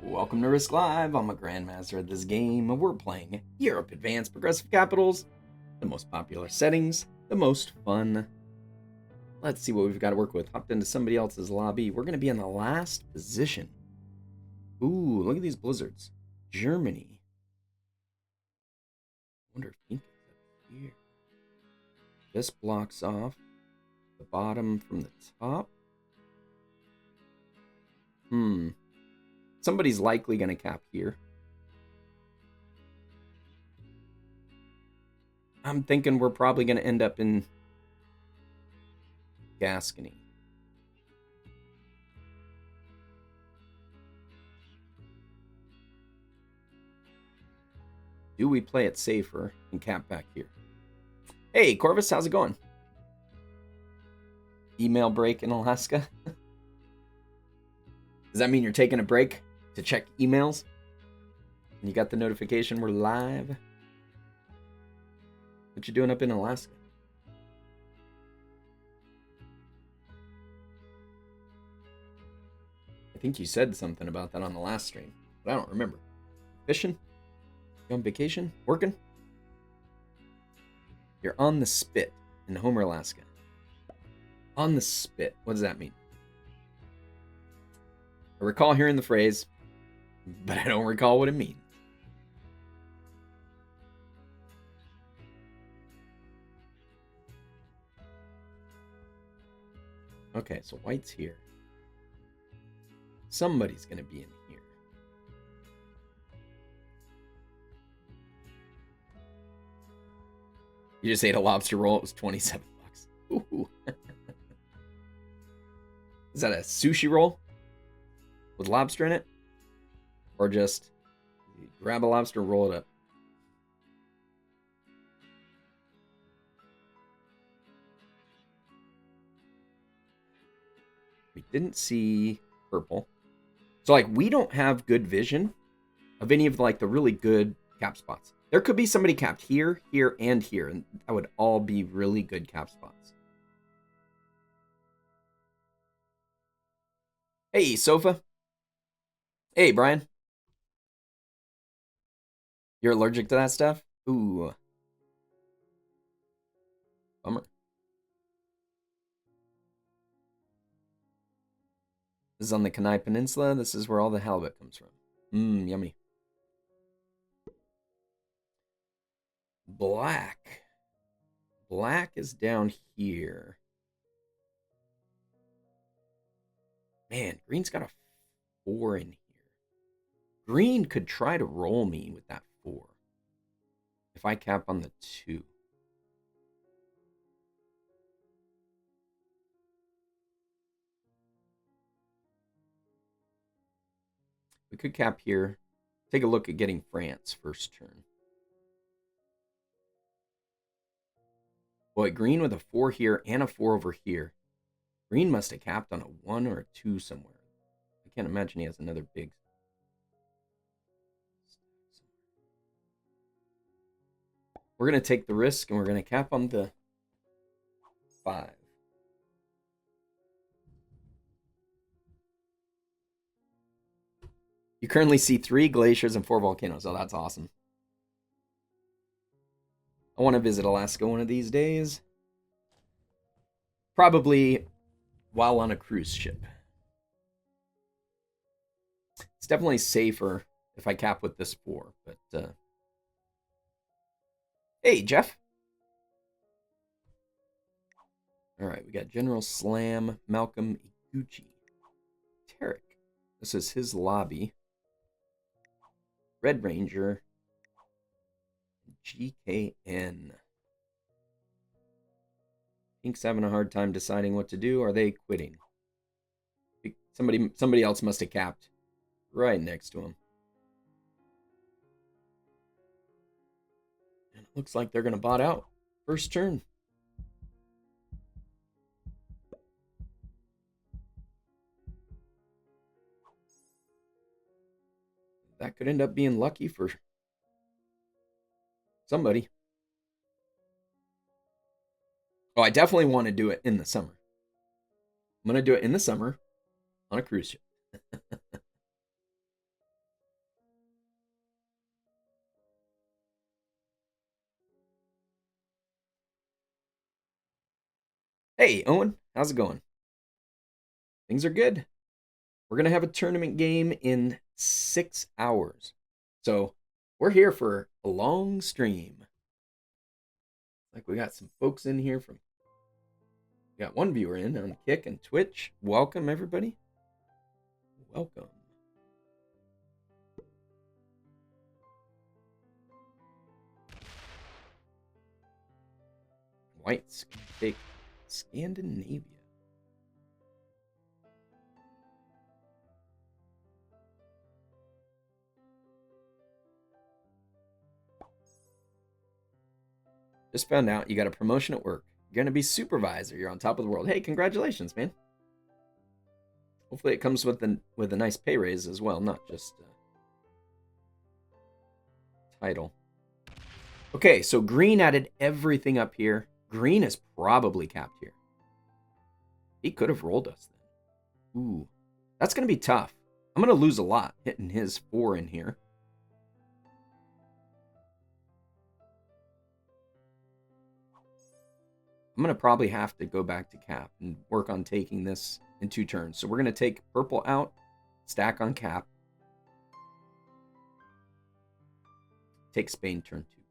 Welcome to Risk Live. I'm a Grandmaster at this game, and we're playing Europe Advanced Progressive Capitals, the most popular settings, the most fun. Let's see what we've got to work with. Hopped into somebody else's lobby. We're going to be in the last position. Ooh, look at these blizzards. Germany. I wonder if Inca's up here. This blocks off the bottom from the top. Somebody's likely going to cap here. I'm thinking we're probably going to end up in Gascony. Do we play it safer and cap back here? Hey, Corvus, how's it going? Email break in Alaska? Does that mean you're taking a break to check emails? And you got the notification we're live? What you doing up in Alaska? I think you said something about that on the last stream, but I don't remember. Fishing? You on vacation? Working? You're on the spit in Homer, Alaska. On the spit. What does that mean? I recall hearing the phrase, but I don't recall what it means. Okay, so white's here. Somebody's going to be in here. You just ate a lobster roll. It was 27 bucks. Ooh. Is that a sushi roll with lobster in it? Or just grab a lobster, roll it up? We didn't see purple. So, like, we don't have good vision of any of, like, the really good cap spots. There could be somebody capped here, here, and here, and that would all be really good cap spots. Hey, Sofa. Hey, Brian. You're allergic to that stuff? Ooh. Bummer. This is on the Kenai Peninsula. This is where all the halibut comes from. Yummy. Black. Black is down here. Man, green's got a 4 in here. Green could try to roll me with that 4. If I cap on the 2. We could cap here. Take a look at getting France first turn. Boy, green with a 4 here and a 4 over here. Green must have capped on a 1 or a 2 somewhere. I can't imagine he has another big. We're going to take the risk, and we're going to cap on the 5. You currently see 3 glaciers and 4 volcanoes. Oh, that's awesome. I want to visit Alaska one of these days. Probably while on a cruise ship. It's definitely safer if I cap with this 4, but hey, Jeff. All right, we got General Slam, Malcolm Iguchi, Tarek. This is his lobby. Red Ranger, GKN. Pink's having a hard time deciding what to do. Are they quitting? Somebody else must have capped right next to him. And it looks like they're going to bot out. First turn. That could end up being lucky for somebody. Oh, I definitely want to do it in the summer. I'm going to do it in the summer on a cruise ship. Hey, Owen, how's it going? Things are good. We're going to have a tournament game in 6 hours. So we're here for a long stream. Like we got some folks in here from, we got one viewer in on Kick and Twitch. Welcome, everybody. Welcome. Whites can take Scandinavia. Just found out you got a promotion at work. You're going to be supervisor. You're on top of the world. Hey, congratulations, man. Hopefully it comes with a nice pay raise as well, not just title. Okay, so green added everything up here. Green is probably capped here. He could have rolled us then. Ooh, that's going to be tough. I'm going to lose a lot hitting his 4 in here. I'm going to probably have to go back to cap and work on taking this in 2 turns. So we're going to take purple out, stack on cap. Take Spain turn 2.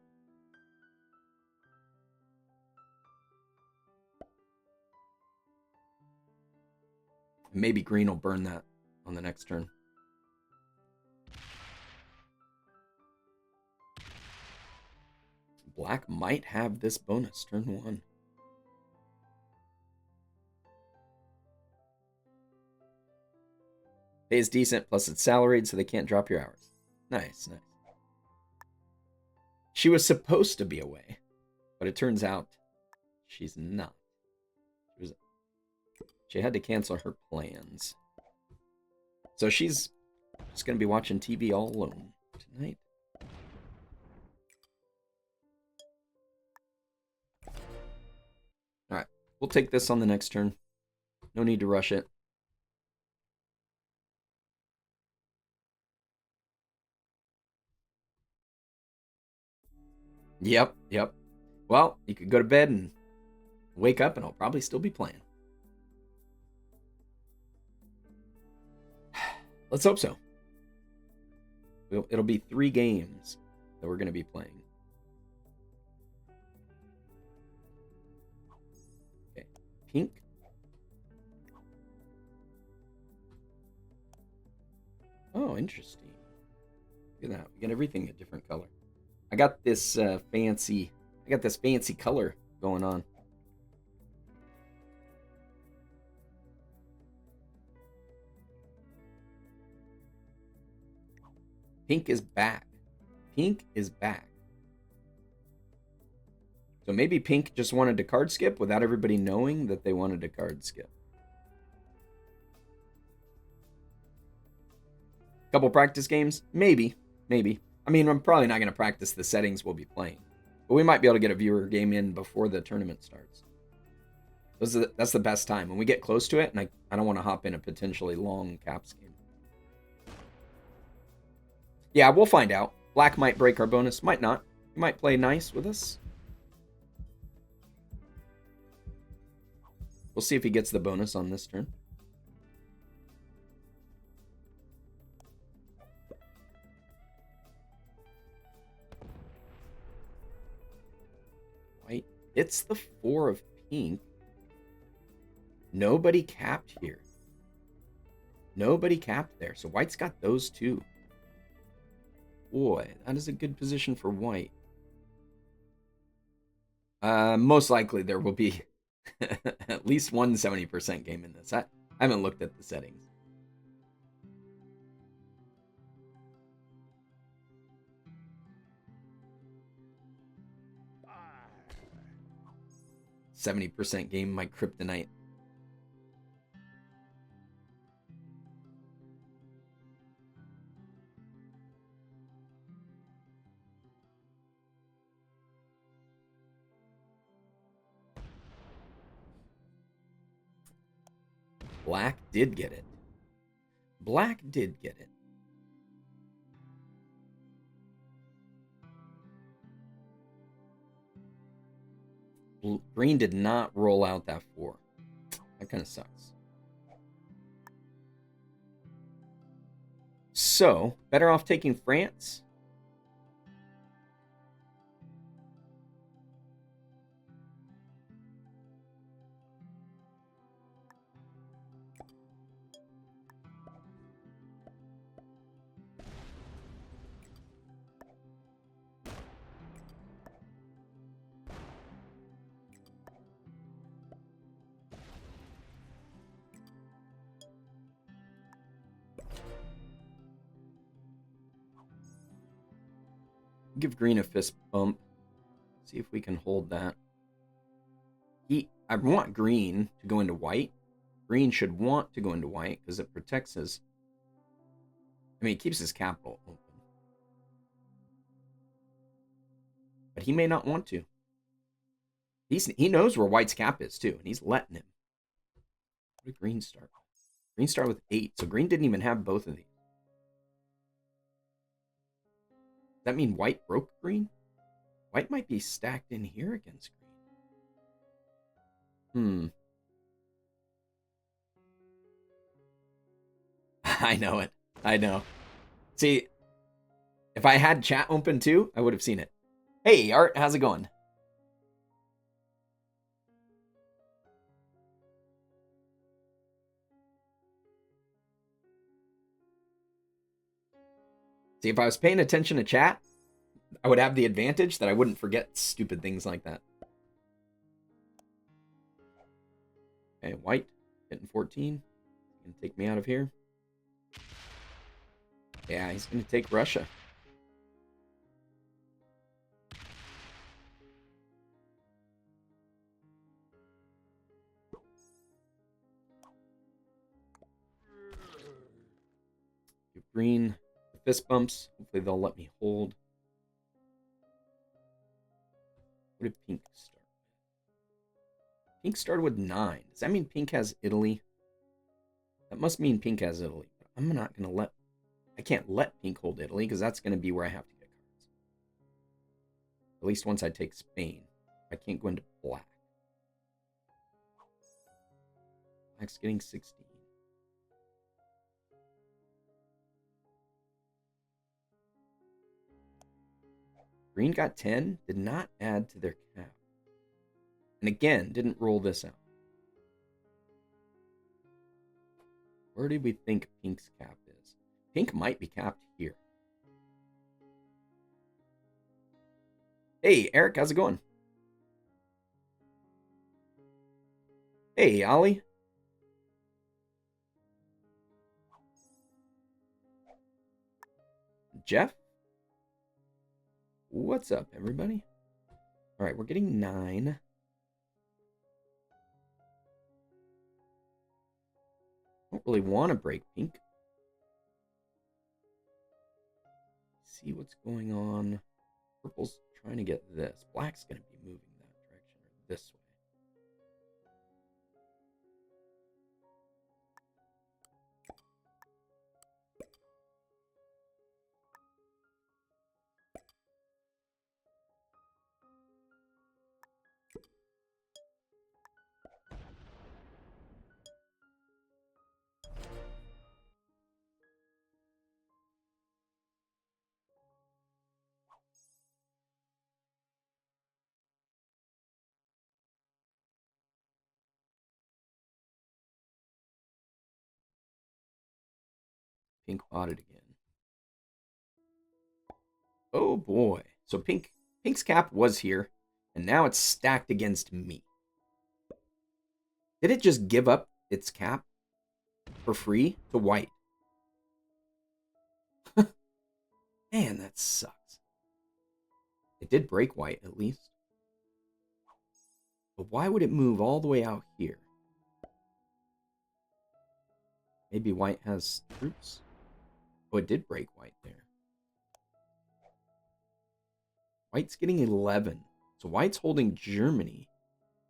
Maybe green will burn that on the next turn. Black might have this bonus turn 1. Pay is decent, plus it's salaried, so they can't drop your hours. Nice, nice. She was supposed to be away, but it turns out she's not. She had to cancel her plans. So she's just going to be watching TV all alone tonight. Alright, we'll take this on the next turn. No need to rush it. Yep. Well, you could go to bed and wake up and I'll probably still be playing. Let's hope so. It'll be 3 games that we're going to be playing. Okay, pink. Oh, interesting. Look at that. We got everything a different color. I got this fancy color going on. Pink is back. Pink is back. So maybe pink just wanted to card skip without everybody knowing that they wanted to card skip. Couple practice games? Maybe. I mean, I'm probably not going to practice the settings we'll be playing. But we might be able to get a viewer game in before the tournament starts. That's the best time. When we get close to it, and I don't want to hop in a potentially long caps game. Yeah, we'll find out. Black might break our bonus, might not. He might play nice with us. We'll see if he gets the bonus on this turn. White hits the 4 of pink. Nobody capped here. Nobody capped there, so white's got those 2. Boy, that is a good position for white. Most likely there will be at least one 70% game in this. I haven't looked at the settings. %70 game, my kryptonite. Black did get it. Black did get it. Green did not roll out that 4. That kind of sucks. So, better off taking France? Give green a fist bump. See if we can hold that. I want green to go into white. Green should want to go into white because it protects his... I mean, it keeps his capital open. But he may not want to. He knows where white's cap is, too, and he's letting him. What did green start with? Green started with 8, so green didn't even have both of these. Does that mean white broke green? White might be stacked in here against green. I know it. I know. See, if I had chat open too, I would have seen it. Hey, Art, how's it going? See, if I was paying attention to chat, I would have the advantage that I wouldn't forget stupid things like that. Okay, white, getting 14. Gonna take me out of here. Yeah, he's gonna take Russia. Give green the fist bumps. Hopefully they'll let me hold. What did pink start? Pink started with 9. Does that mean pink has Italy? That must mean pink has Italy. But I'm not going to let... I can't let pink hold Italy because that's going to be where I have to get cards. At least once I take Spain. I can't go into black. Black's getting 16. Green got 10. Did not add to their cap. And again, didn't roll this out. Where do we think pink's cap is? Pink might be capped here. Hey, Eric, how's it going? Hey, Ollie. Jeff? What's up, everybody? All right, we're getting 9. Don't really want to break pink. See what's going on. Purple's trying to get this. Black's going to be moving that direction or this way. Pink bought it again. Oh boy. So pink's cap was here, and now it's stacked against me. Did it just give up its cap for free to white? Man, that sucks. It did break white, at least. But why would it move all the way out here? Maybe white has troops? Oh, it did break white there. White's getting 11. So white's holding Germany.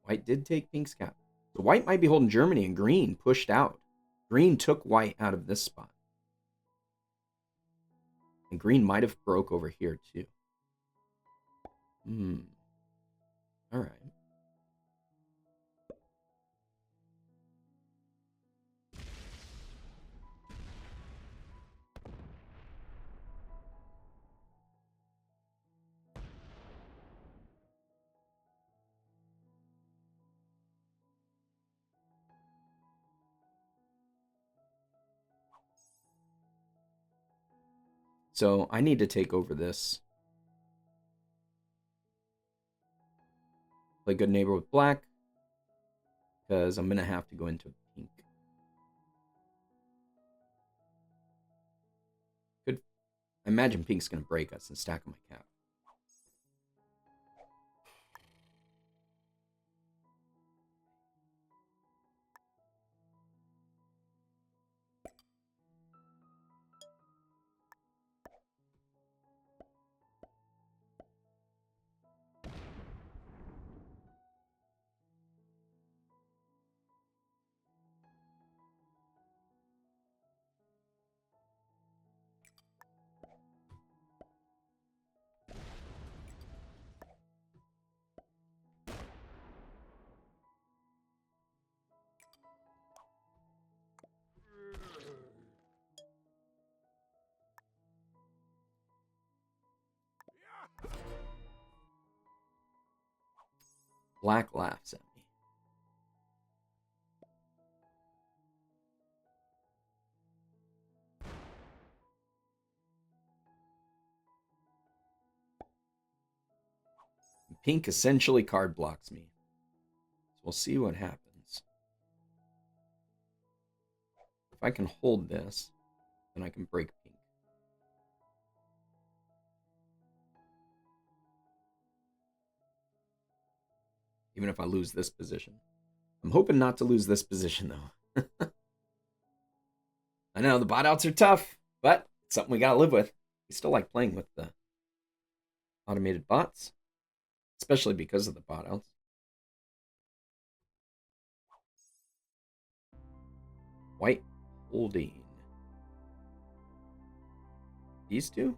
White did take pink's cap. So white might be holding Germany, and green pushed out. Green took white out of this spot. And green might have broke over here, too. All right. So I need to take over this. Play good neighbor with black. Because I'm going to have to go into pink. Good. I imagine pink's going to break us and stack on my cap. Black laughs at me. Pink essentially card blocks me. So we'll see what happens. If I can hold this, then I can break pink. Even if I lose this position. I'm hoping not to lose this position, though. I know, the bot outs are tough, but it's something we gotta live with. We still like playing with the automated bots, especially because of the bot outs. White holding. These two?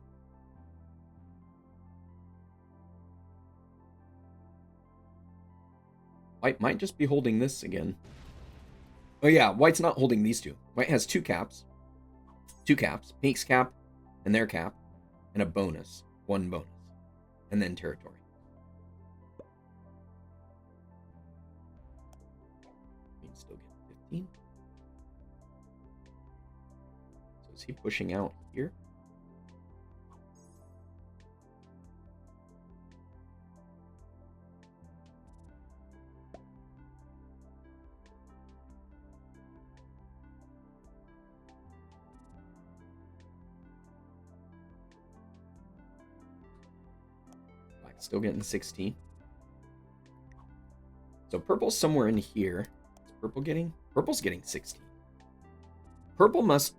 White might just be holding this again. Oh yeah, white's not holding these two. White has two caps. Two caps. Pink's cap and their cap. And a bonus. One bonus. And then territory. Pink still get 15. So is he pushing out here? Still getting 16. So purple's somewhere in here. Is purple getting? Purple's getting 16. Purple must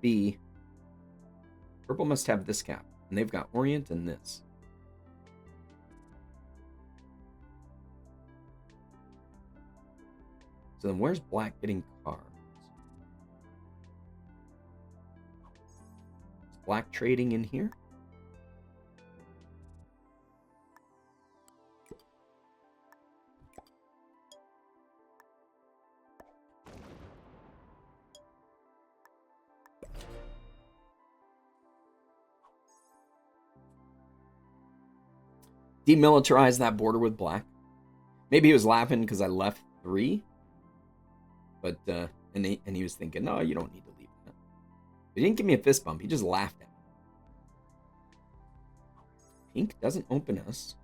have this cap. And they've got Orient and this. So then where's black getting cards? Is black trading in here? Demilitarize that border with black. Maybe he was laughing because I left 3. But, and he was thinking, no, you don't need to leave that. He didn't give me a fist bump. He just laughed at me. Pink doesn't open us.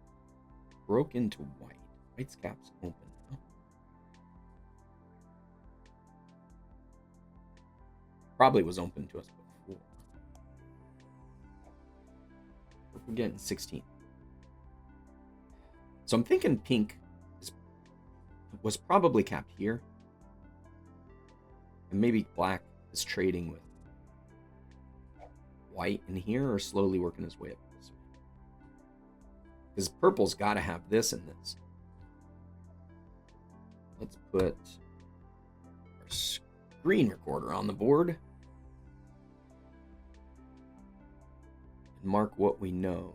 Broke into white. White's cap's open now. Probably was open to us before. We're getting 16. So I'm thinking pink was probably capped here. And maybe black is trading with white in here or slowly working his way up this way. Because purple's got to have this and this. Let's put our screen recorder on the board. And mark what we know.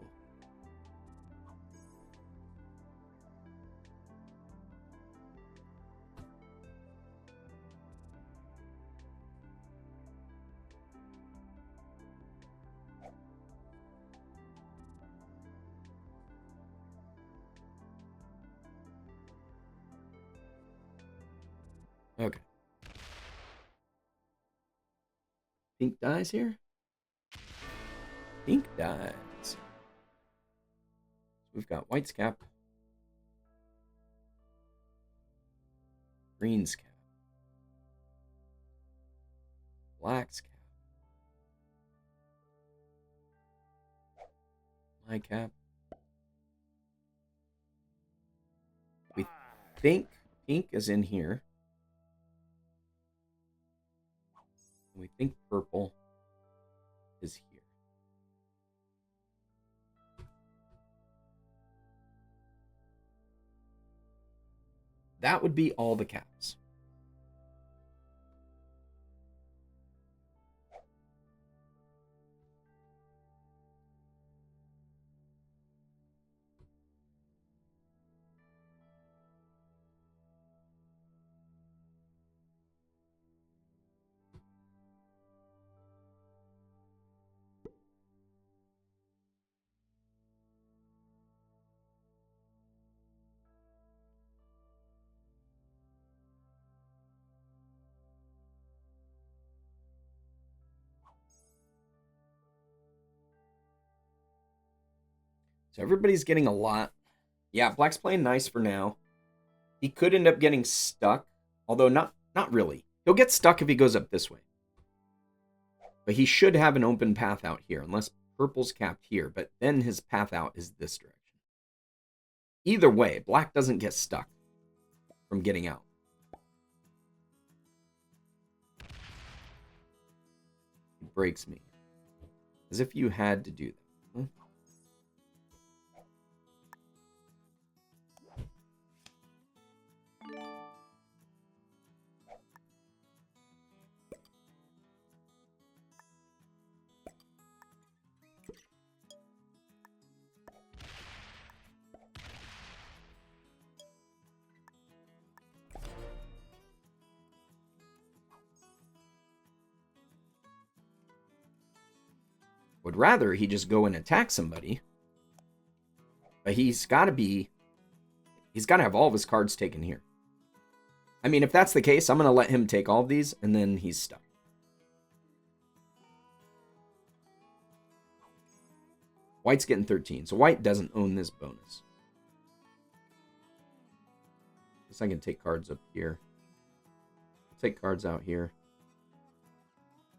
Okay. Pink dies here. Pink dies. We've got white's cap. Green's cap. Black's cap. My cap. We think pink is in here. We think purple is here. That would be all the caps. So everybody's getting a lot. Yeah, black's playing nice for now. He could end up getting stuck, although not really. He'll get stuck if he goes up this way. But he should have an open path out here, unless purple's capped here. But then his path out is this direction. Either way, black doesn't get stuck from getting out. It breaks me. As if you had to do that. Would rather he just go and attack somebody. But he's got to have all of his cards taken here. I mean, if that's the case, I'm going to let him take all of these, and then he's stuck. White's getting 13, so white doesn't own this bonus. Guess I can take cards up here. Take cards out here.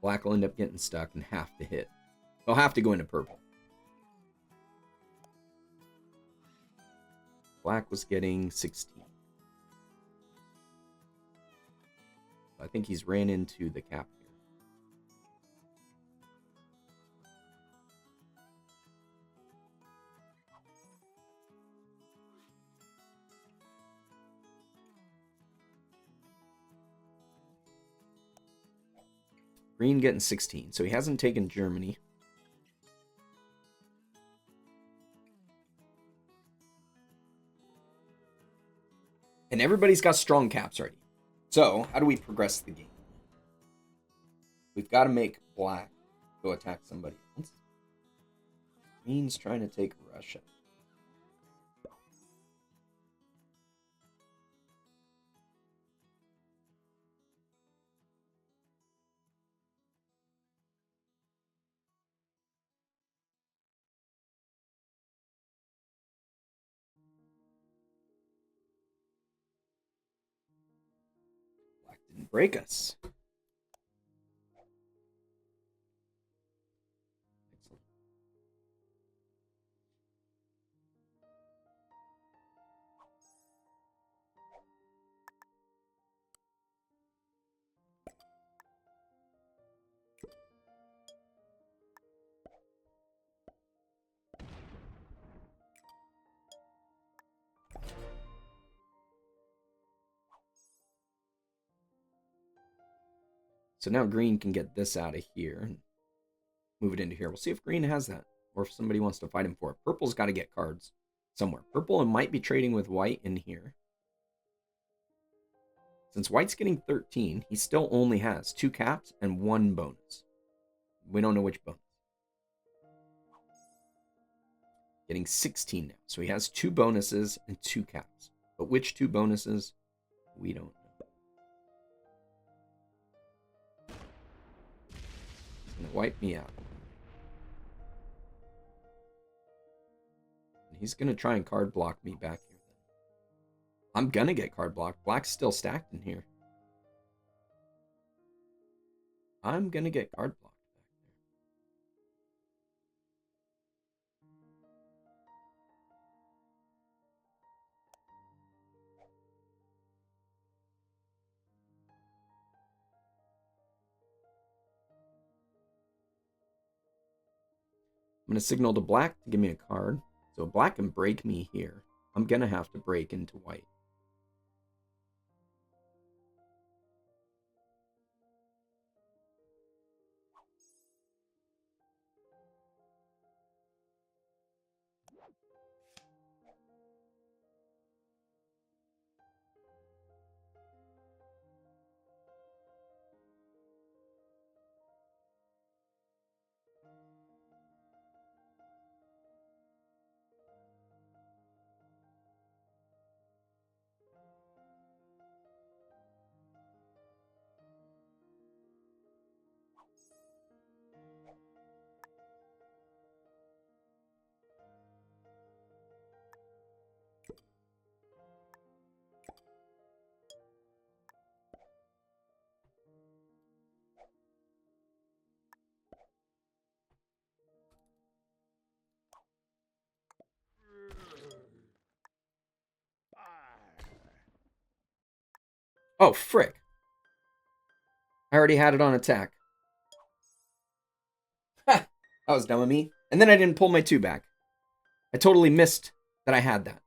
Black will end up getting stuck and have to hit. He'll have to go into purple. Black was getting 16. I think he's ran into the cap here. Green getting 16, so he hasn't taken Germany. And everybody's got strong caps already. So, how do we progress the game? We've got to make black go attack somebody else. Green's trying to take Russia. Break us. Excellent. So now green can get this out of here and move it into here. We'll see if green has that or if somebody wants to fight him for it. Purple's got to get cards somewhere. Purple might be trading with white in here. Since white's getting 13, he still only has 2 caps and 1 bonus. We don't know which bonus. Getting 16 now. So he has 2 bonuses and 2 caps. But which 2 bonuses? We don't know. Wipe me out. He's going to try and card block me back here. I'm going to get card blocked. Black's still stacked in here. I'm going to get card blocked back there. I'm going to signal to black to give me a card. So black can break me here. I'm going to have to break into white. Oh, frick. I already had it on attack. Ha! That was dumb of me. And then I didn't pull my 2 back. I totally missed that I had that.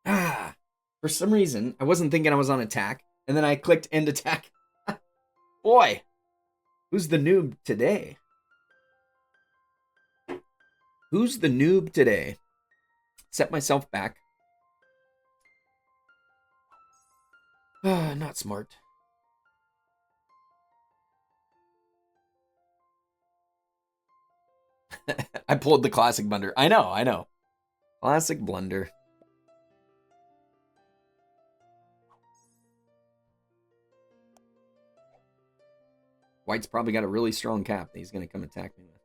Ah! For some reason, I wasn't thinking I was on attack. And then I clicked end attack. Boy! Who's the noob today? Who's the noob today? Set myself back. Not smart. I pulled the classic blunder. I know. Classic blunder. White's probably got a really strong cap that he's going to come attack me with.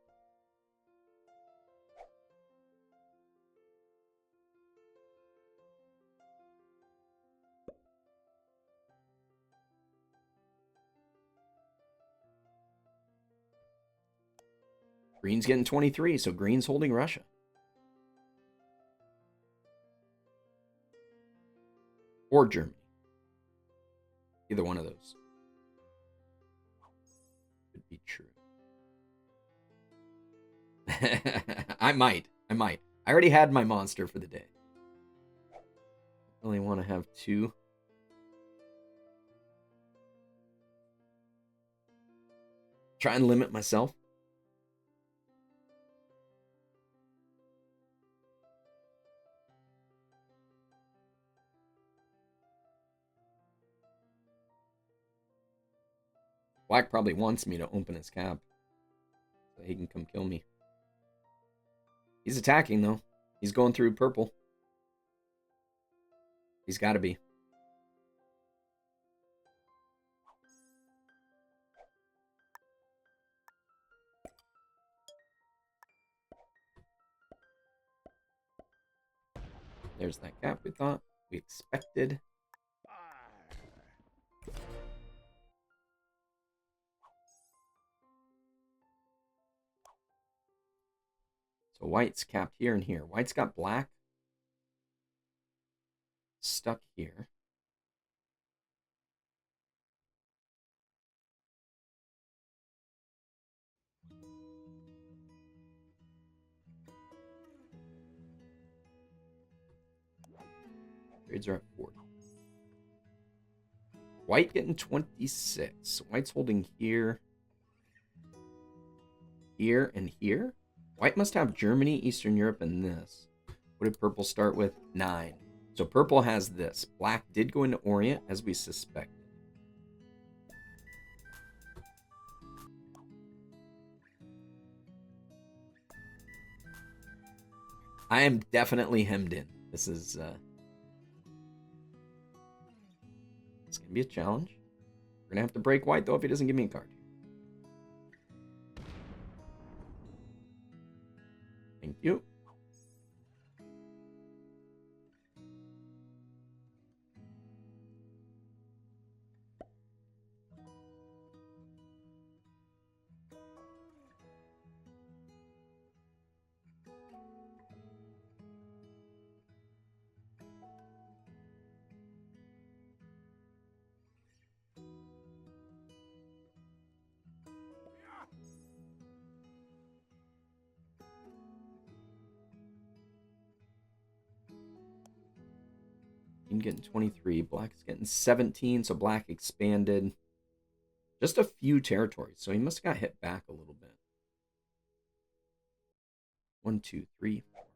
Green's getting 23, so Green's holding Russia. Or Germany. Either one of those. Could be true. I might. I already had my monster for the day. I only want to have 2. Try and limit myself. Black probably wants me to open his cap so he can come kill me. He's attacking, though. He's going through purple. He's got to be. There's that cap we thought. We expected. So white's capped here and here. White's got black stuck here. Trades are at 40. White getting 26. White's holding here, here, and here. White must have Germany, Eastern Europe, and this. What did purple start with? 9. So purple has this. Black did go into Orient, as we suspected. I am definitely hemmed in. This is it's gonna be a challenge. We're gonna have to break white though if he doesn't give me a card. Thank you. Green getting 23. Black is getting 17, so black expanded just a few territories. So he must have got hit back a little bit. 1, 2, 3, 4, 5,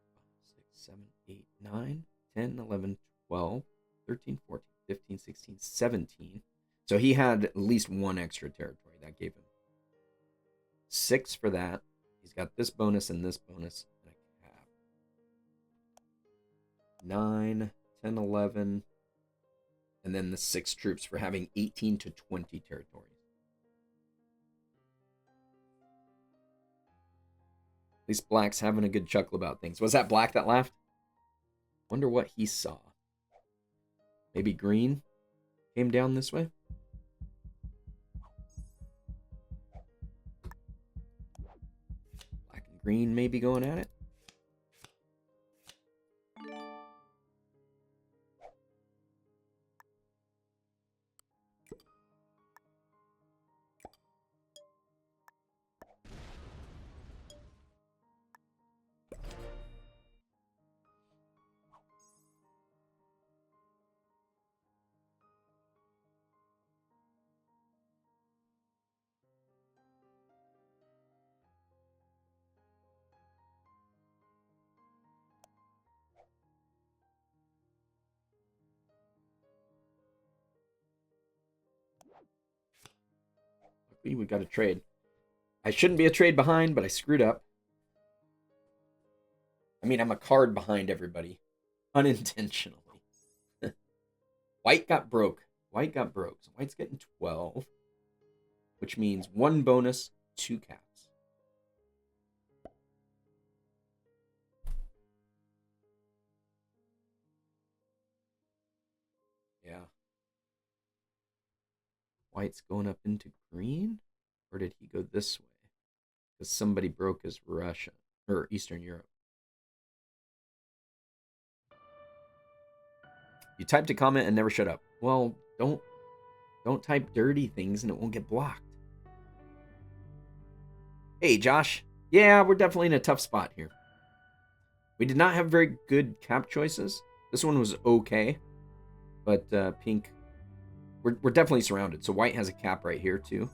6, 7, 8, 9, 10, 11, 12, 13, 14, 15, 16, 17. So he had at least one extra territory. That gave him 6 for that. He's got this bonus and this bonus. And a cap. 9, 10, 11. And then the 6 troops for having 18 to 20 territories. At least black's having a good chuckle about things. Was that black that laughed? Wonder what he saw. Maybe green came down this way? Black and green maybe going at it? We got a trade. I shouldn't be a trade behind, but I screwed up. I mean, I'm a card behind everybody. Unintentionally. White got broke. White got broke. So white's getting 12. Which means 1 bonus, 2 caps. Yeah. White's going up into green? Or did he go this way? Because somebody broke his Russia. Or Eastern Europe. You typed a comment and never shut up. Well, don't type dirty things and it won't get blocked. Hey, Josh. Yeah, we're definitely in a tough spot here. We did not have very good cap choices. This one was okay. But pink... We're definitely surrounded. So white has a cap right here, too.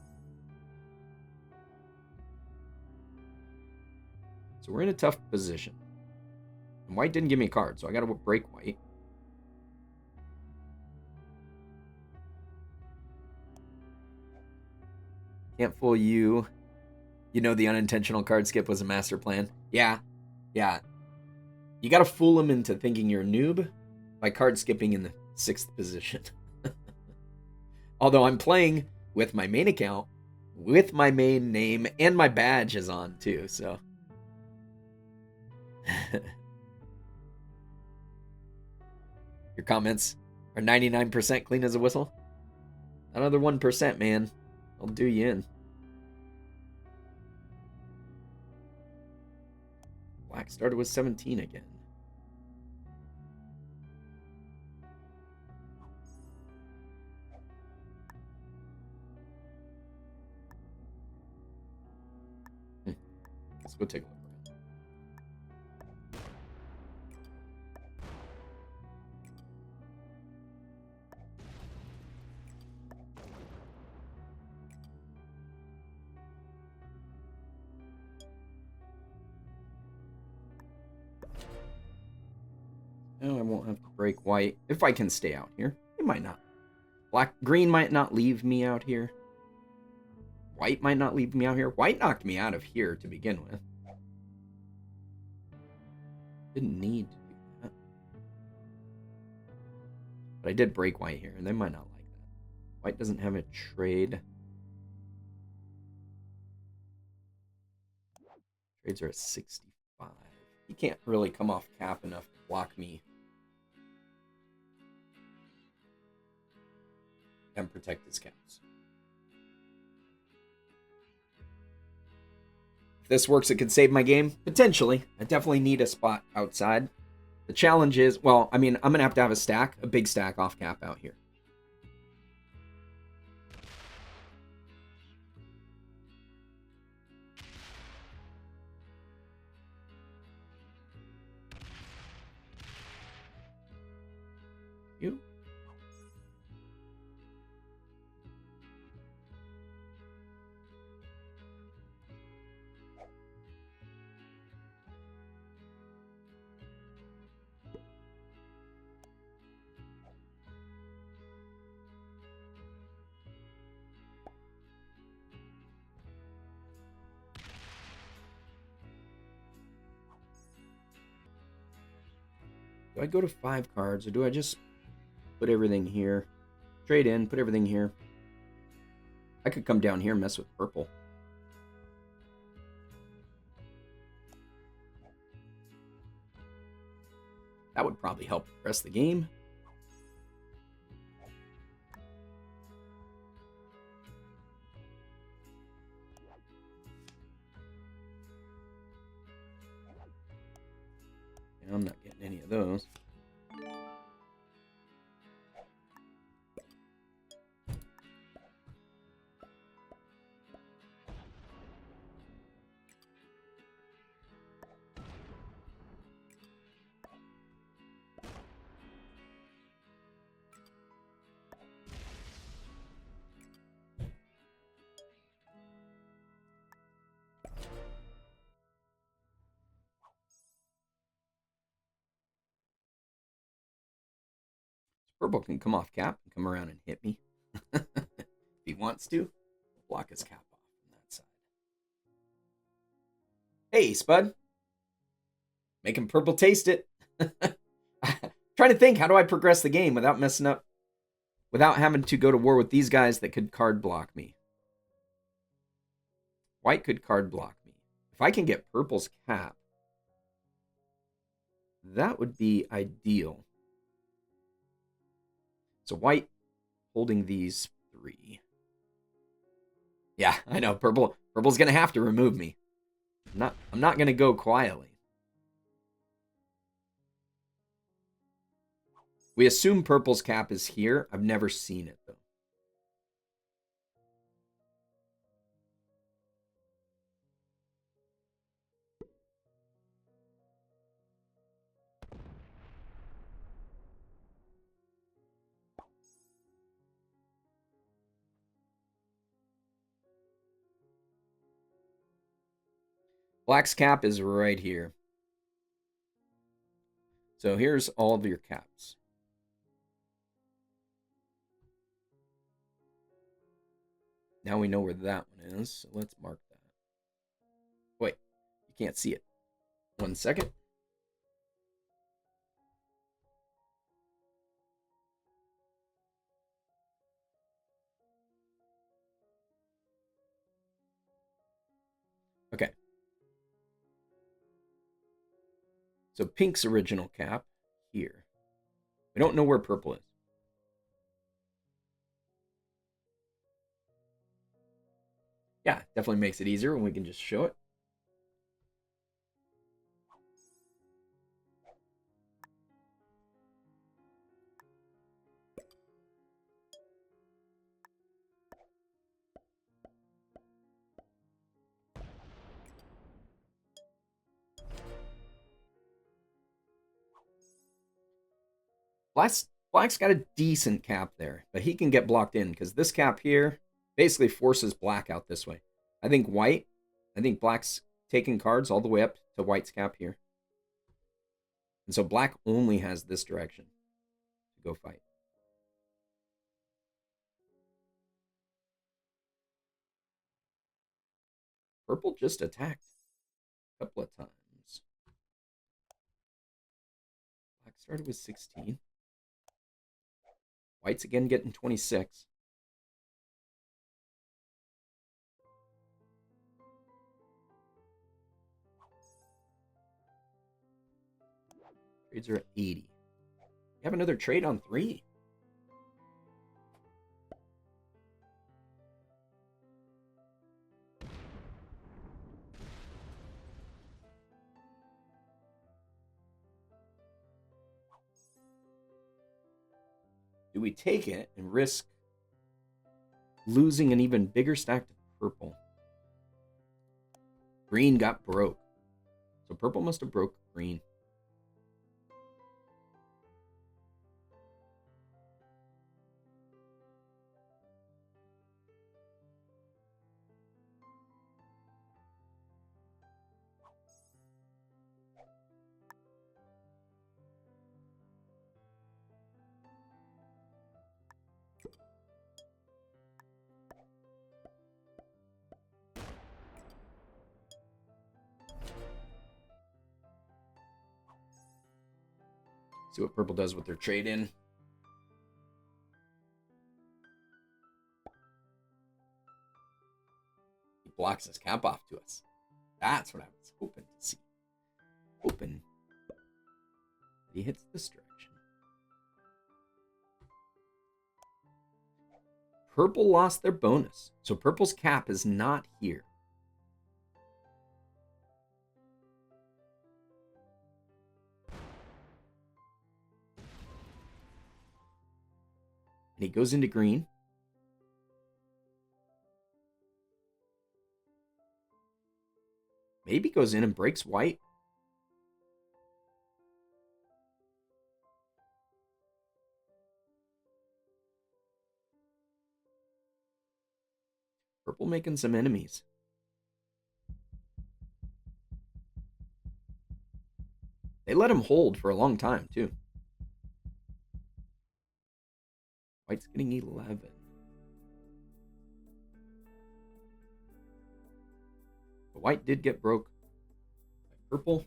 So we're in a tough position. And white didn't give me a card, so I got to break white. Can't fool you. You know the unintentional card skip was a master plan. Yeah. You got to fool him into thinking you're a noob by card skipping in the 6th position. Although I'm playing with my main account, with my main name, and my badge is on too, so. Your comments are 99% clean as a whistle. Another 1%, man. I'll do you in. Black started with 17 again. Let's go take a look around. No, I won't have to break white. If I can stay out here. It might not. Green might not leave me out here. White might not leave me out here. White knocked me out of here to begin with. Didn't need to do that. But I did break white here, and they might not like that. White doesn't have a trade. Trades are at 65. He can't really come off cap enough to block me. And protect his caps. If this works, it could save my game. Potentially. I definitely need a spot outside. The challenge is, well, I mean, I'm going to have a stack, a big stack off cap out here. You? Do I go to 5 cards, or do I just put everything here? Trade in, put everything here. I could come down here and mess with purple. That would probably help progress the game. I'm not getting any of those. Purple can come off cap and come around and hit me. If he wants to. Block his cap off from that side. Hey, Spud. Making purple taste it. Trying to think, how do I progress the game without messing up? Without having to go to war with these guys that could card block me. White could card block me. If I can get purple's cap, that would be ideal. So white holding these 3. Yeah, I know. Purple's gonna have to remove me. I'm not gonna go quietly. We assume purple's cap is here. I've never seen it though. Black's cap is right here. So here's all of your caps. Now we know where that one is, so let's mark that. Wait, you can't see it. 1 second. Okay. So pink's original cap here. We don't know where purple is. Yeah, definitely makes it easier when we can just show it. Black's got a decent cap there, but he can get blocked in because this cap here basically forces black out this way. I think black's taking cards all the way up to white's cap here. And so black only has this direction to go fight. Purple just attacked a couple of times. Black started with 16. White's again getting 26. Trades are at 80. You have another trade on 3. Do we take it and risk losing an even bigger stack to purple? Green got broke. So purple must have broke green. See what purple does with their trade in. He blocks his cap off to us. That's what I was hoping to see. Hoping he hits this direction. Purple lost their bonus, so purple's cap is not here. And he goes into green. Maybe goes in and breaks white. Purple making some enemies. They let him hold for a long time, too. White's getting 11. But white did get broke by purple.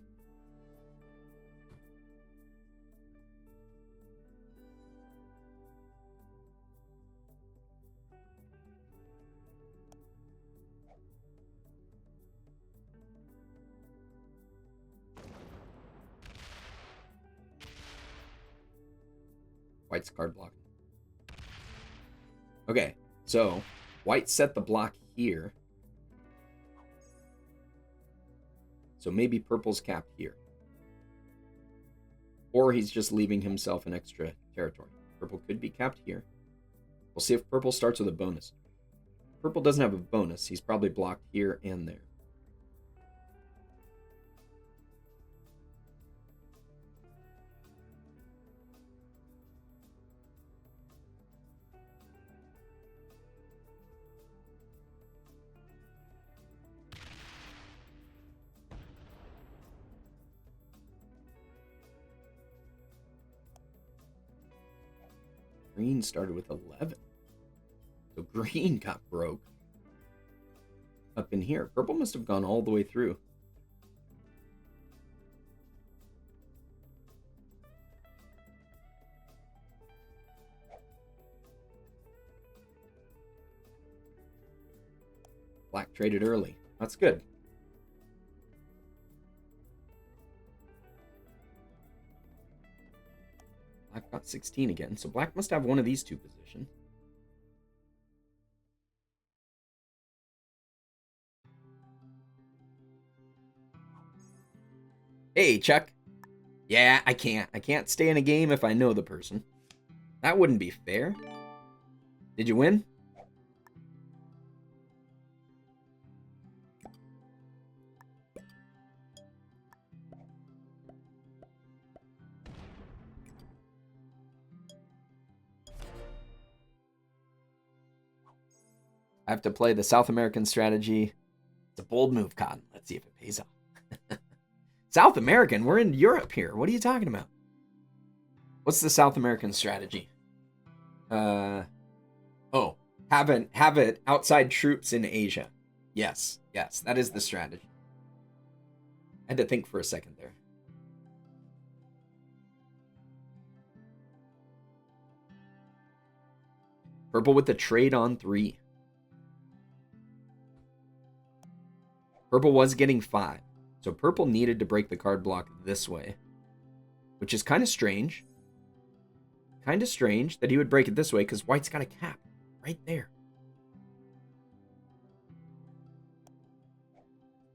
White's card block. Okay, so white set the block here. So maybe purple's capped here. Or he's just leaving himself an extra territory. Purple could be capped here. We'll see if purple starts with a bonus. Purple doesn't have a bonus. He's probably blocked here and there. Green started with 11. So green got broke up in here. Purple must have gone all the way through. Black traded early. That's good. Black got 16 again, so black must have one of these two positions. Hey, Chuck. Yeah, I can't. I can't stay in a game if I know the person. That wouldn't be fair. Did you win? I have to play the South American strategy. It's a bold move, Cotton. Let's see if it pays off. South American? We're in Europe here. What are you talking about? What's the South American strategy? Have it outside troops in Asia. Yes, that is the strategy. I had to think for a second there. Purple with the trade on 3. Purple was getting 5. So purple needed to break the card block this way. Which is kind of strange. Kind of strange that he would break it this way because white's got a cap right there.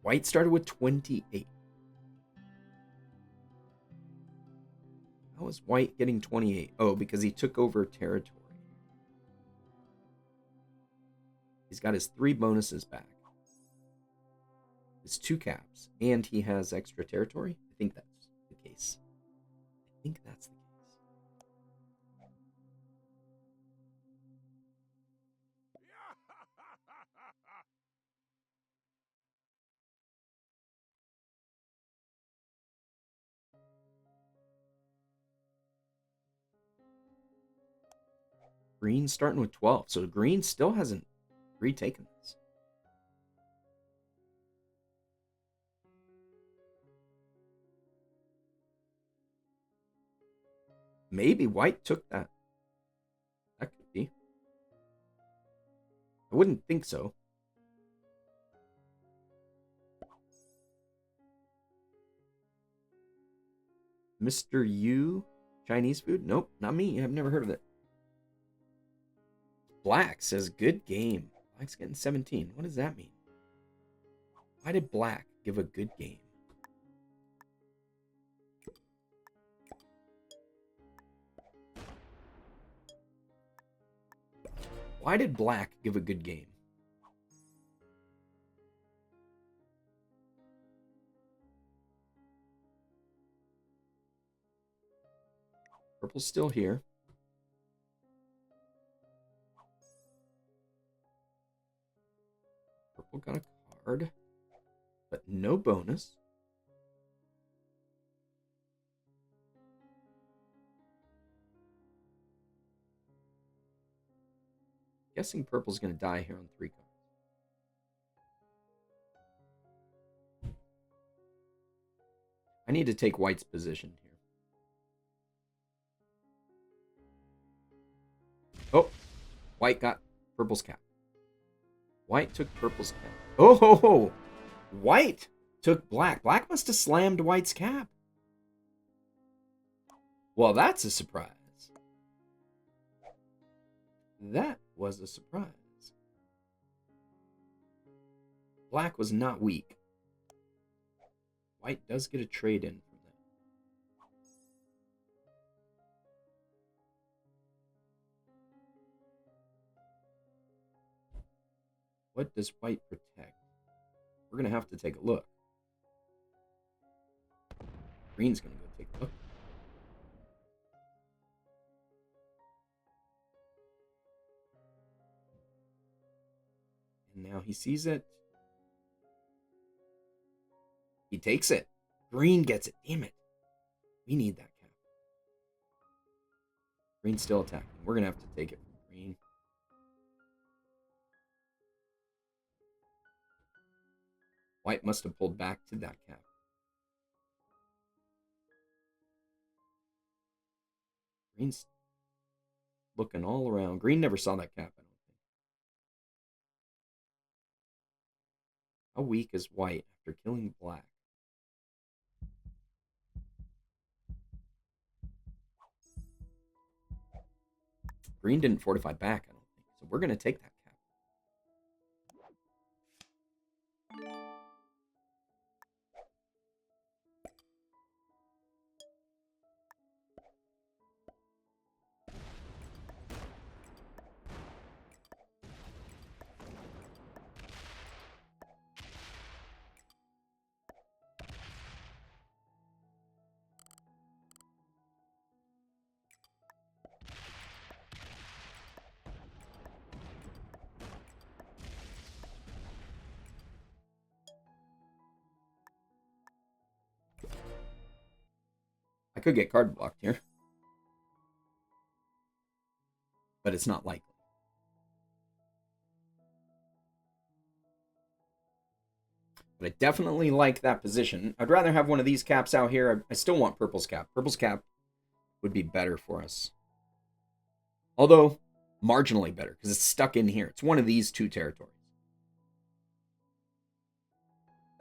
White started with 28. How is white getting 28? Oh, because he took over territory. He's got his 3 bonuses back. His 2 caps. And he has extra territory. I think that's the case. Green's starting with 12. So green still hasn't retaken this. Maybe white took that. That could be. I wouldn't think so. Mr. Yu, Chinese food? Nope, not me. I've never heard of it. Black says good game. Black's getting 17. What does that mean? Why did black give a good game? Why did black give a good game? Purple's still here. Purple got a card, but no bonus. Guessing purple's going to die here on 3 cards. I need to take white's position here. Oh, white got purple's cap. White took purple's cap. Oh, ho, ho. White took black. Black must have slammed white's cap. Well, that's a surprise. That was a surprise. Black was not weak. White does get a trade in from that. What does white protect? We're going to have to take a look. Green's going to go take a look. And now he sees it. He takes it. Green gets it. Damn it. We need that cap. Green's still attacking. We're going to have to take it from green. White must have pulled back to that cap. Green's looking all around. Green never saw that cap, I don't think. How weak is white after killing black? Green didn't fortify back, I don't think. So we're going to take that cap. I could get card blocked here, but it's not likely. But I definitely like that position. I'd rather have one of these caps out here. I still want purple's cap. Purple's cap would be better for us. Although, marginally better, because it's stuck in here. It's one of these 2 territories.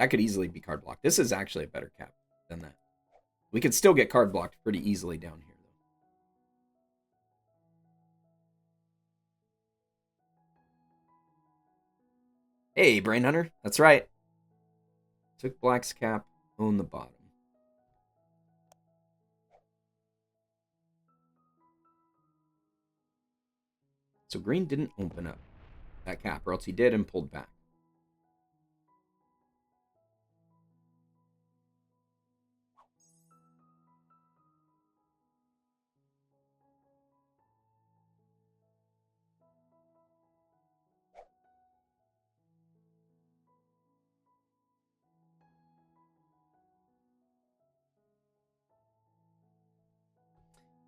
That could easily be card blocked. This is actually a better cap than that. We could still get card blocked pretty easily down here, though. Hey, Brain Hunter. That's right. Took black's cap, own the bottom. So green didn't open up that cap, or else he did and pulled back.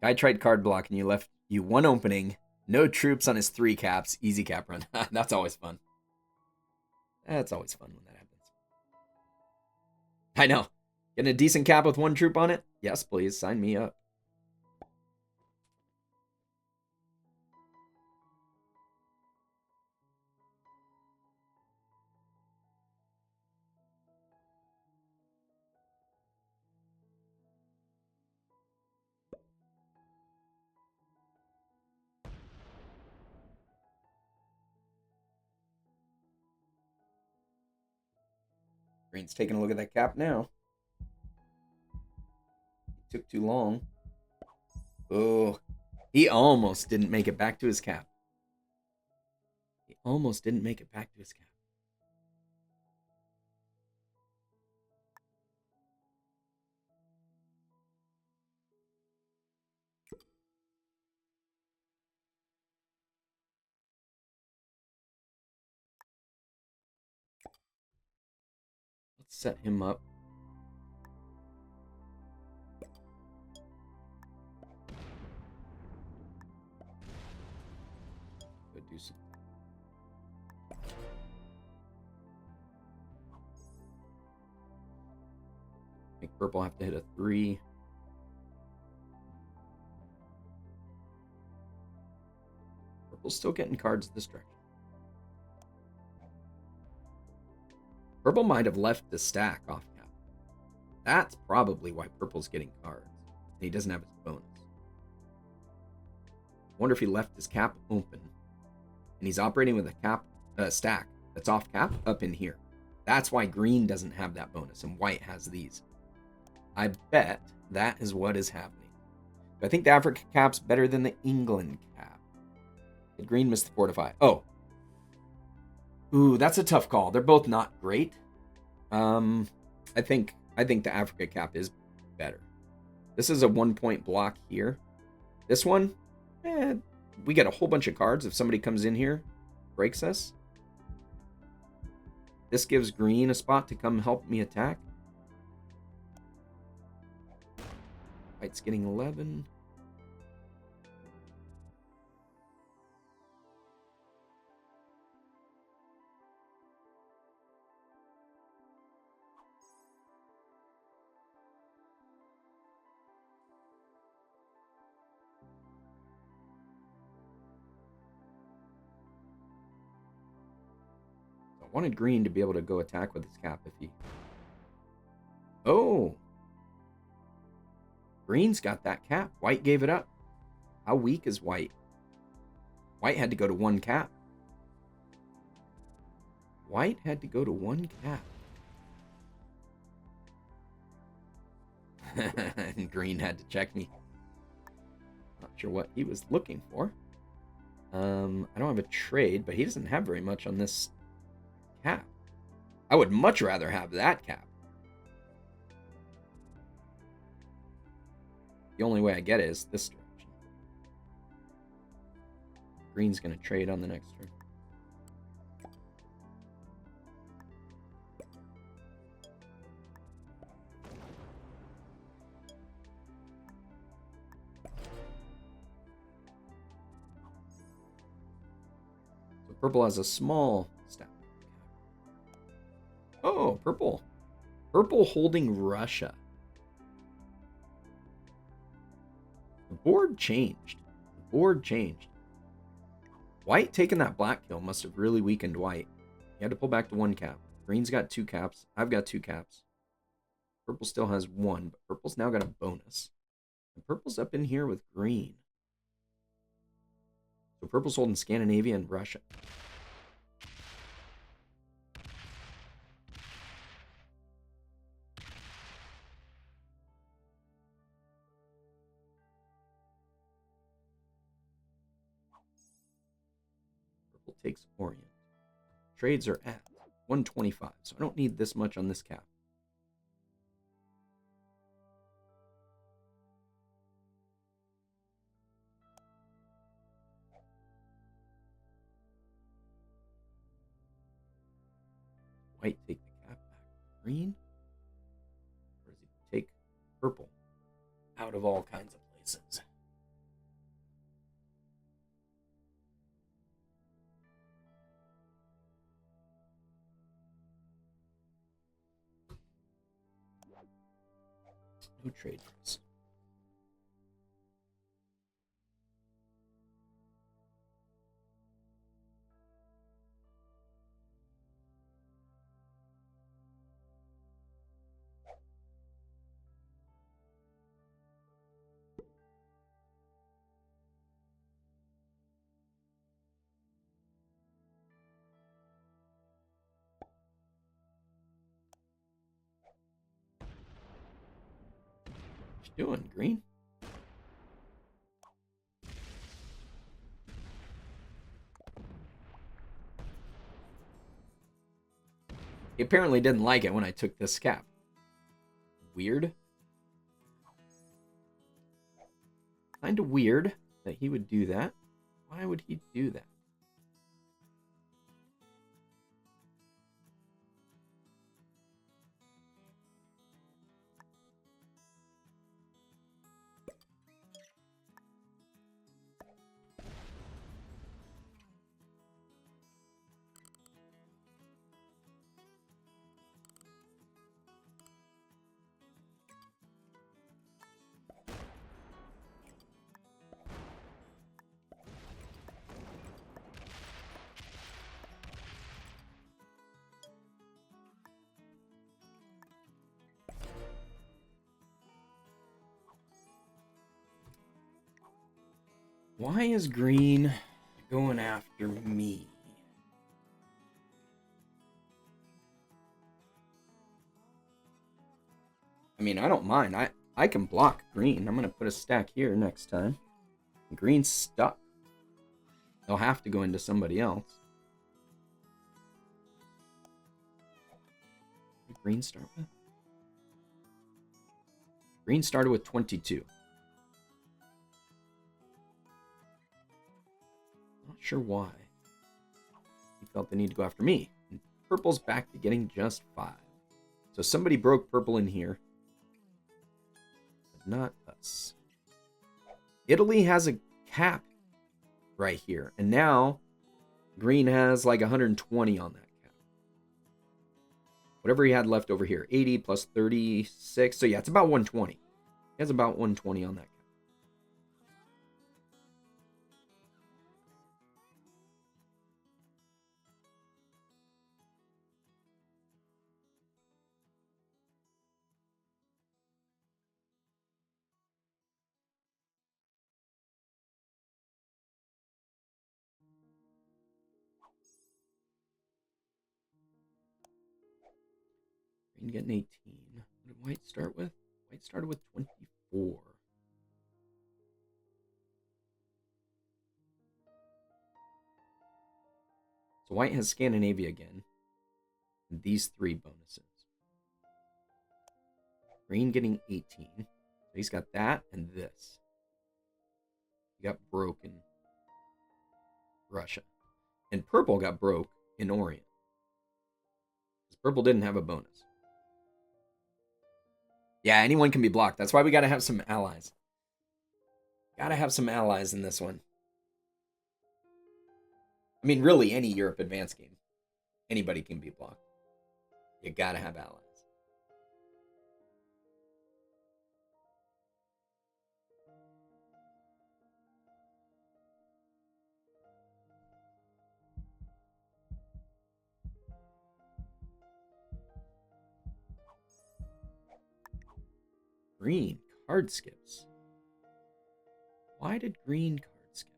Guy tried card block and you left you 1 opening, no troops on his 3 caps, easy cap run. That's always fun. That's always fun when that happens. I know. Getting a decent cap with 1 troop on it? Yes, please. Sign me up. Green's taking a look at that cap now. It took too long. Oh, he almost didn't make it back to his cap. He almost didn't make it back to his cap. Let's set him up. Go do some. Make purple have to hit a 3. Purple's still getting cards this direction. Purple might have left the stack off cap. That's probably why Purple's getting cards. And he doesn't have his bonus. Wonder if he left his cap open. And he's operating with a cap stack that's off cap up in here. That's why green doesn't have that bonus and white has these. I bet that is what is happening. But I think the Africa cap's better than the England cap. Did green miss the fortify? Oh. Ooh, that's a tough call. They're both not great. I think the Africa cap is better. This is a 1-point block here. This one, we get a whole bunch of cards if somebody comes in here, breaks us. This gives green a spot to come help me attack. White's getting 11. I wanted green to be able to go attack with his cap if he... Oh! Green's got that cap. White gave it up. How weak is white? White had to go to 1 cap. White had to go to 1 cap. And green had to check me. Not sure what he was looking for. I don't have a trade, but he doesn't have very much on this cap. I would much rather have that cap. The only way I get it is this direction. Green's going to trade on the next turn. So purple has a small stack. Oh, purple. Purple holding Russia. The board changed. The board changed. White taking that black kill must have really weakened white. He had to pull back to 1 cap. Green's got 2 caps. I've got 2 caps. Purple still has 1, but purple's now got a bonus. And purple's up in here with green. So purple's holding Scandinavia and Russia. Purple takes Orient. Trades are at 125, so I don't need this much on this cap. White take the cap back. Green? Or does he take purple? Out of all kinds of places. No trade risk. you doing, green? He apparently didn't like it when I took this cap. Weird. Kind of weird that he would do that. Why would he do that? Why is green going after me? I mean, I don't mind. I can block green. I'm going to put a stack here next time. Green's stuck. They'll have to go into somebody else. What did green start with? Green started with 22. Not sure why. He felt the need to go after me. And purple's back to getting just 5. So somebody broke purple in here. But not us. Italy has a cap right here. And now green has like 120 on that cap. Whatever he had left over here. 80 plus 36. So yeah, it's about 120. He has about 120 on that cap. Green getting 18. What did white start with? White started with 24. So white has Scandinavia again. And these 3 bonuses. Green getting 18. So he's got that and this. He got broken Russia. And purple got broke in Orient. Because purple didn't have a bonus. Yeah, anyone can be blocked. That's why we got to have some allies. Got to have some allies in this one. I mean, really, any Europe Advance game. Anybody can be blocked. You got to have allies. Green card skips. Why did green card skip?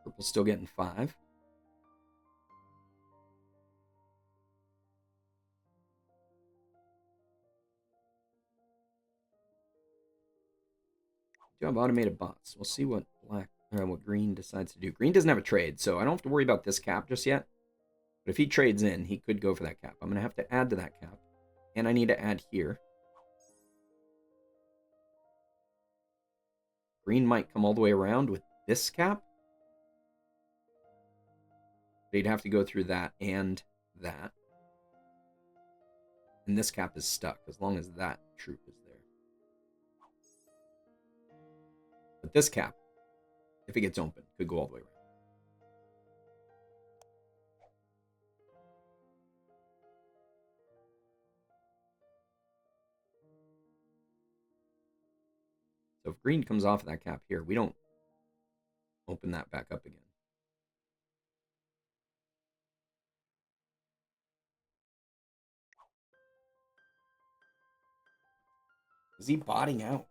Purple's still getting 5. Do have automated bots. We'll see what what green decides to do. Green doesn't have a trade, so I don't have to worry about this cap just yet. But if he trades in, he could go for that cap. I'm going to have to add to that cap. And I need to add here. Green might come all the way around with this cap. But he'd have to go through that and that. And this cap is stuck as long as that troop is there. But this cap, if it gets open, could go all the way around. So if green comes off of that cap here, we don't open that back up again. Is he botting out?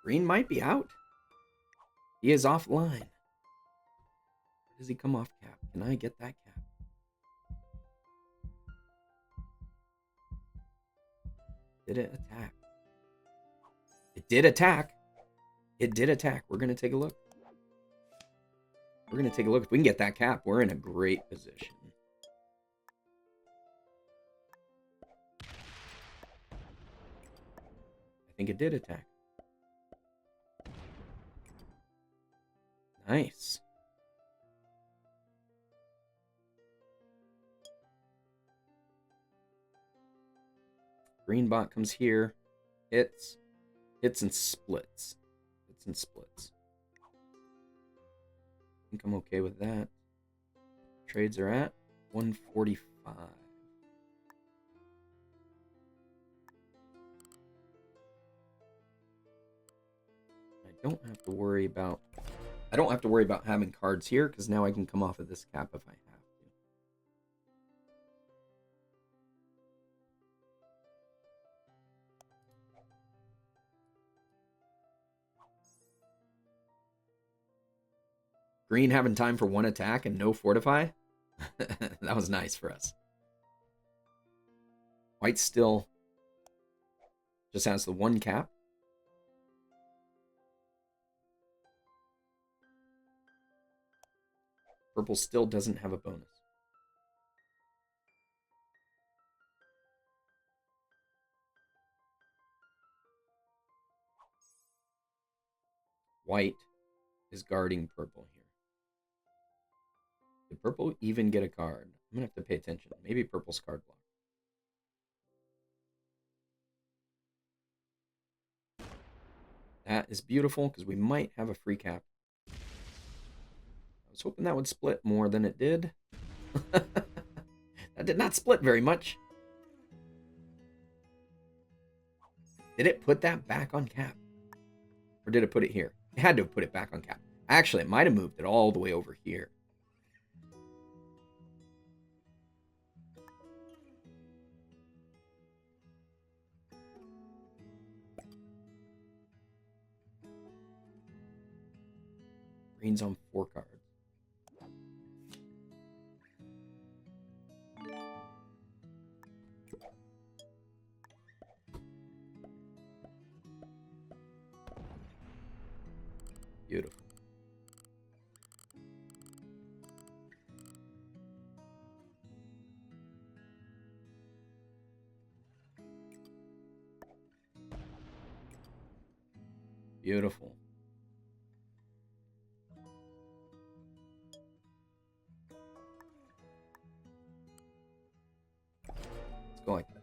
Green might be out. He is offline. Does he come off cap? Can I get that cap? Did it attack? It did attack. It did attack. We're going to take a look. We're going to take a look. If we can get that cap, we're in a great position. I think it did attack. Nice. Green bot comes here. Hits and splits. Hits and splits. I think I'm okay with that. Trades are at 145. I don't have to worry about having cards here because now I can come off of this cap if I have to. Green having time for one attack and no fortify. That was nice for us. White still just has the one cap. Purple still doesn't have a bonus. White is guarding purple here. Did purple even get a card? I'm going to have to pay attention. Maybe purple's card block. That is beautiful because we might have a free cap. I was hoping that would split more than it did. That did not split very much. Did it put that back on cap? Or did it put it here? It had to have put it back on cap. Actually, it might have moved it all the way over here. Green's on 4 cards. Beautiful. Beautiful. Let's go like that.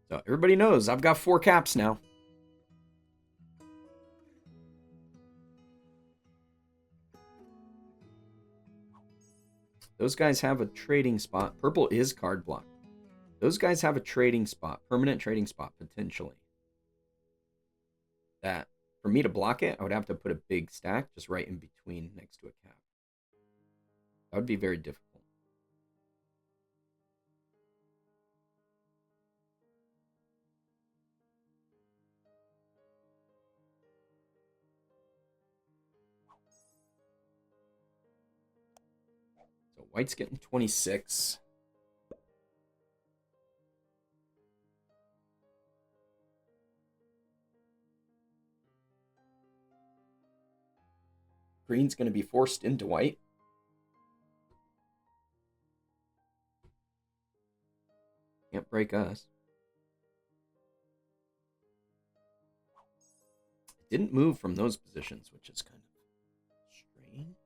So everybody knows I've got 4 caps now. Those guys have a trading spot. Purple is card blocked. Those guys have a trading spot, permanent trading spot, potentially. That, for me to block it, I would have to put a big stack just right in between next to a cap. That would be very difficult. So white's getting 26. Green's going to be forced into white. Can't break us. didn't move from those positions, which is kind of strange.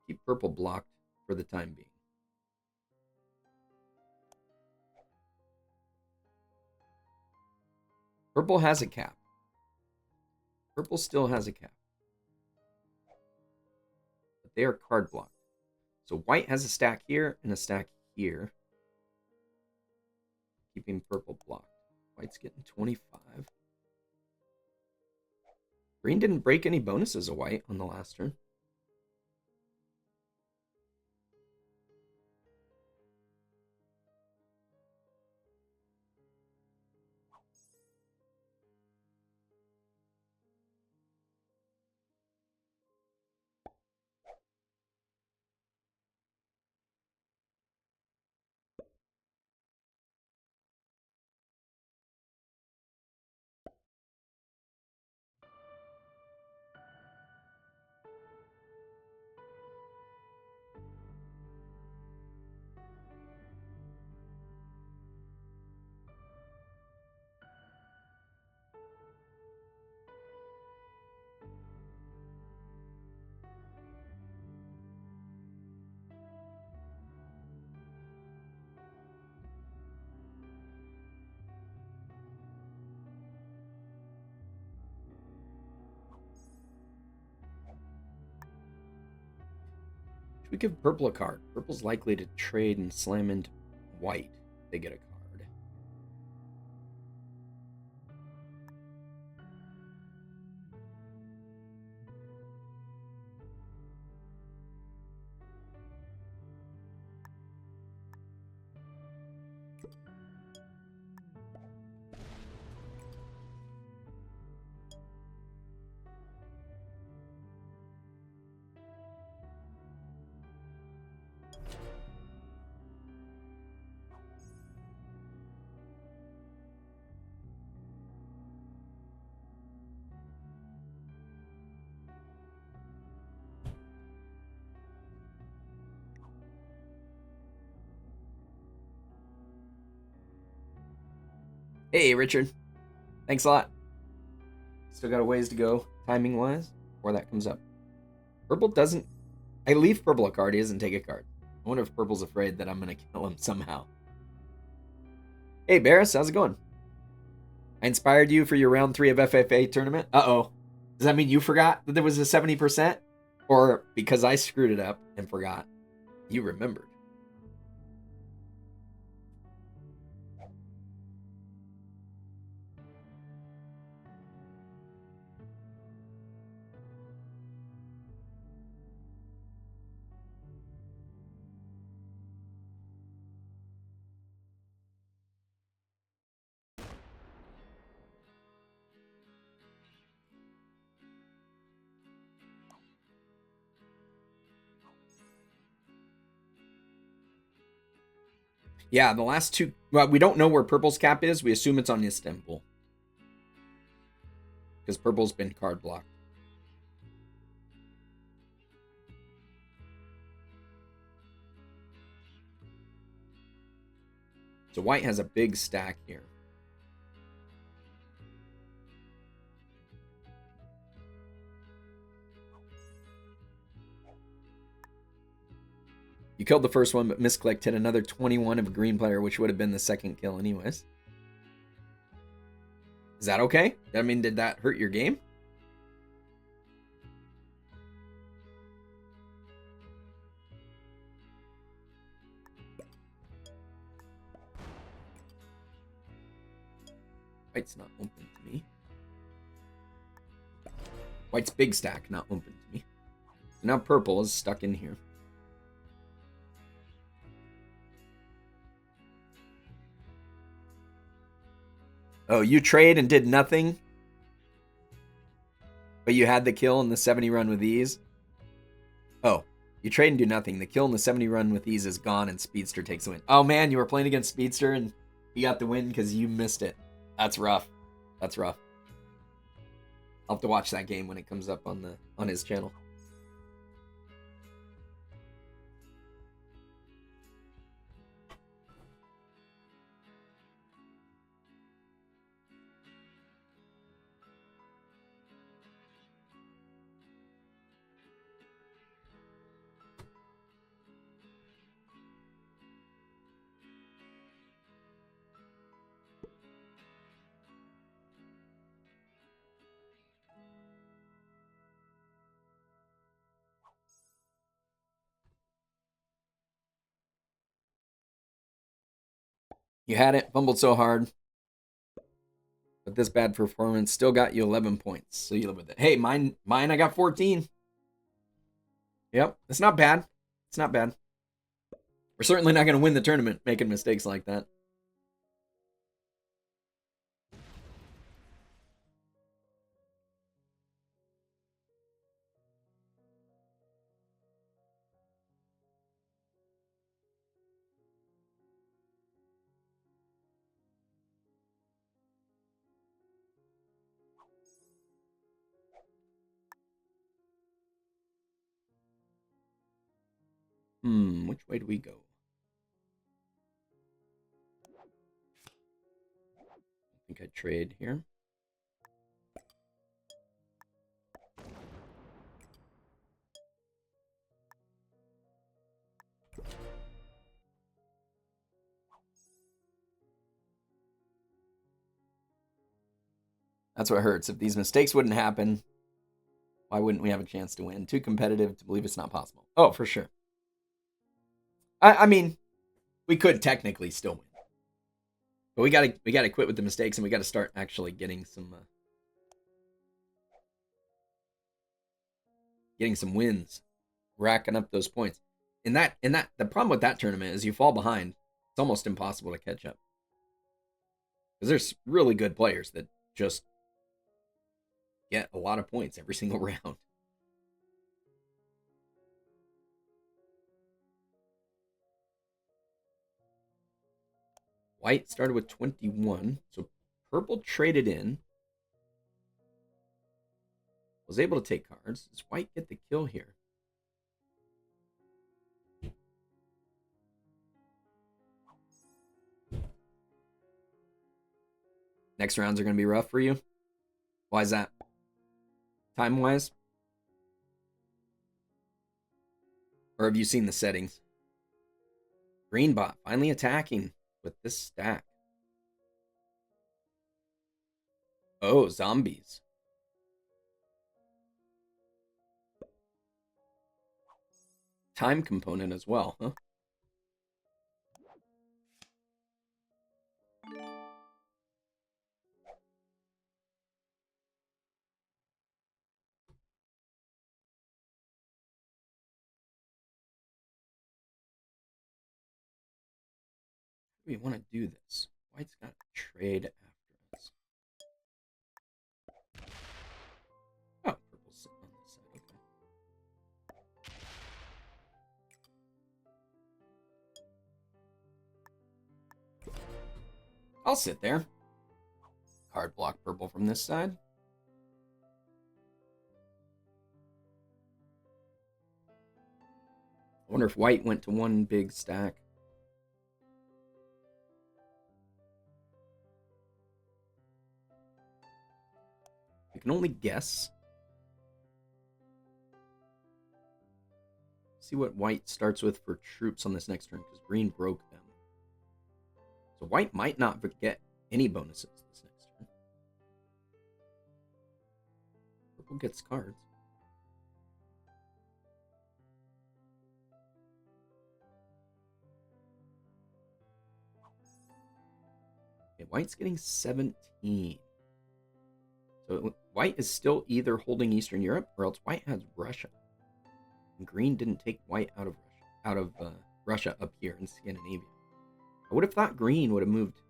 Keep purple blocked for the time being. Purple has a cap. Purple still has a cap. But they are card blocked. So white has a stack here and a stack here. Keeping purple blocked. White's getting 25. Green didn't break any bonuses of white on the last turn. Should we give purple a card? Purple's likely to trade and slam into white if they get a card. Hey, Richard. Thanks a lot. Still got a ways to go, timing-wise, before that comes up. Purple doesn't... I leave purple a card, he doesn't take a card. I wonder if purple's afraid that I'm going to kill him somehow. Hey, Barris, how's it going? I inspired you for your round 3 of FFA tournament? Uh-oh. Does that mean you forgot that there was a 70%? Or because I screwed it up and forgot, you remembered? Yeah, the last two... Well, we don't know where purple's cap is. We assume it's on Istanbul. Because purple's been card blocked. So white has a big stack here. You killed the first one, but misclicked, hit another 21 of a green player, which would have been the second kill anyways. Is that okay? I mean, did that hurt your game? White's not open to me. White's big stack, not open to me. So now purple is stuck in here. Oh, you trade and did nothing? But you had the kill in the 70 run with these? Oh, You trade and do nothing. The kill in the 70 run with ease is gone, and Speedster takes the win. Oh man, you were playing against Speedster, and he got the win because you missed it. That's rough. That's rough. I'll have to watch that game when it comes up on his channel. You had it, fumbled so hard. But this bad performance still got you 11 points. So you live with it. Hey, mine I got 14. Yep, it's not bad. It's not bad. We're certainly not going to win the tournament making mistakes like that. Which way do we go? I think I'd trade here. That's what hurts. If these mistakes wouldn't happen, why wouldn't we have a chance to win? Too competitive to believe it's not possible. Oh, for sure. I mean, we could technically still win. But we gotta quit with the mistakes, and we gotta start actually getting some wins, racking up those points. And the problem with that tournament is you fall behind. It's almost impossible to catch up. Because there's really good players that just get a lot of points every single round. White started with 21, so purple traded in. Was able to take cards. Does white get the kill here? Next rounds are going to be rough for you. Why is that? Time-wise? Or have you seen the settings? Green bot finally attacking with this stack. Oh, zombies. Time component as well, huh? We want to do this. White's got to trade after us. Oh, purple's sitting on this side. Okay. I'll sit there. Card block purple from this side. I wonder if white went to one big stack. I can only guess. See what white starts with for troops on this next turn, because green broke them. So white might not get any bonuses this next turn. Purple gets cards. Okay, white's getting 17. So white is still either holding Eastern Europe, or else white has Russia. And green didn't take white out of Russia up here in Scandinavia. I would have thought green would have moved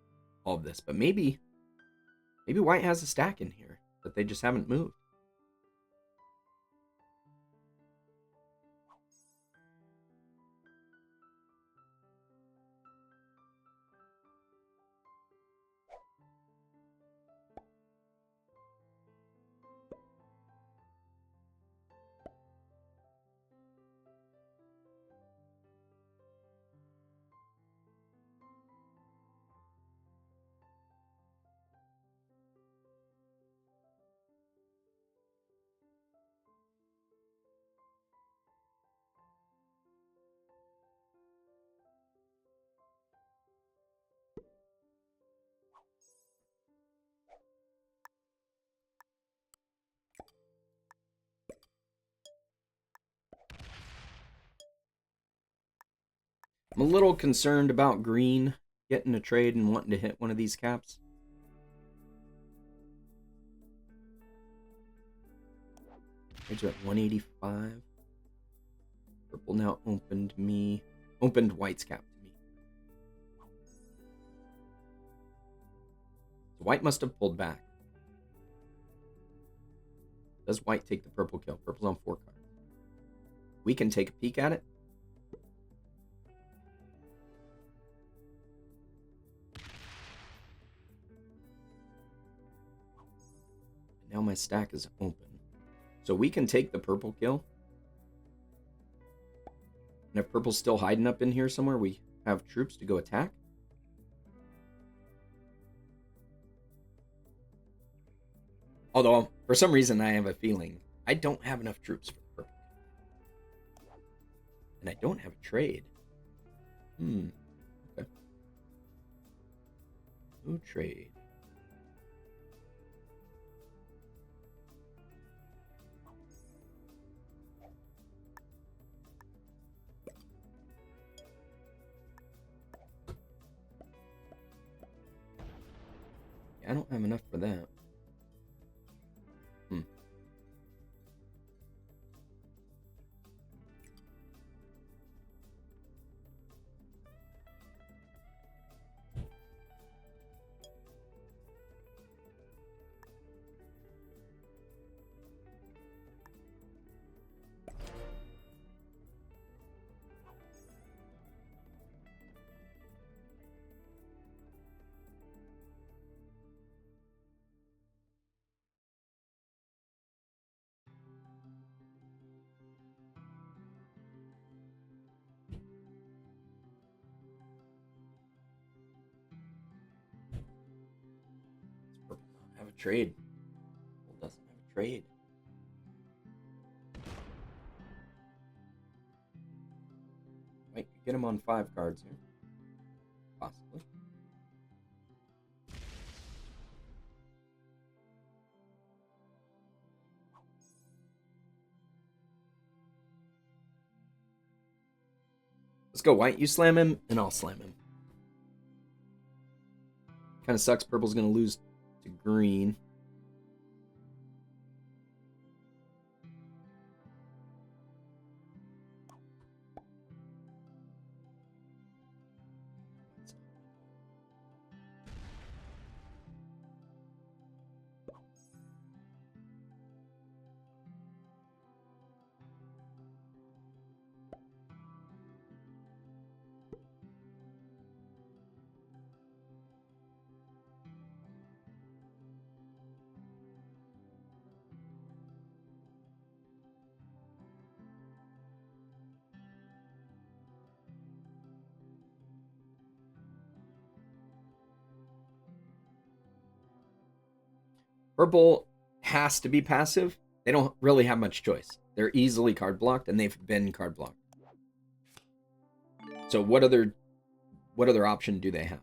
all of this, but maybe white has a stack in here that they just haven't moved. a little concerned about green getting a trade and wanting to hit one of these caps. Trades are at 185. Purple now opened white's cap to me. So white must have pulled back. Does white take the purple kill? Purple's on 4 cards. We can take a peek at it. Now my stack is open. So we can take the purple kill. And if purple's still hiding up in here somewhere, we have troops to go attack. Although, for some reason, I have a feeling I don't have enough troops for the purple. And I don't have a trade. Okay. No trade. I don't have enough for that. Have a trade. Well, doesn't have a trade. Might get him on 5 cards here. Possibly. Let's go white. You slam him, and I'll slam him. Kind of sucks. Purple's going to lose to green. Purple has to be passive. They don't really have much choice. They're easily card blocked, and they've been card blocked. So what other option do they have?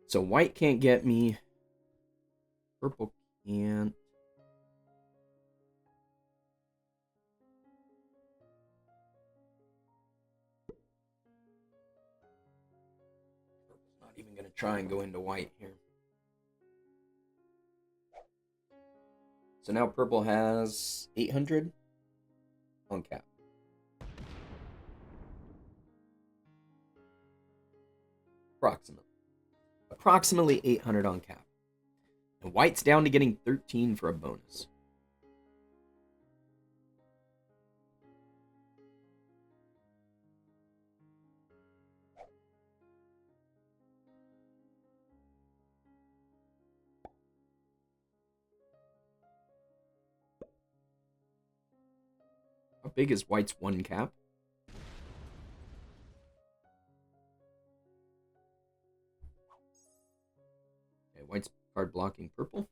So white can't get me. Purple can't. Purple's not even going to try and go into white here. So now purple has 800 on cap. Approximately 800 on cap. And white's down to getting 13 for a bonus. How big is white's 1 cap? White's card blocking purple.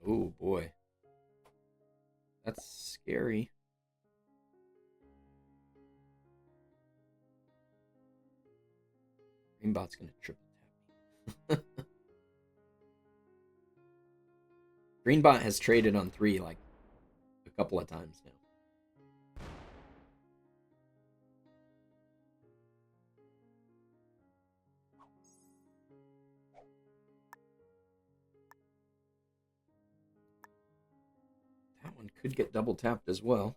Oh boy. That's scary. Greenbot's gonna triple tap me. Greenbot has traded on 3 like a couple of times now. That one could get double tapped as well.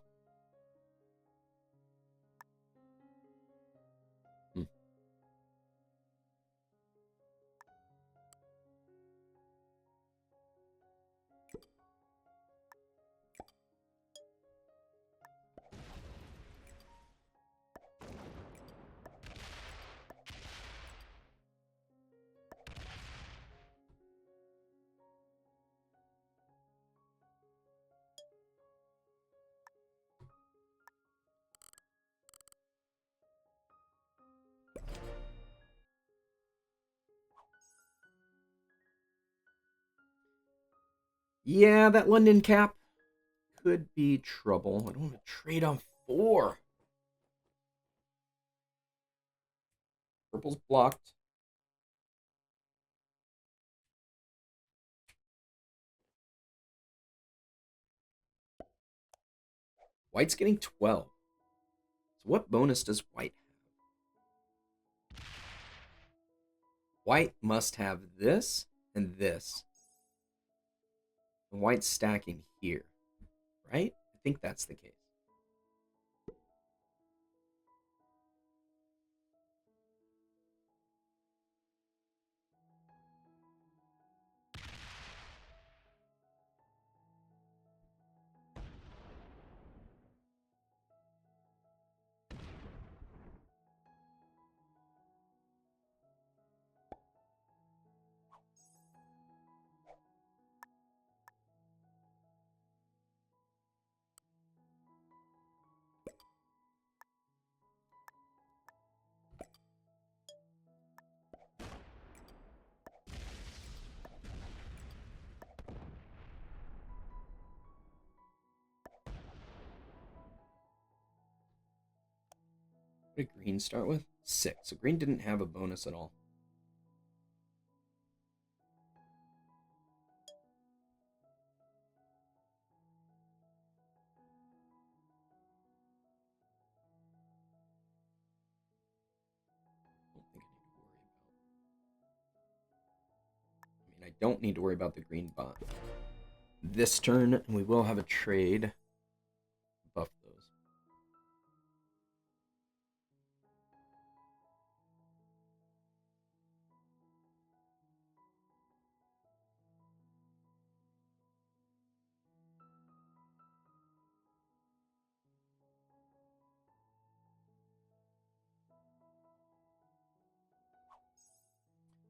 Yeah, that London cap could be trouble. I don't want to trade on 4. Purple's blocked. White's getting 12. So what bonus does white have? White must have this and this. And white's stacking here, right? I think that's the case. What did green start with? 6. So green didn't have a bonus at all. I don't need to worry about the green bot this turn, and we will have a trade. Buff those.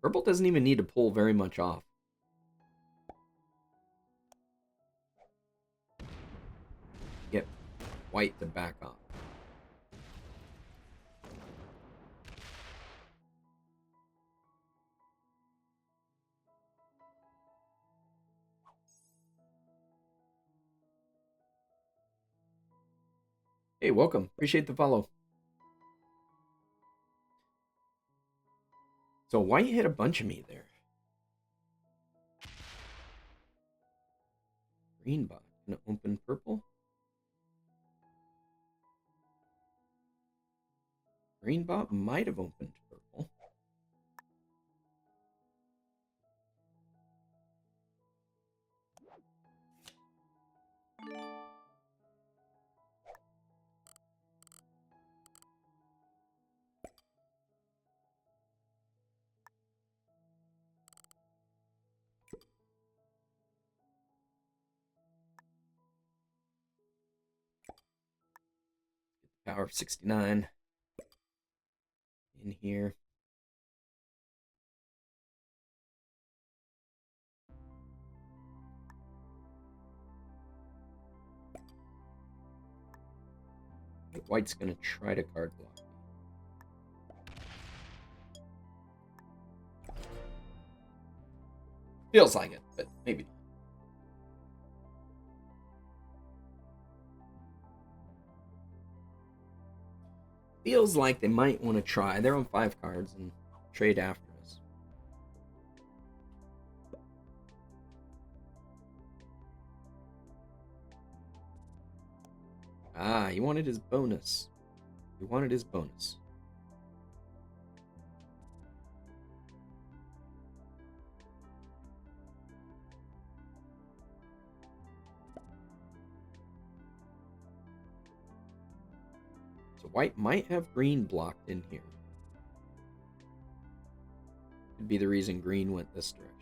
Purple doesn't even need to pull very much off. Get white to back off. Hey, welcome. Appreciate the follow. So white hit a bunch of me there. Green bot gonna open purple. Green bot might have opened purple. Power of 69 in here. White's gonna try to card block. Feels like it, but maybe not. feels like they might want to try. They're on 5 cards and trade after us. Ah, he wanted his bonus. He wanted his bonus. So white might have green blocked in here. Could be the reason green went this direction.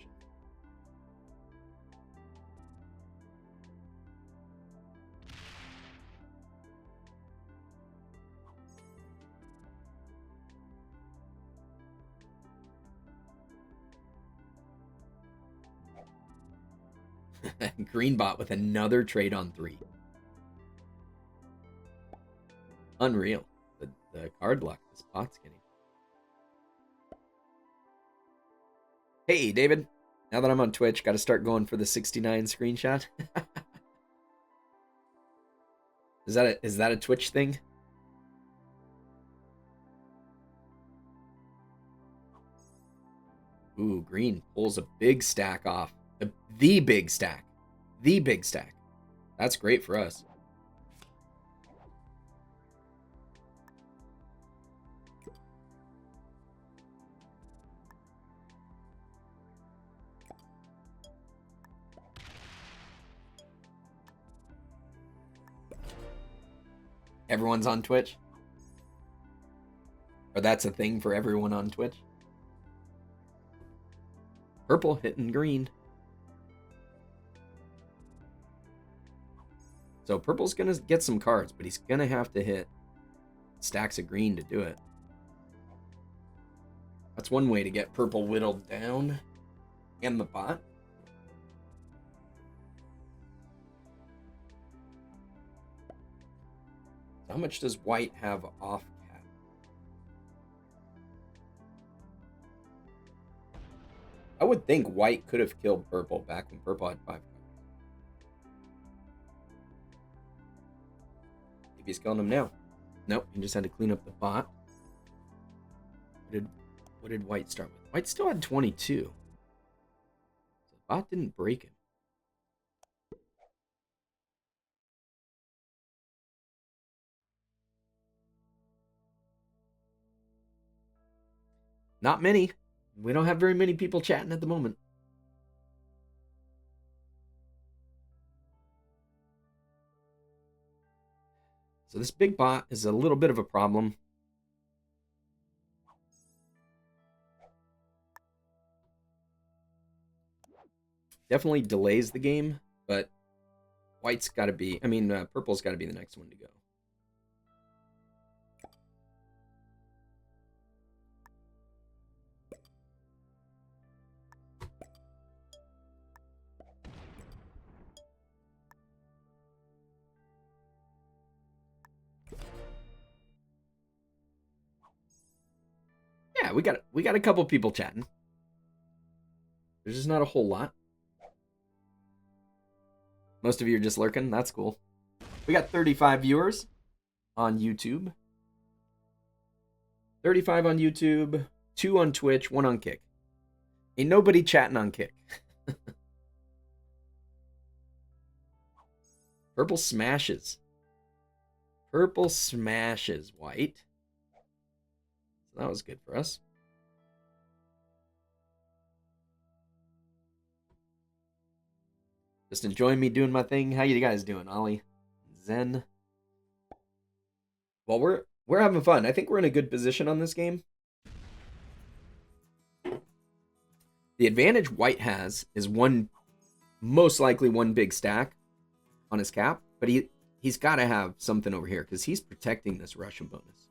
Green bot with another trade on 3. Unreal. The card luck this bot's getting. Hey, David. Now that I'm on Twitch, got to start going for the 69 screenshot. Is that a Twitch thing? Ooh, green pulls a big stack off. The big stack. The big stack. That's great for us. Everyone's on Twitch? Or that's a thing for everyone on Twitch? Purple hitting green. So purple's going to get some cards, but he's going to have to hit stacks of green to do it. That's one way to get purple whittled down. And the bot. How much does white have off cap? I would think white could have killed purple back when purple had 5 cards. Maybe he's killing him now. Nope, he just had to clean up the bot. What did white start with? White still had 22. So the bot didn't break him. Not many. We don't have very many people chatting at the moment. So this big bot is a little bit of a problem. Definitely delays the game, but white's got to be, purple's got to be the next one to go. Yeah, we got a couple people chatting. There's just not a whole lot. Most of you are just lurking. That's cool. We got 35 viewers on YouTube. 35 on YouTube, 2 on Twitch, 1 on Kick. Ain't nobody chatting on Kick. Purple smashes. Purple smashes white. So that was good for us. Just enjoying me doing my thing. How you guys doing, Ollie? Zen. Well, we're having fun. I think we're in a good position on this game. The advantage white has is most likely one big stack on his cap, but he's got to have something over here because he's protecting this Russian bonus.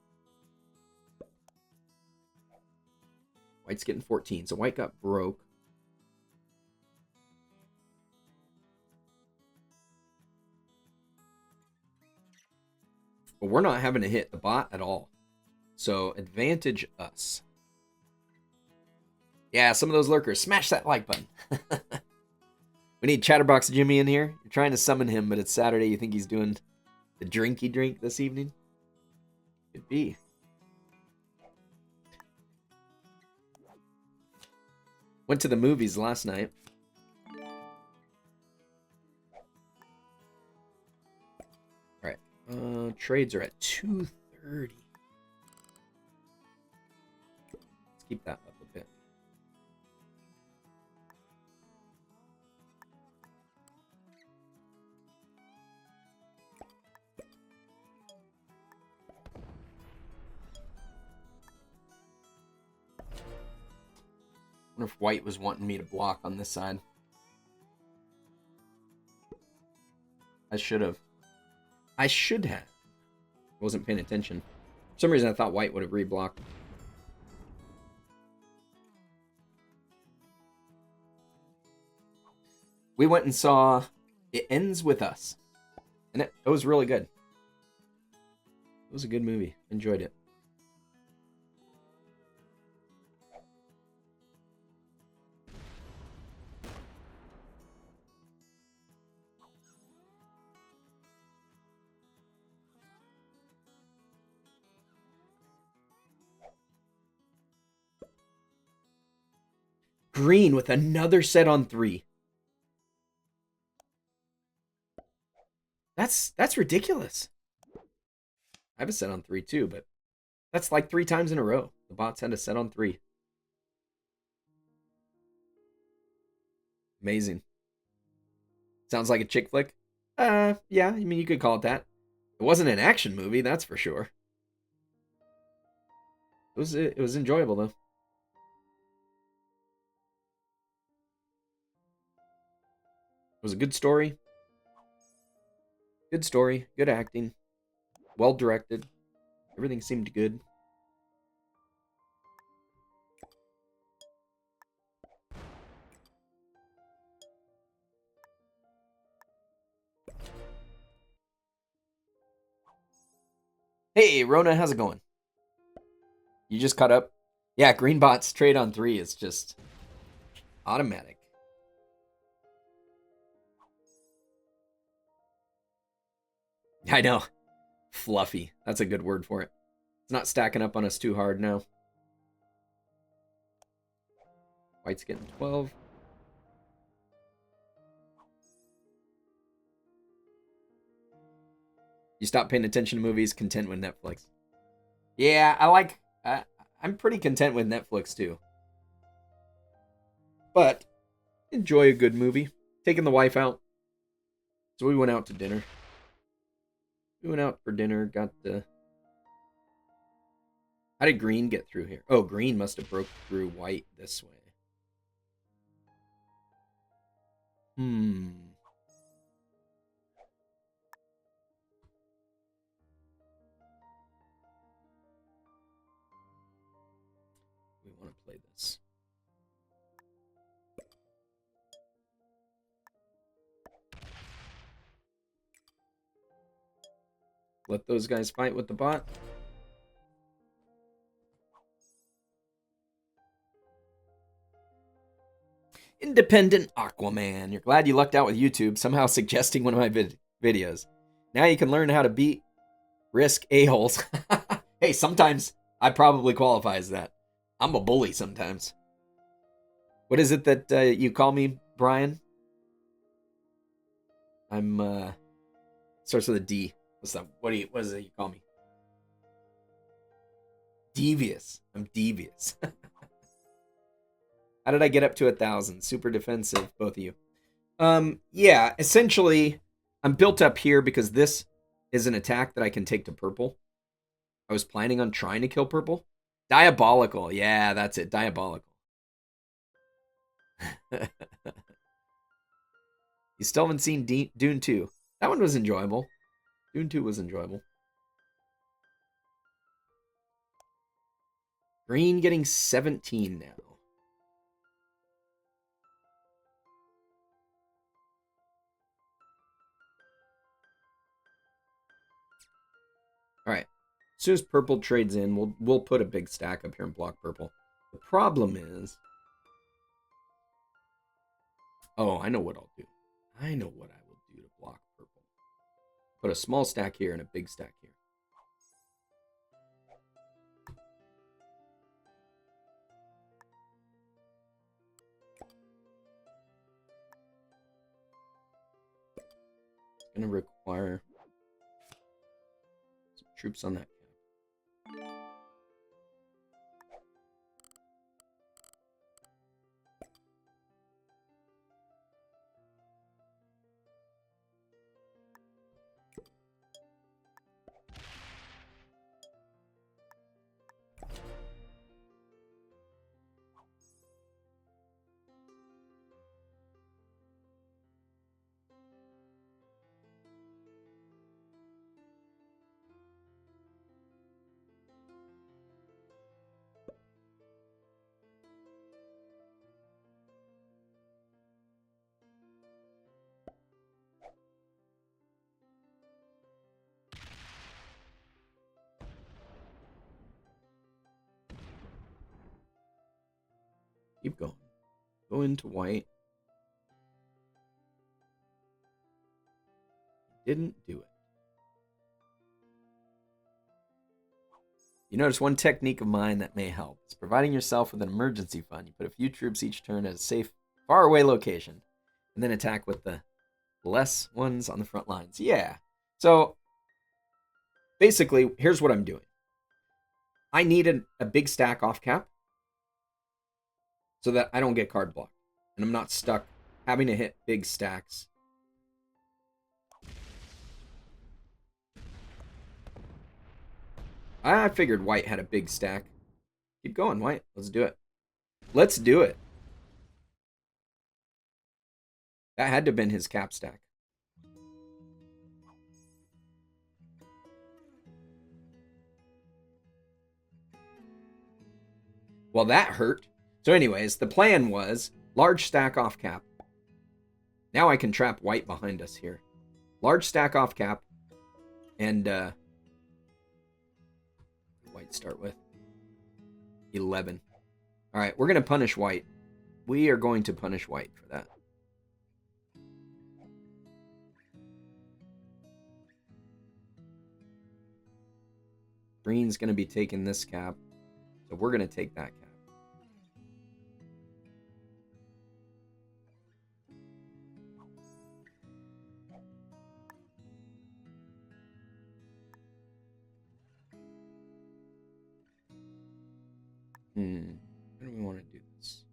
White's getting 14, so white got broke. But we're not having to hit the bot at all. So advantage us. Yeah, some of those lurkers, smash that like button. We need Chatterbox Jimmy in here. You're trying to summon him, but it's Saturday. You think he's doing the drinky drink this evening? Could be. Went to the movies last night. All right. Trades are at 230. Let's keep that up a bit. I wonder if white was wanting me to block on this side. I should have. I should have. I wasn't paying attention. For some reason, I thought white would have reblocked. We went and saw It Ends With Us. And it was really good. It was a good movie. Enjoyed it. Green with another set on 3. That's ridiculous. I have a set on 3 too, but that's like 3 times in a row. The bots had a set on 3. Amazing. Sounds like a chick flick. Yeah, I mean you could call it that. It wasn't an action movie, that's for sure. It was enjoyable though. It was a good story. Good story, good acting, well directed. Everything seemed good. Hey, Rona, how's it going? You just caught up? Yeah, green bots trade on 3 is just automatic. I know. Fluffy. That's a good word for it. It's not stacking up on us too hard now. White's getting 12. You stop paying attention to movies, content with Netflix. Yeah, I'm pretty content with Netflix too. But enjoy a good movie. Taking the wife out. So we went out to dinner. We went out for dinner, got the... How did green get through here? Oh, green must have broke through white this way. We want to play this. Let those guys fight with the bot. Independent Aquaman. You're glad you lucked out with YouTube, somehow suggesting one of my videos. Now you can learn how to beat risk a-holes. Hey, sometimes I probably qualify as that. I'm a bully sometimes. What is it that you call me, Brian? I'm, starts with a D. What's that? What is it you call me? Devious. I'm devious. How did I get up to 1,000? Super defensive, both of you. Yeah, essentially, I'm built up here because this is an attack that I can take to purple. I was planning on trying to kill purple. Diabolical. Yeah, that's it. Diabolical. You still haven't seen Dune 2. That one was enjoyable. Dune 2 was enjoyable. Green getting 17 now. All right. As soon as purple trades in, we'll put a big stack up here and block purple. The problem is... Oh, I know what I'll do. I know what I will do to block purple. Put a small stack here and a big stack here. Gonna require some troops on that. Keep going. Go into white. Didn't do it. You notice one technique of mine that may help. It's providing yourself with an emergency fund. You put a few troops each turn at a safe, faraway location, and then attack with the less ones on the front lines. Yeah. So, basically, here's what I'm doing. I need a big stack off cap so that I don't get card blocked. And I'm not stuck having to hit big stacks. I figured white had a big stack. Keep going, white. Let's do it. Let's do it. That had to have been his cap stack. Well, that hurt. So anyways, the plan was large stack off cap. Now I can trap white behind us here. Large stack off cap. And white start with 11. All right, we're going to punish white. We are going to punish white for that. Green's going to be taking this cap. So we're going to take that cap. How do we want to do this?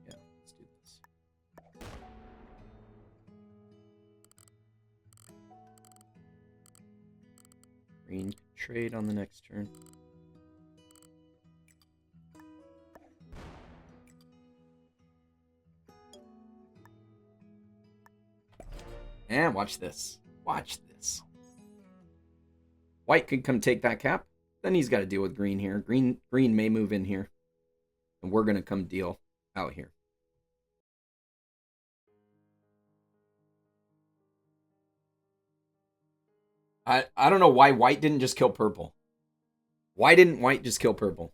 Yeah, let's do this. Green can trade on the next turn. And watch this. Watch this. White could come take that cap. Then he's got to deal with green here. Green may move in here. And we're going to come deal out here. I don't know why white didn't just kill purple. Why didn't white just kill purple?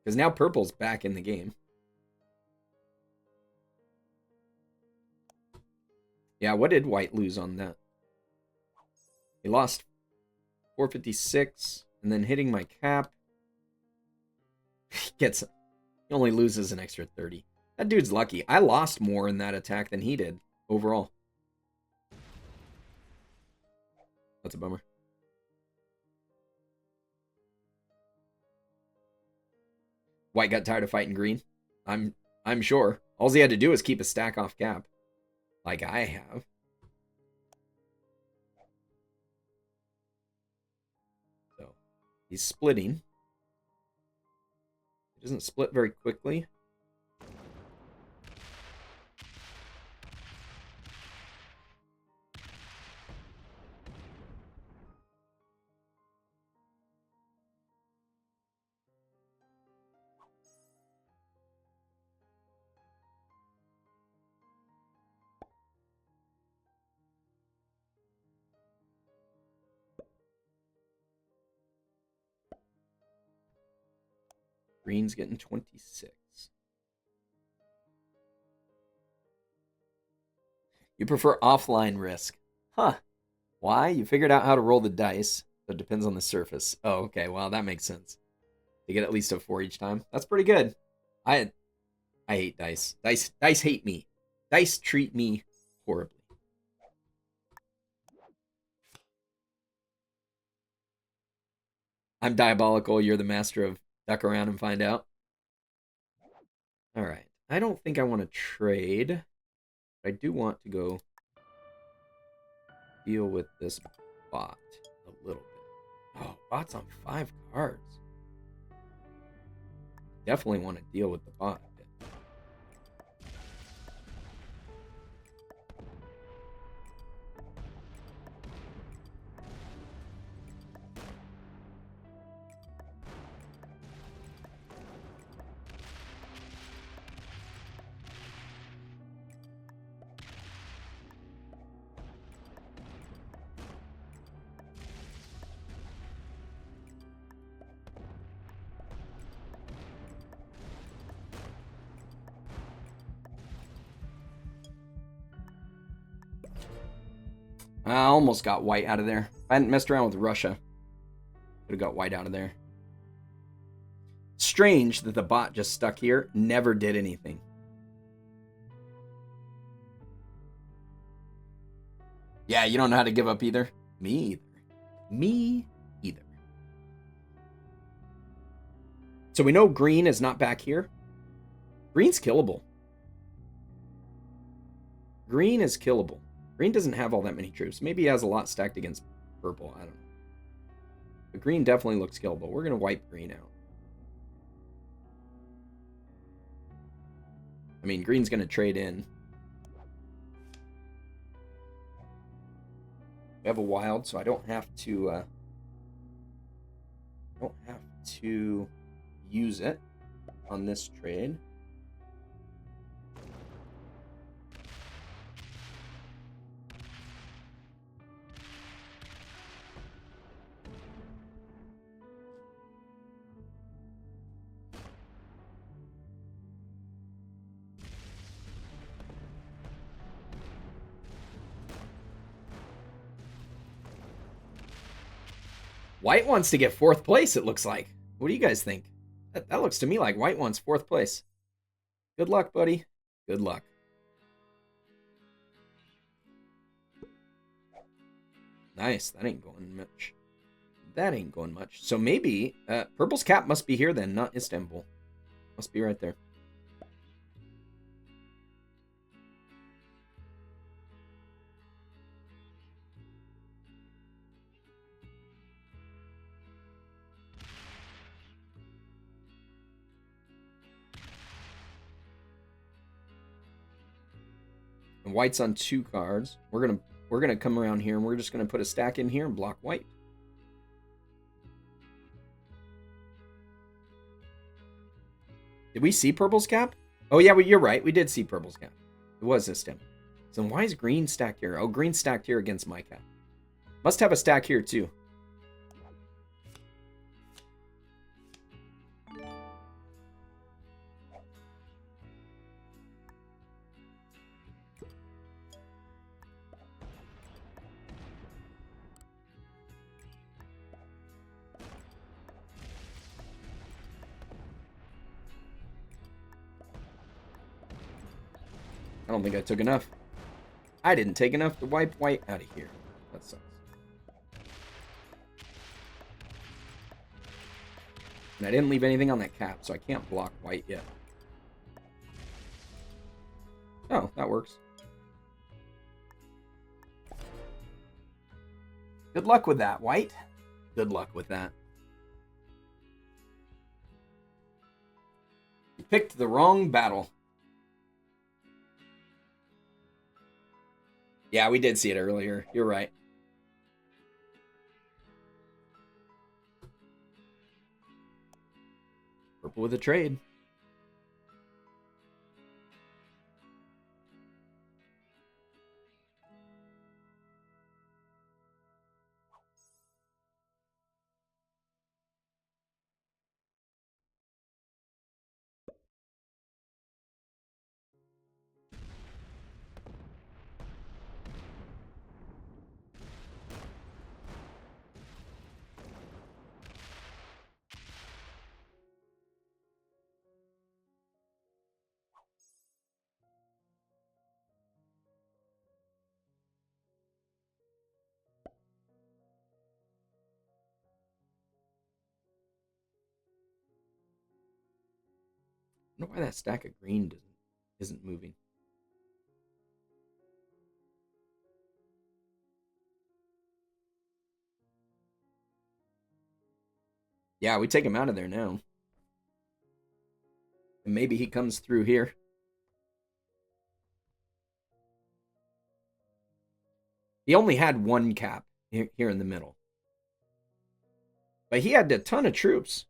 Because now purple's back in the game. Yeah, what did white lose on that? He lost 456, and then hitting my cap. He only loses an extra 30. That dude's lucky. I lost more in that attack than he did overall. That's a bummer. White got tired of fighting green. I'm sure. All he had to do was keep a stack off cap. Like I have. So, he's splitting. He doesn't split very quickly. Green's getting 26. You prefer offline risk. Huh. Why? You figured out how to roll the dice. So it depends on the surface. Oh, okay. Well, that makes sense. You get at least a 4 each time. That's pretty good. I hate dice. Dice hate me. Dice treat me horribly. I'm diabolical. You're the master of duck around and find out. All right. I don't think I want to trade. But I do want to go deal with this bot a little bit. Oh, bot's on 5 cards. Definitely want to deal with the bot. I almost got white out of there. If I hadn't messed around with Russia, could have got white out of there. Strange that the bot just stuck here, never did anything. Yeah, you don't know how to give up either. Me either. Me either. So we know green is not back here. Green's killable. Green is killable. Green doesn't have all that many troops. Maybe he has a lot stacked against purple. I don't know. But green definitely looks killable. We're going to wipe green out. I mean, green's going to trade in. We have a wild, so I don't have to use it on this trade. White wants to get 4th place, it looks like. What do you guys think? That looks to me like white wants 4th place. Good luck, buddy. Good luck. Nice. That ain't going much. That ain't going much. So maybe purple's cap must be here then, not Istanbul. Must be right there. And white's on 2 cards. We're gonna come around here and we're just gonna put a stack in here and block white. Did we see purple's cap? Oh yeah, you're right. We did see purple's cap. It was this stem. So why is green stacked here? Oh, green stacked here against my cap. Must have a stack here too. I don't think I took enough. I didn't take enough to wipe white out of here. That sucks. And I didn't leave anything on that cap, so I can't block white yet. Oh, that works. Good luck with that, white. Good luck with that. You picked the wrong battle. Yeah, we did see it earlier. You're right. Purple with a trade. I wonder why that stack of green isn't moving. Yeah, we take him out of there now. And maybe he comes through here. He only had one cap here in the middle. But he had a ton of troops.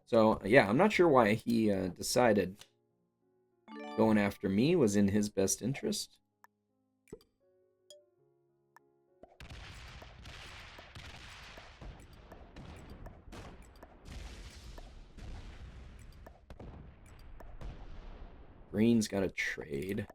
So, yeah, I'm not sure why he decided going after me was in his best interest. Green's got a trade.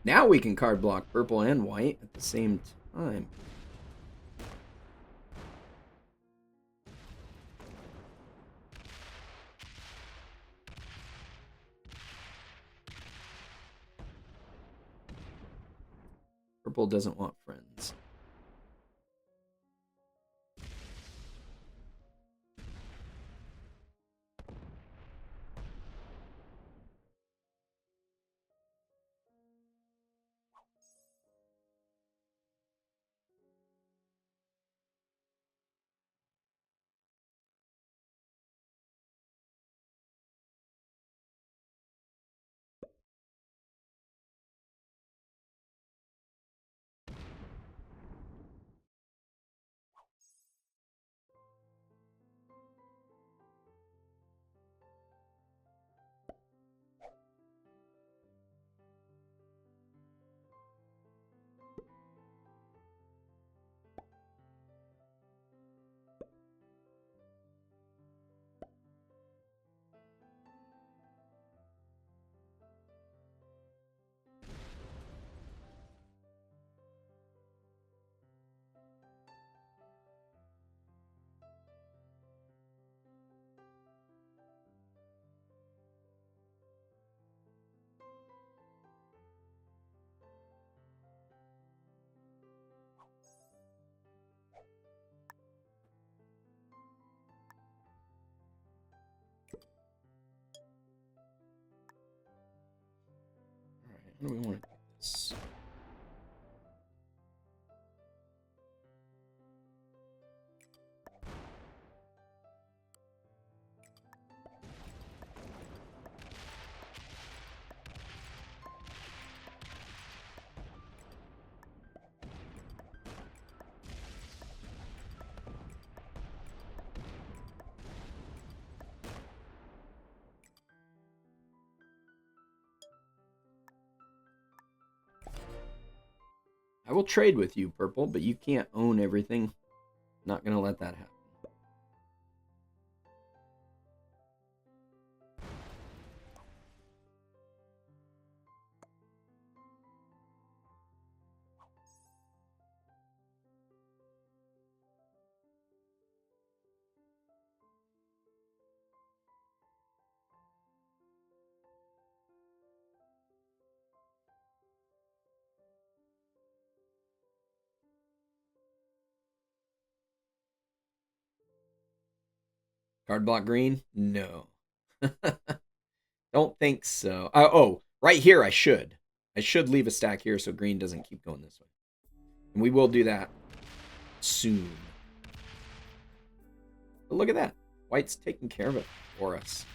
Now we can card block purple and white at the same time. Purple doesn't want friends. How do we want to do this? I will trade with you, purple, but you can't own everything. Not gonna let that happen. Card block green? No. Don't think so. Oh, right here I should. I should leave a stack here so green doesn't keep going this way. And we will do that soon. But look at that. White's taking care of it for us.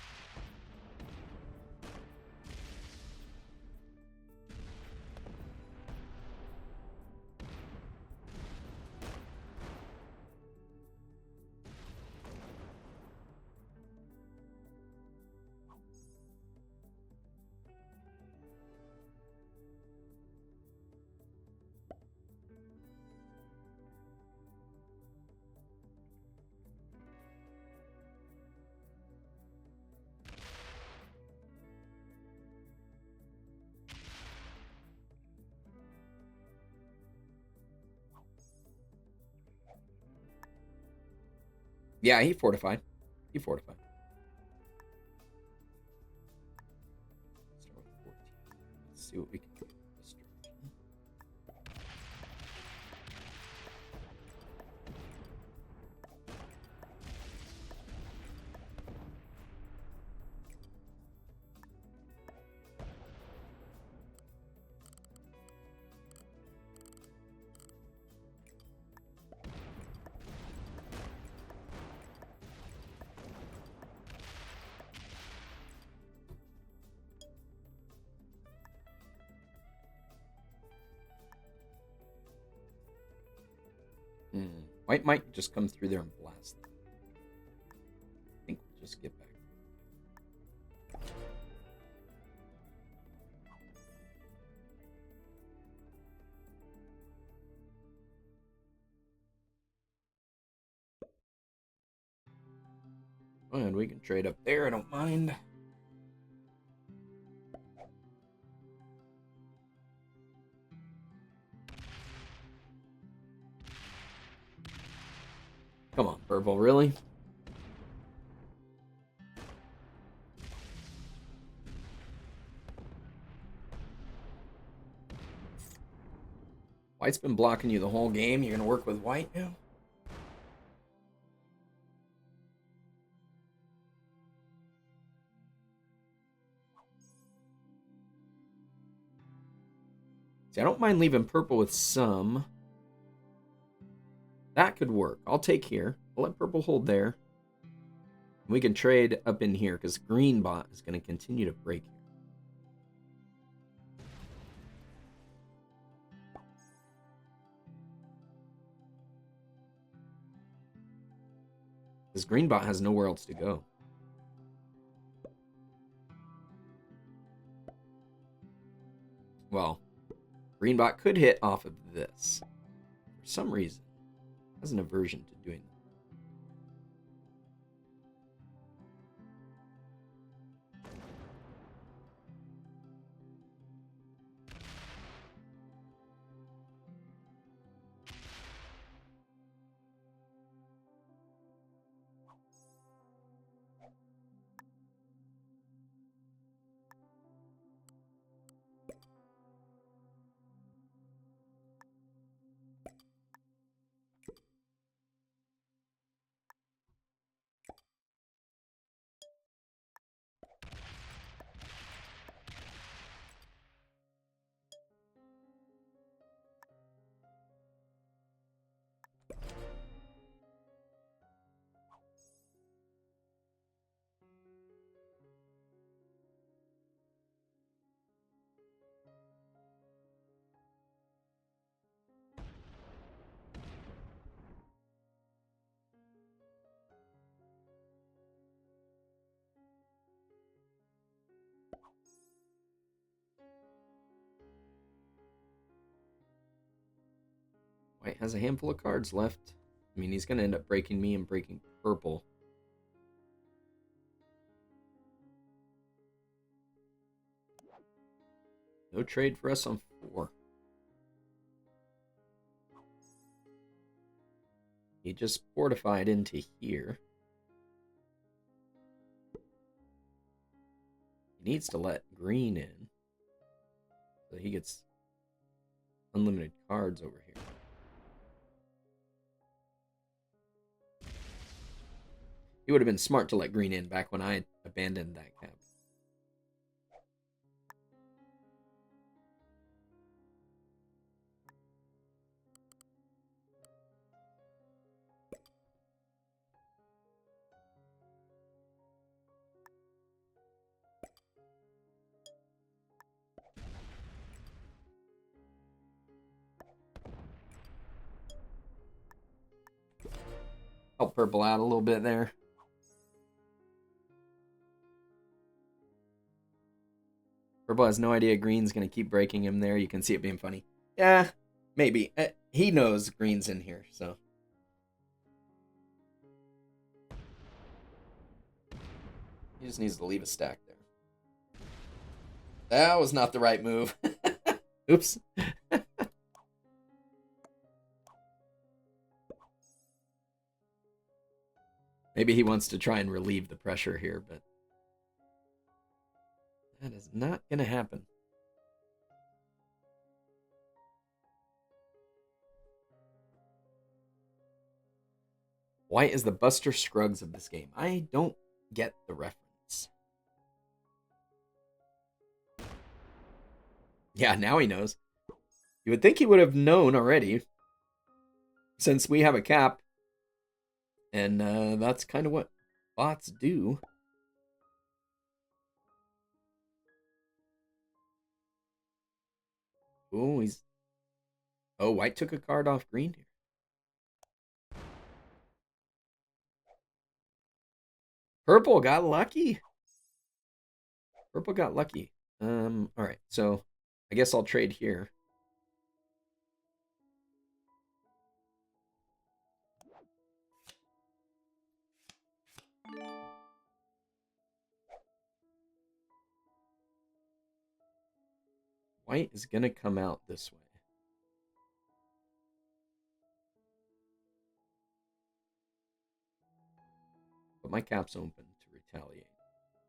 Yeah, he fortified. He fortified. Start with 14. Let's see what we can do with this direction. White might just come through there and blast them. I think we'll just get back. And we can trade up there, I don't mind. Come on, purple, really? White's been blocking you the whole game. You're going to work with white now? See, I don't mind leaving purple with some. That could work. I'll take here. I'll let purple hold there. We can trade up in here because green bot is going to continue to break here. Because green bot has nowhere else to go. Well, green bot could hit off of this. For some reason, it has an aversion to doing that. White has a handful of cards left. I mean, he's going to end up breaking me and breaking purple. No trade for us on 4. He just fortified into here. He needs to let green in. So he gets unlimited cards over here. It would have been smart to let green in back when I abandoned that cap. Help purple out a little bit there. Purple has no idea green's going to keep breaking him there. You can see it being funny. Yeah, maybe. He knows green's in here, so. He just needs to leave a stack there. That was not the right move. Oops. Maybe he wants to try and relieve the pressure here, but that is not going to happen. White is the Buster Scruggs of this game. I don't get the reference. Yeah, now he knows. You would think he would have known already, since we have a cap, and that's kind of what bots do. Oh, white took a card off green here. Purple got lucky. Purple got lucky. All right, so I guess I'll trade here. White is gonna come out this way. But my cap's open to retaliate,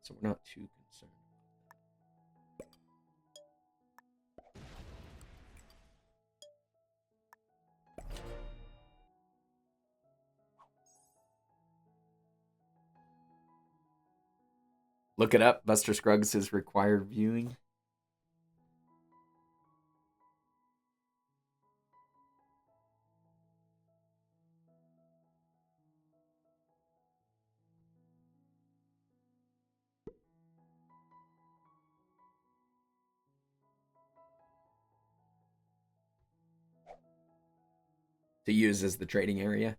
so we're not too concerned. Look it up. Buster Scruggs is required viewing. To use as the trading area.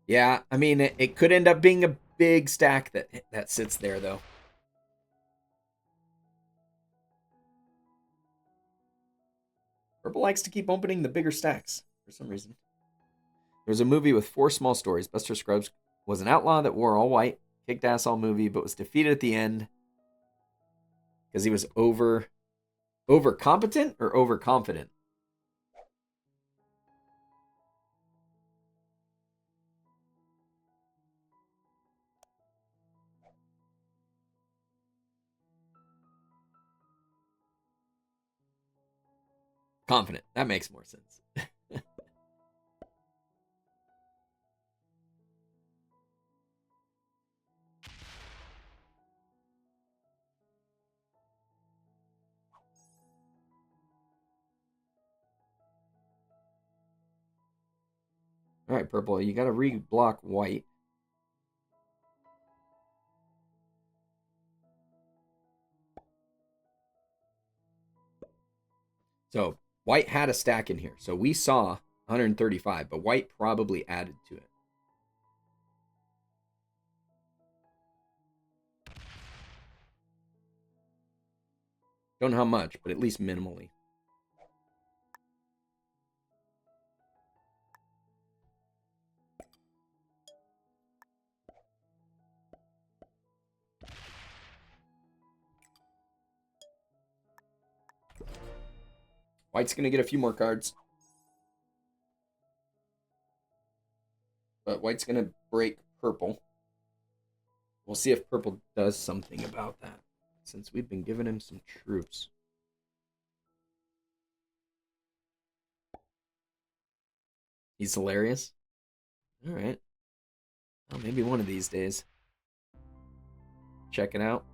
Yeah, I mean, it could end up being a big stack that sits there, though. Purple likes to keep opening the bigger stacks for some reason. There was a movie with 4 small stories. Buster Scruggs was an outlaw that wore all white, kicked ass all movie, but was defeated at the end because he was overcompetent or overconfident. Confident. That makes more sense. All right, purple, you got to re-block white. So white had a stack in here. So we saw 135, but white probably added to it. Don't know how much, but at least minimally. White's going to get a few more cards. But white's going to break purple. We'll see if purple does something about that, since we've been giving him some troops. He's hilarious. All right. Well, maybe one of these days. Check it out.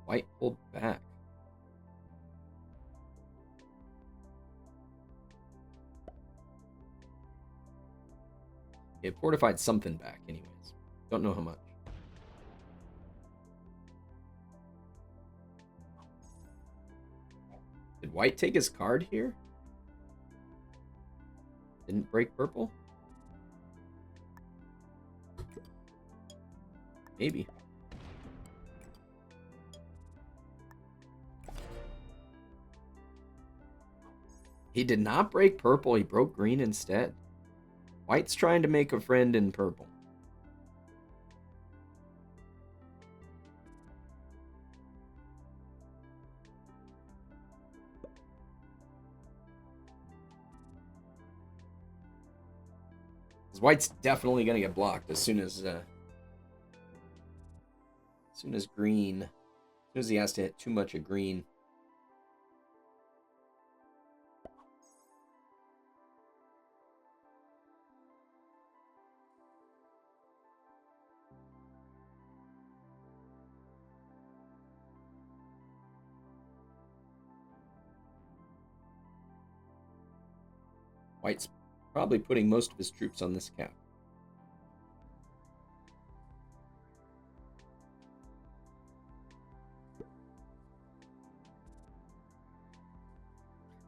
White pulled back. It fortified something back anyways. Don't know how much. Did white take his card here? Didn't break purple? Maybe. He did not break purple. He broke green instead. White's trying to make a friend in purple. White's definitely going to get blocked as soon as green, as soon as he has to hit too much of green. White's probably putting most of his troops on this cap.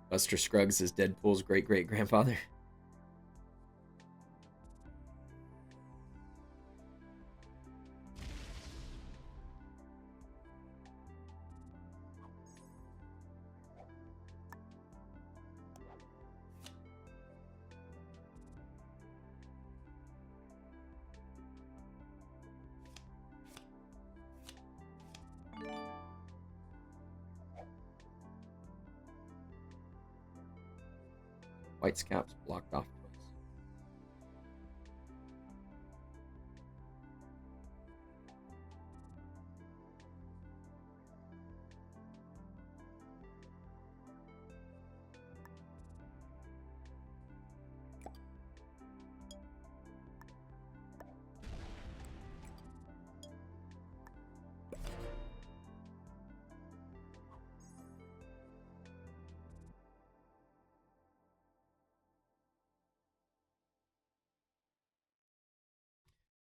Buster Scruggs is Deadpool's great-great-grandfather. White's cap's blocked off twice.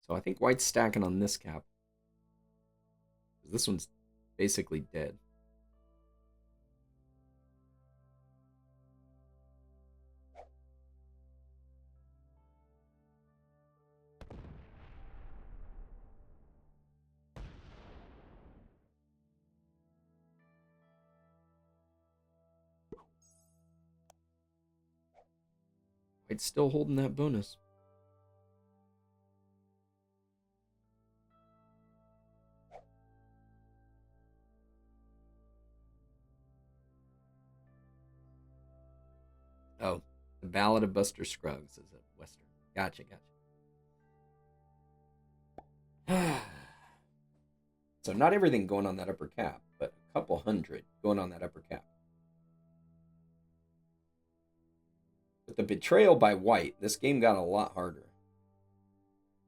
So I think White's stacking on this cap. This one's basically dead. White's still holding that bonus. Oh, the Ballad of Buster Scruggs is a Western. Gotcha. So not everything going on that upper cap, but a couple hundred going on that upper cap. With the betrayal by White, this game got a lot harder.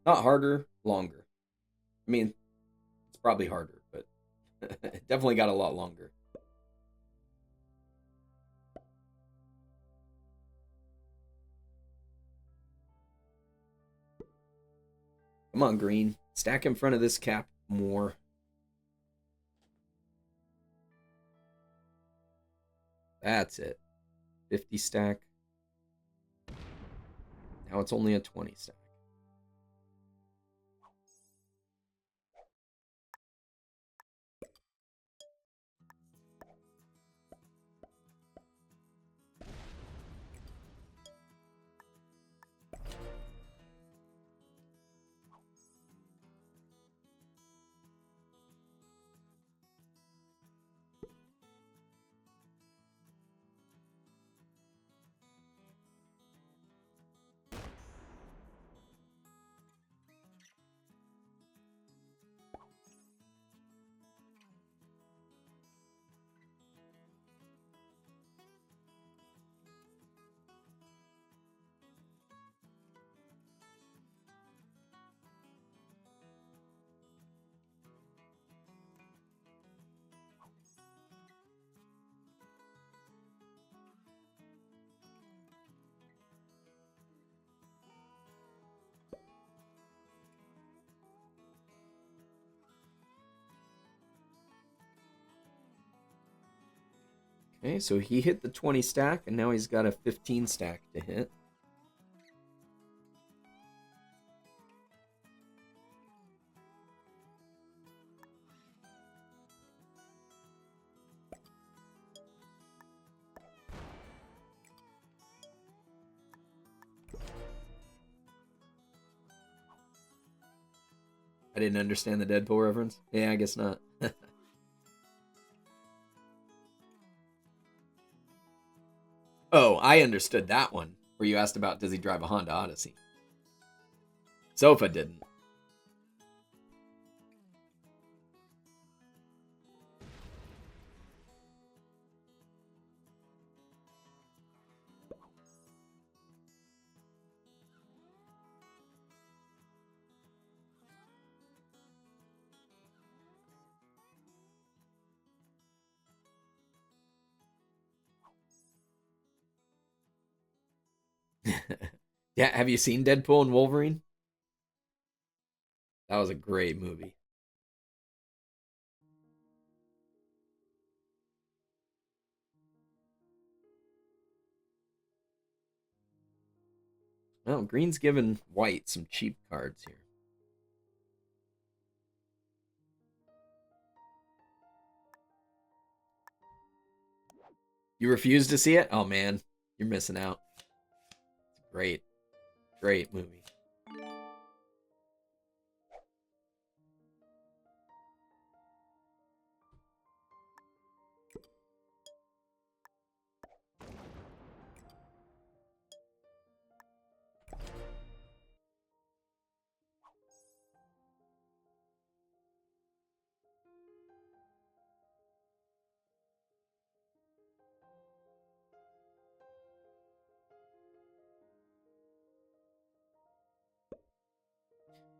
Not harder, longer. I mean, it's probably harder, but it definitely got a lot longer. Come on, green. Stack in front of this cap more. That's it. 50 stack. Now it's only a 20 stack. Okay, so he hit the 20 stack, and now he's got a 15 stack to hit. I didn't understand the Deadpool reference. Yeah, I guess not. Oh, I understood that one, where you asked about does he drive a Honda Odyssey. Sofa didn't. Yeah, have you seen Deadpool and Wolverine? That was a great movie. Well, green's giving white some cheap cards here. You refuse to see it? Oh man, you're missing out. It's a great, great movie.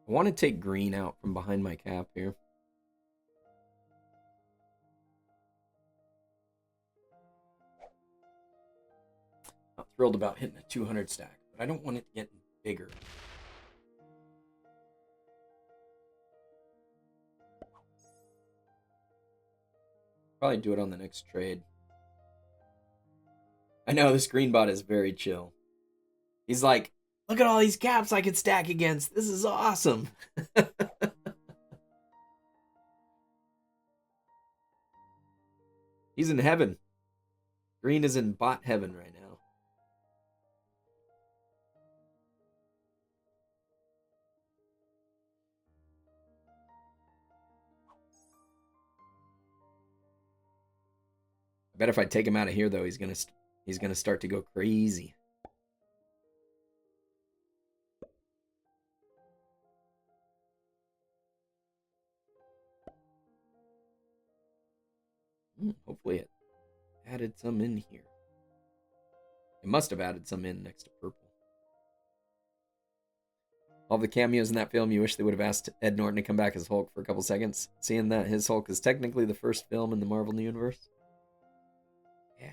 I want to take green out from behind my cap here. Not thrilled about hitting a 200 stack, but I don't want it to get bigger. Probably do it on the next trade. I know this green bot is very chill. He's like, look at all these caps I can stack against. This is awesome. He's in heaven. Green is in bot heaven right now. I bet if I take him out of here, though, he's gonna start to go crazy. Hopefully it added some in here. It must have added some in next to purple. All the cameos in that film, you wish they would have asked Ed Norton to come back as Hulk for a couple seconds, seeing that his Hulk is technically the first film in the Marvel universe. Yeah.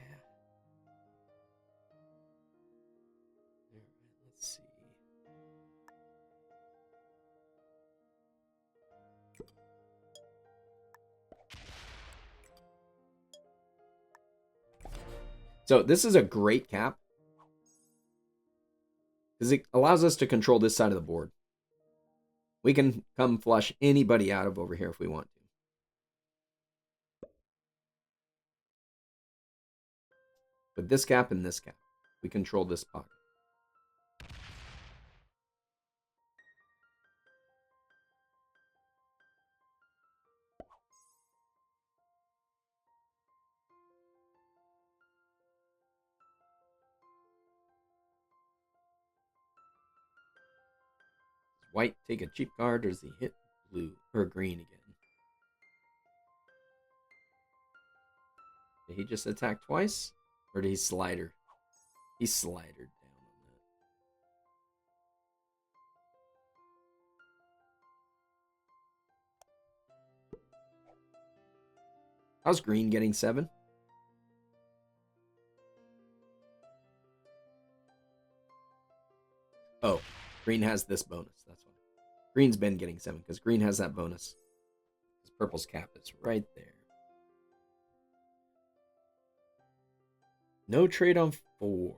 Let's see. So this is a great cap because it allows us to control this side of the board. We can come flush anybody out of over here if we want to. With this cap and this cap, we control this pocket. Does white take a cheap card, or does he hit blue or green again? Did he just attack twice? Or did he slider? He slidered down on that. How's green getting 7? Oh, green has this bonus. That's why. Green's been getting 7 because green has that bonus. Because purple's cap is right there. No trade on 4.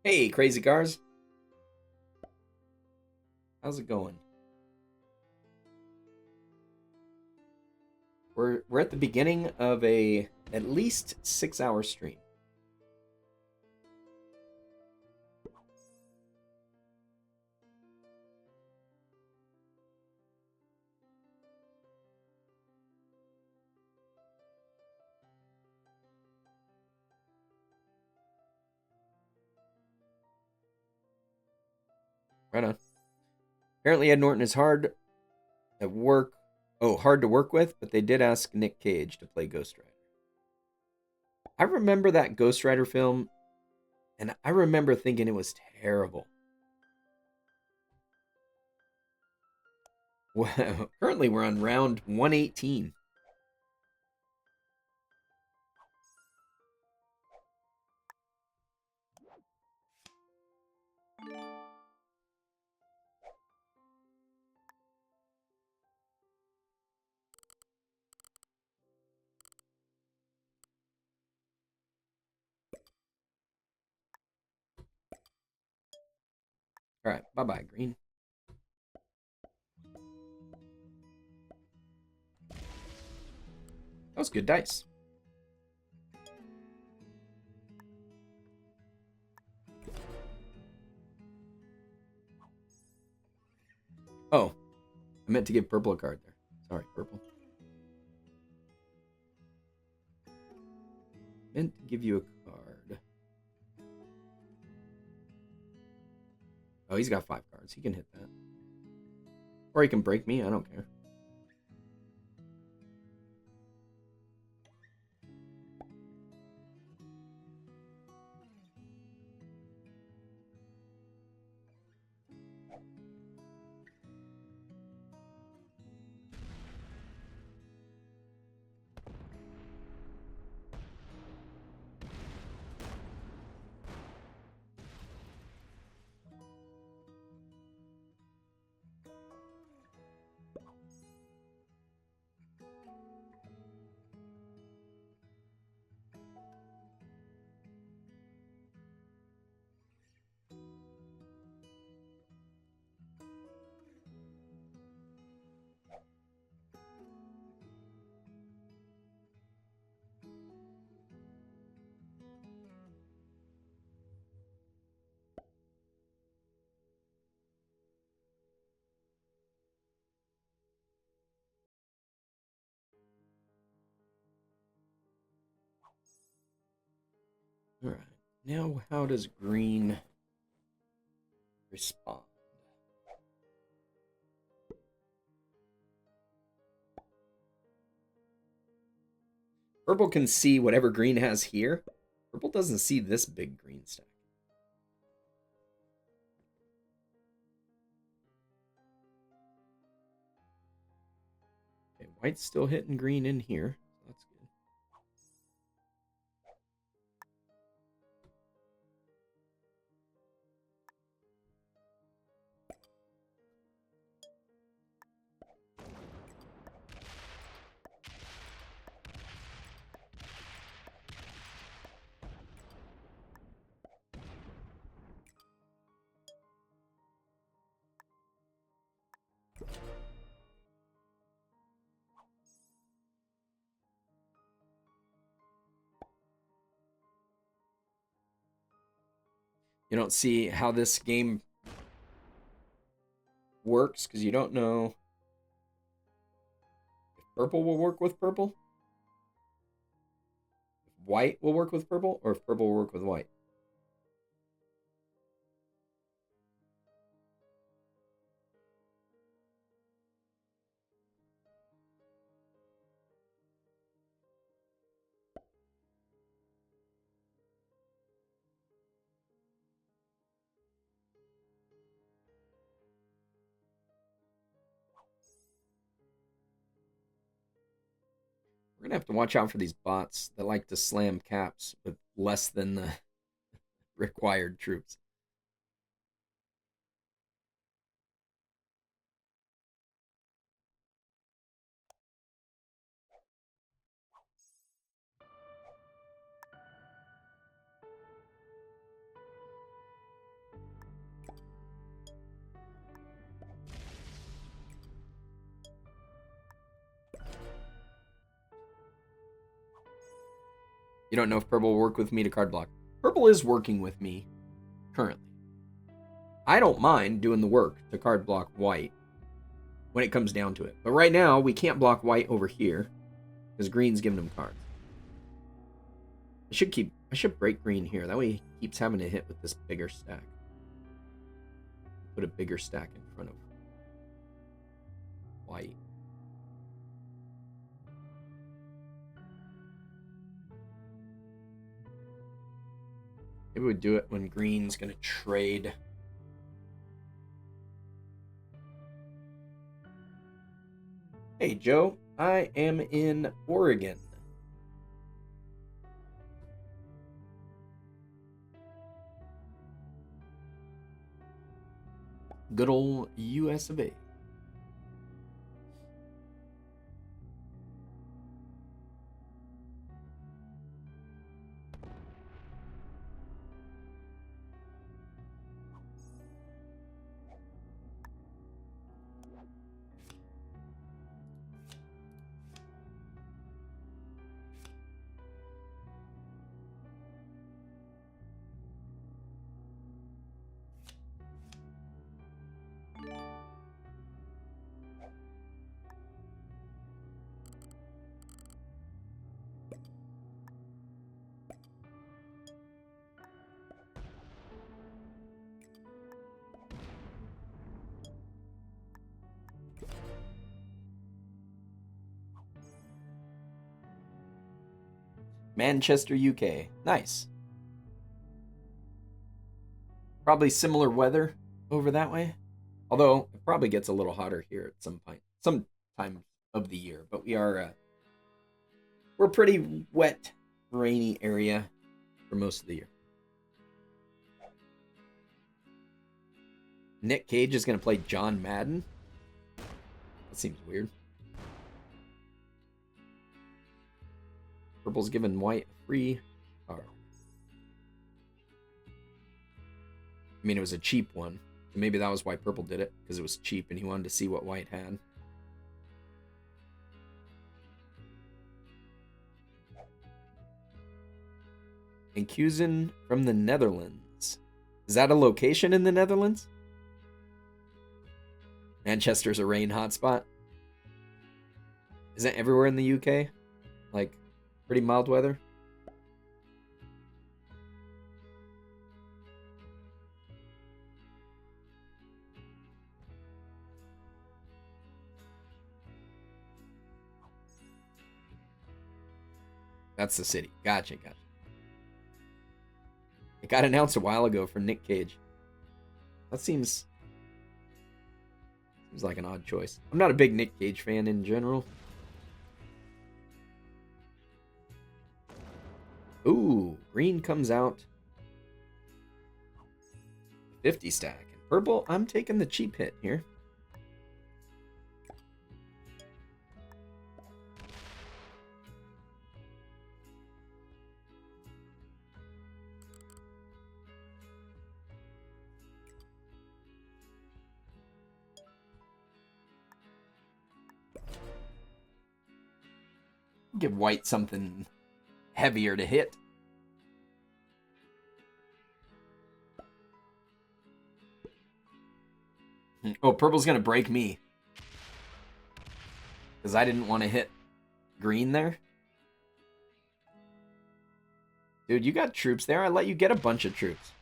Hey, crazy cars. How's it going? We're at the beginning of a at least 6-hour stream. Right on. Apparently, Ed Norton is hard at work. Oh, hard to work with, but they did ask Nick Cage to play Ghost Rider. I remember that Ghost Rider film, and I remember thinking it was terrible. Well, currently we're on round 118. All right, bye-bye, green. That was good dice. Oh, I meant to give purple a card there. Sorry, purple. Meant to give you a card. Oh, he's got 5 cards. He can hit that. Or he can break me. I don't care. All right. Now, how does green respond? Purple can see whatever green has here. Purple doesn't see this big green stack. Okay, white's still hitting green in here. That's good. You don't see how this game works because you don't know if purple will work with purple, if white will work with purple, or if purple will work with white. We're gonna have to watch out for these bots that like to slam caps with less than the required troops. You don't know if purple will work with me to card block. Purple is working with me currently. I don't mind doing the work to card block white when it comes down to it. But right now, we can't block white over here because green's giving him cards. I should break green here. That way he keeps having to hit with this bigger stack. Put a bigger stack in front of white. Maybe we do it when green's going to trade. Hey, Joe. I am in Oregon. Good old US of A. Manchester, UK. Nice. Probably similar weather over that way. Although it probably gets a little hotter here at some time of the year. But we're a pretty wet, rainy area for most of the year. Nick Cage is going to play John Madden. That seems weird. Purple's giving white a free card. I mean, it was a cheap one. Maybe that was why purple did it, because it was cheap and he wanted to see what white had. Enkhuizen from the Netherlands. Is that a location in the Netherlands? Manchester's a rain hotspot. Is that everywhere in the UK? Like, pretty mild weather? That's the city. Gotcha. It got announced a while ago for Nick Cage. That seems like an odd choice. I'm not a big Nick Cage fan in general. Ooh, green comes out. 50 stack. And purple, I'm taking the cheap hit here. Give white something heavier to hit. Oh, purple's going to break me. Because I didn't want to hit green there. Dude, you got troops there. I let you get a bunch of troops.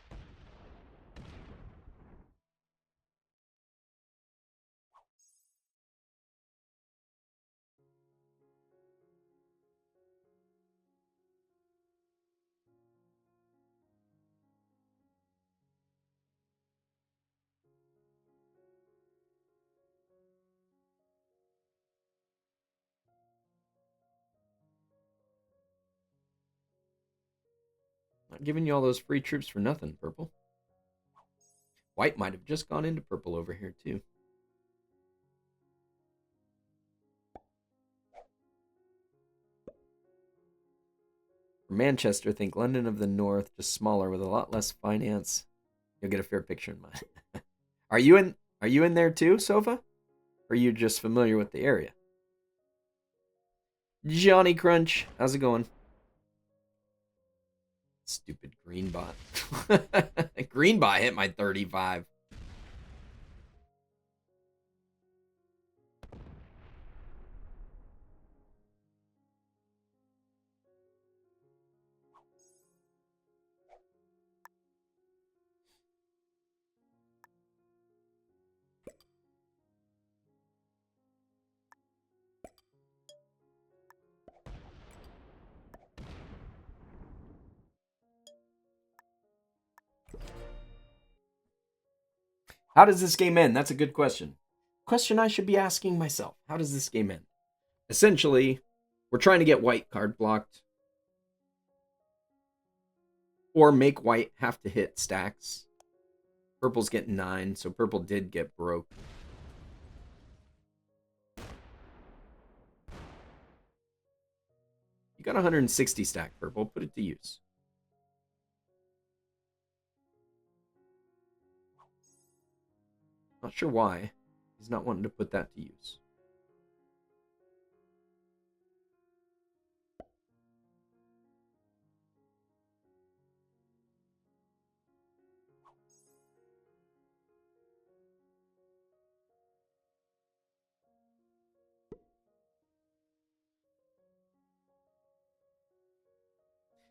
Not giving you all those free troops for nothing, purple. White might have just gone into purple over here, too. For Manchester, think London of the North, just smaller with a lot less finance. You'll get a fair picture in mind. Are you in there too, Sofa? Or are you just familiar with the area? Johnny Crunch, how's it going? Stupid green bot. Green bot hit my 35. How does this game end? That's a good question. Question I should be asking myself. How does this game end? Essentially, we're trying to get white card blocked. Or make white have to hit stacks. Purple's getting 9, so purple did get broke. You got 160 stack, purple. Put it to use. Not sure why. He's not wanting to put that to use.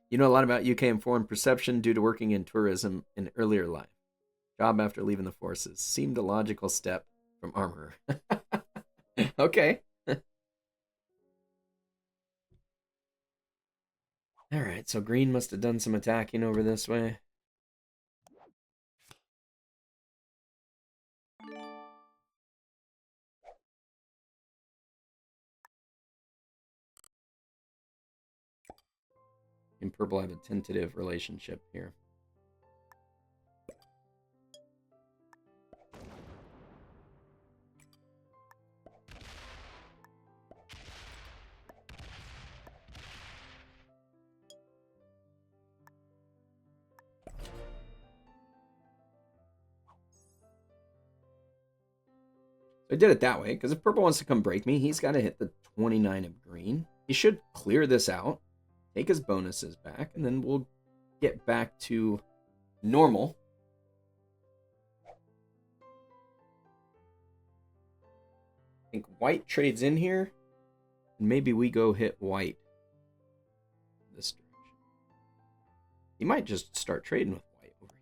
You know a lot about UK and foreign perception due to working in tourism in earlier life. Job after leaving the forces. Seemed a logical step from armorer. Okay. Alright, so green must have done some attacking over this way. And purple have a tentative relationship here. I did it that way, because if purple wants to come break me, he's got to hit the 29 of green. He should clear this out, take his bonuses back, and then we'll get back to normal. I think white trades in here, and maybe we go hit white this direction. He might just start trading with white over here.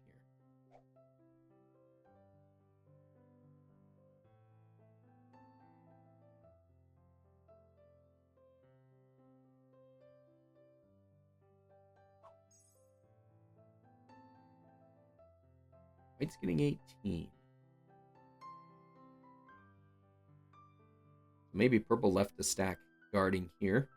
White's getting 18. Maybe purple left a stack guarding here.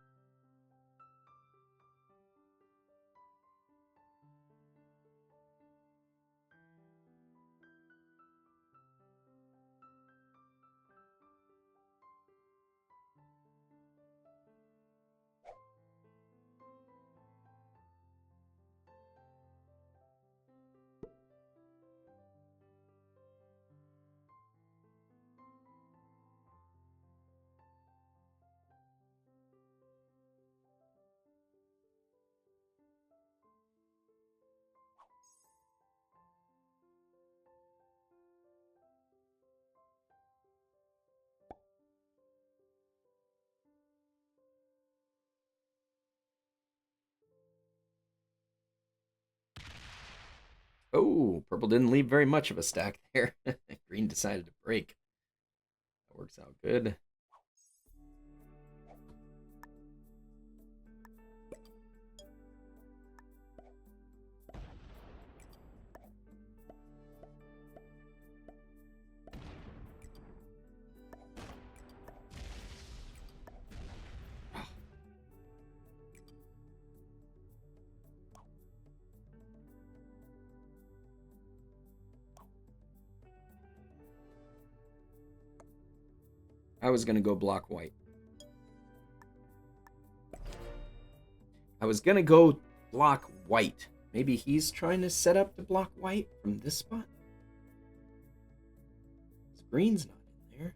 Oh, purple didn't leave very much of a stack there. Green decided to break. That works out good. I was going to go block white. I was going to go block white. Maybe he's trying to set up to block white from this spot. His green's not in there.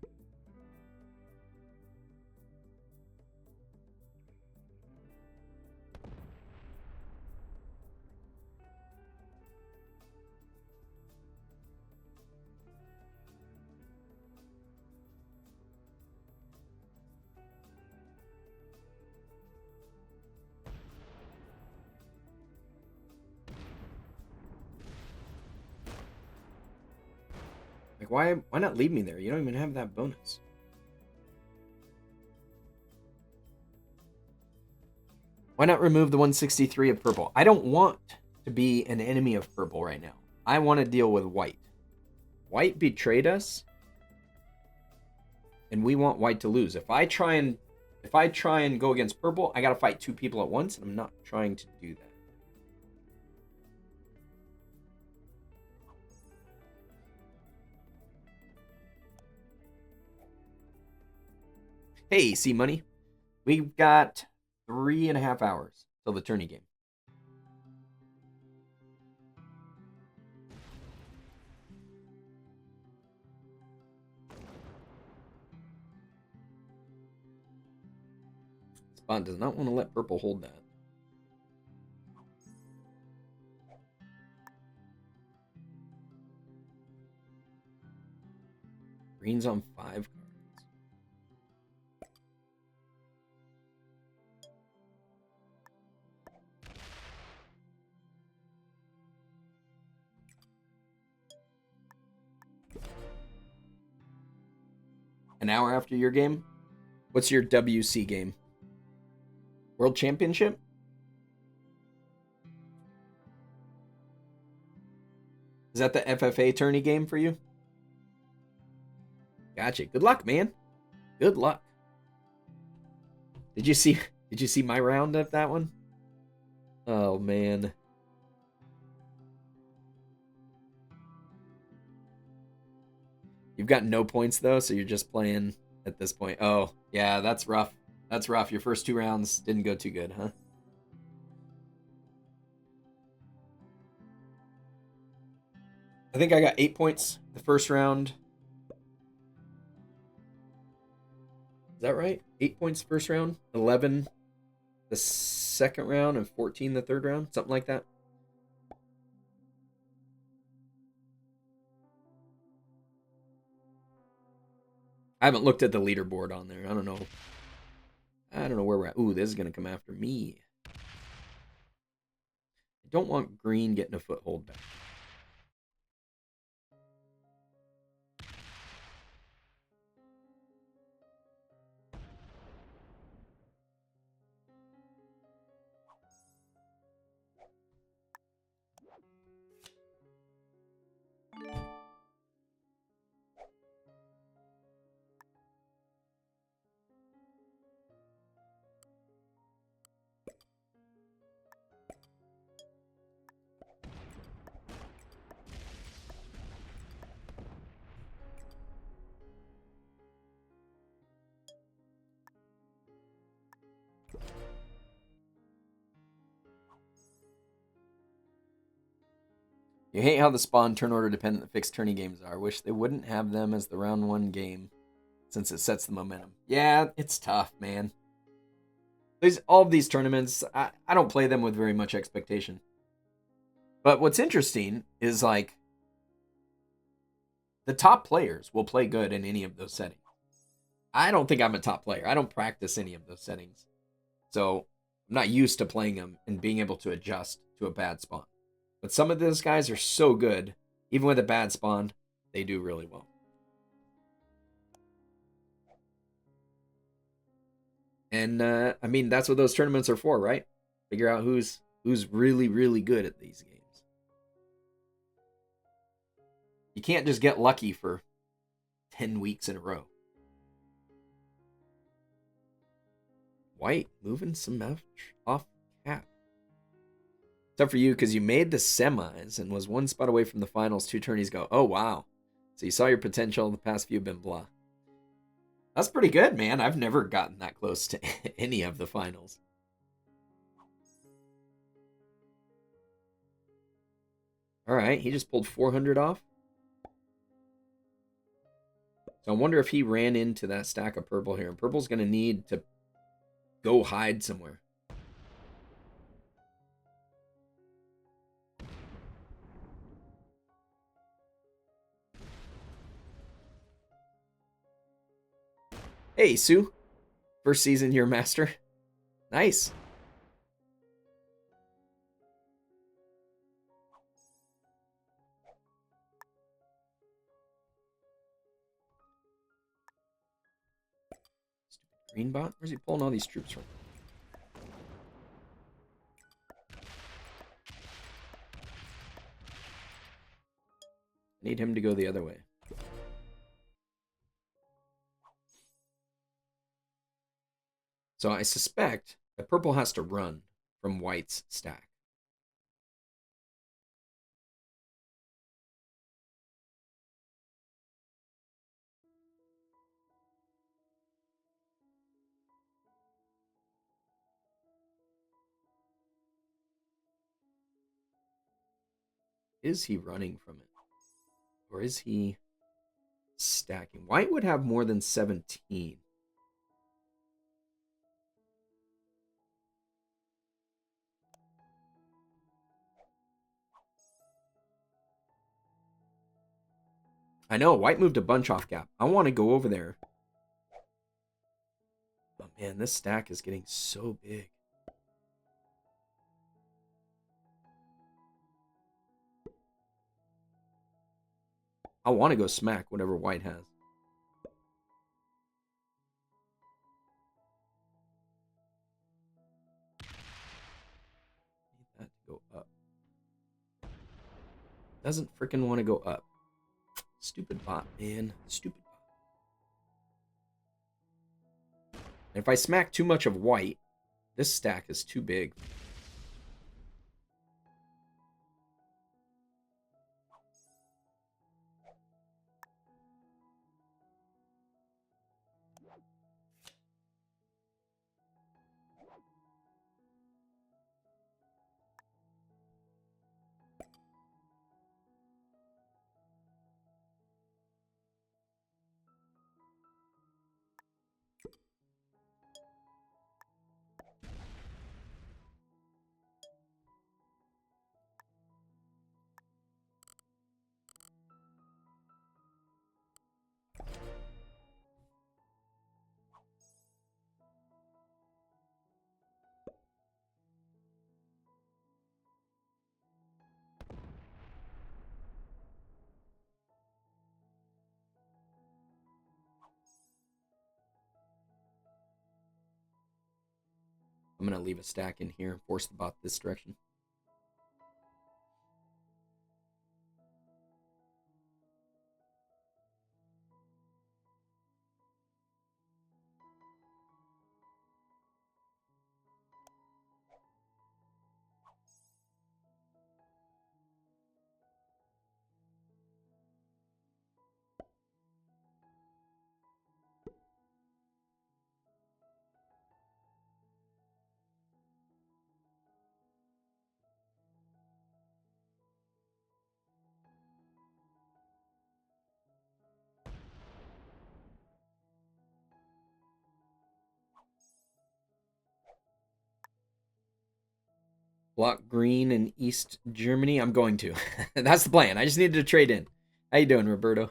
Like, why not leave me there? You don't even have that bonus. Why not remove the 163 of purple? I don't want to be an enemy of purple right now. I want to deal with white. White betrayed us, and we want white to lose. If I try and go against purple, I got to fight two people at once, and I'm not trying to do that. Hey, C Money. We've got 3.5 hours till the tourney game. Spawn does not want to let purple hold that. Green's on 5 cards. An hour after your game? What's your WC game? World Championship? Is that the FFA tourney game for you? Gotcha. Good luck, man. Good luck. Did you see my round of that one? Oh man. You've got no points though, so you're just playing at this point. Oh, yeah, that's rough. That's rough. Your first 2 rounds didn't go too good, huh? I think I got 8 points the first round. Is that right? 8 points first round, 11 the second round, and 14 the third round, something like that. I haven't looked at the leaderboard on there. I don't know where we're at. Ooh, this is going to come after me. I don't want green getting a foothold back. You hate how the spawn turn order dependent the fixed tourney games are. Wish they wouldn't have them as the round 1 game since it sets the momentum. Yeah, it's tough, man. All of these tournaments, I don't play them with very much expectation. But what's interesting is like the top players will play good in any of those settings. I don't think I'm a top player. I don't practice any of those settings. So I'm not used to playing them and being able to adjust to a bad spawn. But some of those guys are so good, even with a bad spawn, they do really well. And I mean, that's what those tournaments are for, right? Figure out who's really, really good at these games. You can't just get lucky for 10 weeks in a row. White moving some off cap. Except for you, because you made the semis and was 1 spot away from the finals 2 tourneys ago. Oh, wow. So you saw your potential. The past few have been blah. That's pretty good, man. I've never gotten that close to any of the finals. All right, he just pulled 400 off. So I wonder if he ran into that stack of purple here. And purple's going to need to go hide somewhere. Hey, Sue. First season here, Master. Nice. Green bot? Where's he pulling all these troops from? I need him to go the other way. So I suspect that purple has to run from white's stack. Is he running from it? Or is he stacking? White would have more than 17. I know, white moved a bunch off gap. I want to go over there. But man, this stack is getting so big. I want to go smack whatever white has. Need that to go up. Doesn't freaking want to go up. Stupid bot, man. Stupid bot. And if I smack too much of white, this stack is too big. I'm going to leave a stack in here and force the bot this direction. Block green in East Germany. I'm going to. That's the plan. I just needed to trade in. How you doing, Roberto?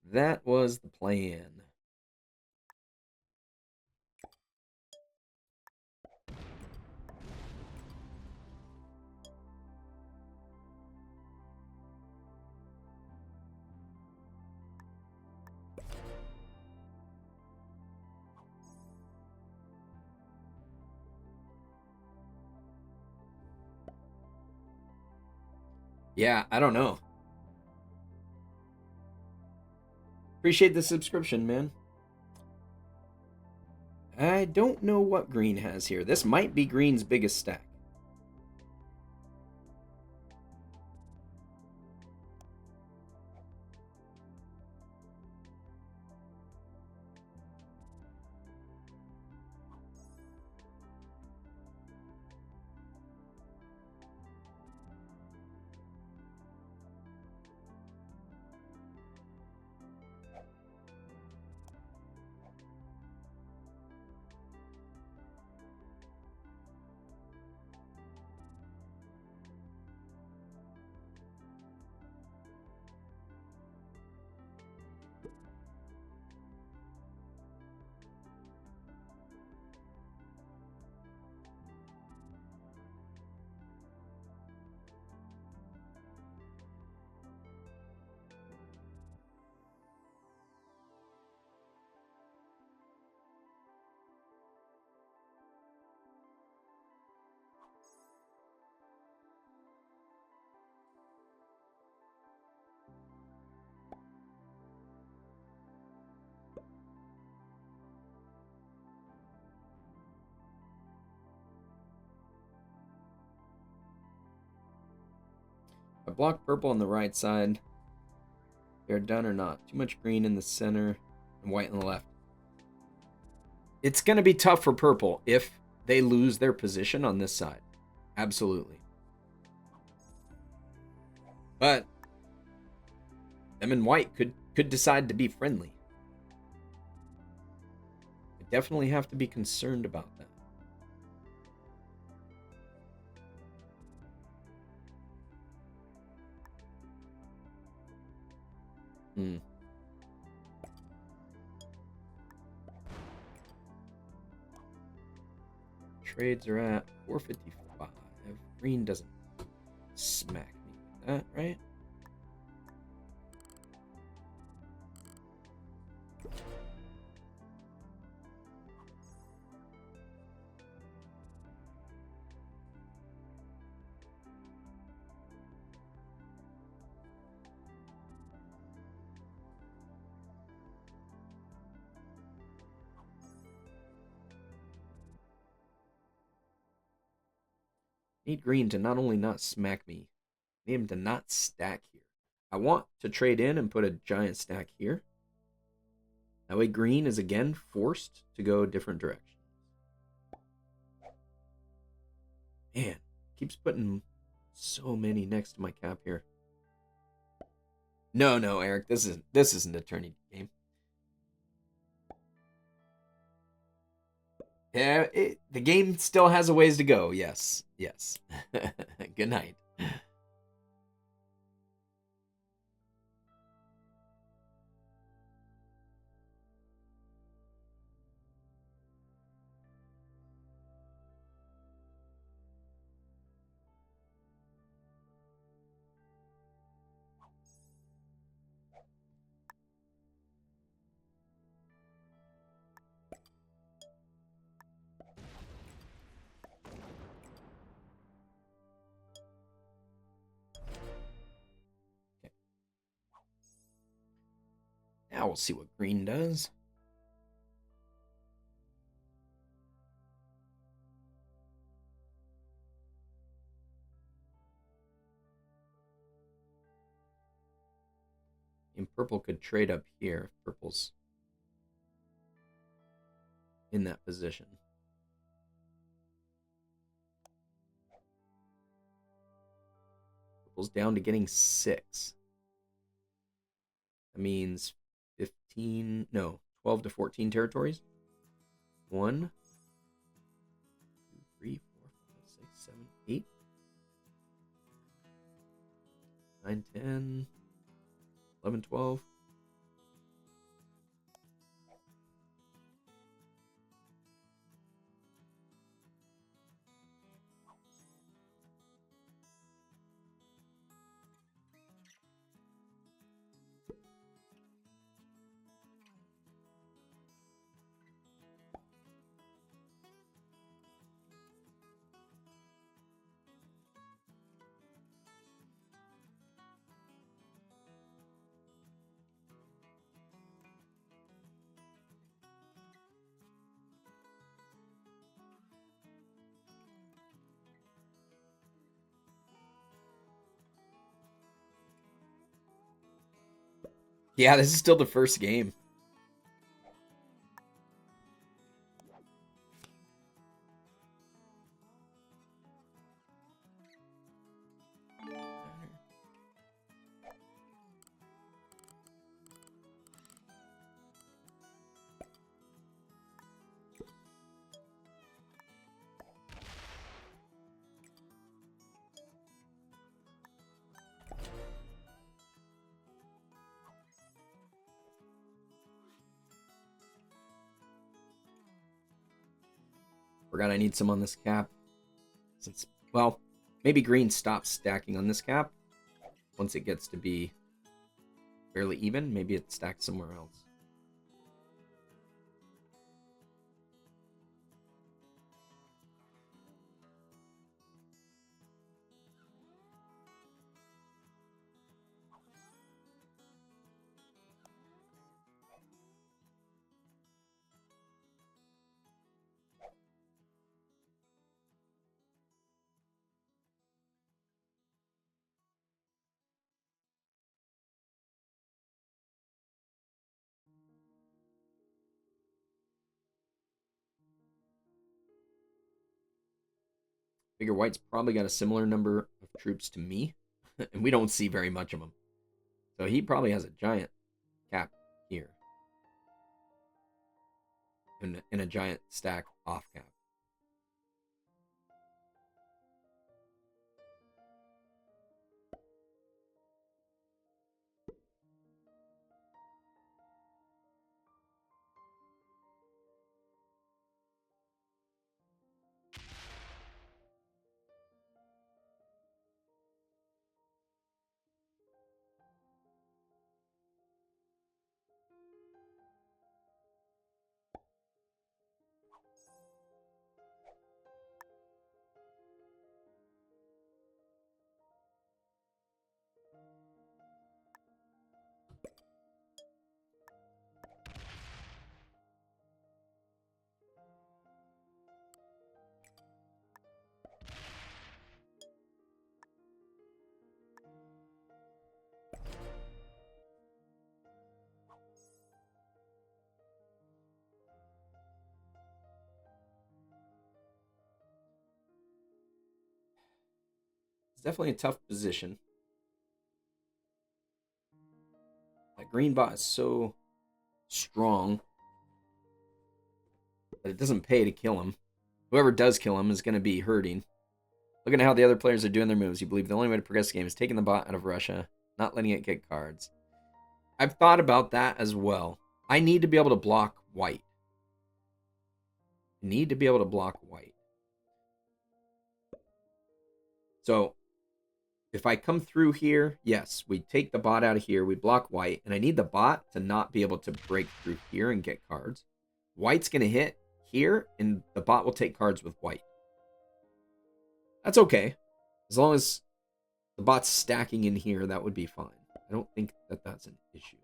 That was the plan. Yeah, I don't know. Appreciate the subscription, man. I don't know what green has here. This might be green's biggest stack. I block purple on the right side. They're done or not. Too much green in the center and white on the left. It's going to be tough for purple if they lose their position on this side. Absolutely. But them and white could decide to be friendly. I definitely have to be concerned about that. Trades are at 455. Green doesn't smack me with that, right? Need green to not only not smack me, I need him to not stack here. I want to trade in and put a giant stack here. That way green is again forced to go a different direction. Man, keeps putting so many next to my cap here. No, Eric, this isn't a turning game. Yeah, the game still has a ways to go. Yes. Good night. Now we'll see what green does. And purple could trade up here if purple's in that position. Purple's down to getting 6. That means 12 to 14 territories. 1, 2, 3, 4, 5, 6, 7, 8, 9, 10, 11, 12. Yeah, this is still the first game. Forgot I need some on this cap. Since, well, maybe green stops stacking on this cap. Once it gets to be fairly even, maybe it stacks somewhere else. Figure White's probably got a similar number of troops to me, and we don't see very much of them. So he probably has a giant cap here. And a giant stack off cap. It's definitely a tough position. That green bot is so strong that it doesn't pay to kill him. Whoever does kill him is going to be hurting. Looking at how the other players are doing their moves, you believe the only way to progress the game is taking the bot out of Russia, not letting it get cards. I've thought about that as well. I need to be able to block white. Need to be able to block white. So if I come through here, yes, we take the bot out of here, we block white, and I need the bot to not be able to break through here and get cards. White's going to hit here, and the bot will take cards with white. That's okay. As long as the bot's stacking in here, that would be fine. I don't think that that's an issue.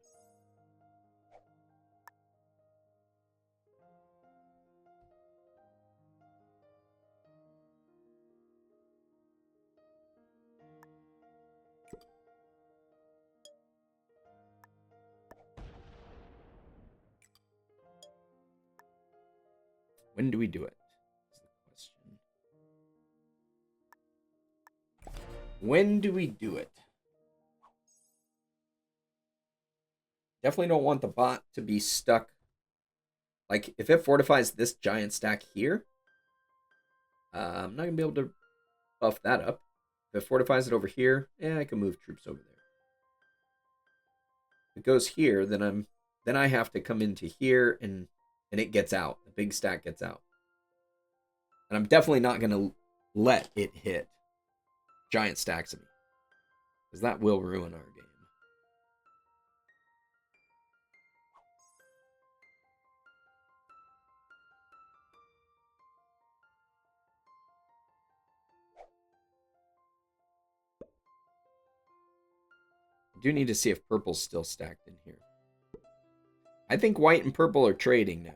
When do we do it? Is the question. When do we do it? Definitely don't want the bot to be stuck. Like, if it fortifies this giant stack here, I'm not going to be able to buff that up. If it fortifies it over here, yeah, I can move troops over there. If it goes here, then I have to come into here and it gets out. The big stack gets out. And I'm definitely not going to let it hit giant stacks of me, because that will ruin our game. I do need to see if purple's still stacked in here. I think white and purple are trading now.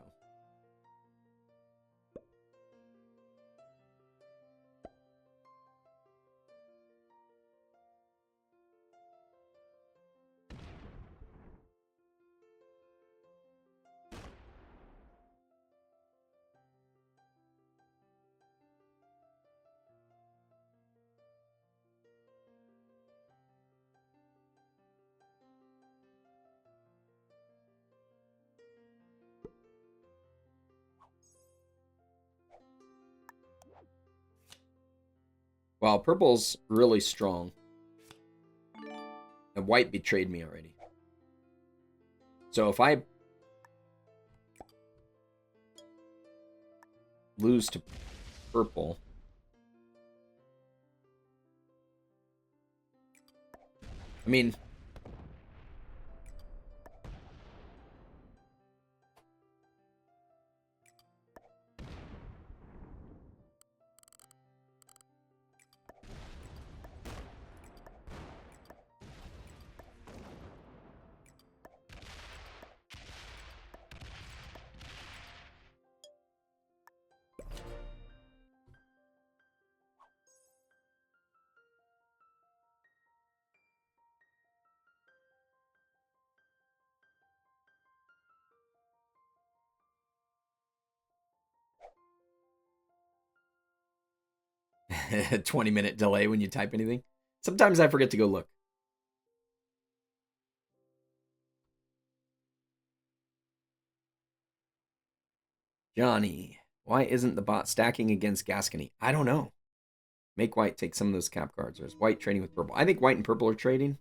Wow, purple's really strong. And white betrayed me already. So if I lose to purple, I mean, 20-minute delay when you type anything. Sometimes I forget to go look. Johnny, why isn't the bot stacking against Gascony? I don't know. Make white take some of those cap cards. Or is white trading with purple? I think white and purple are trading.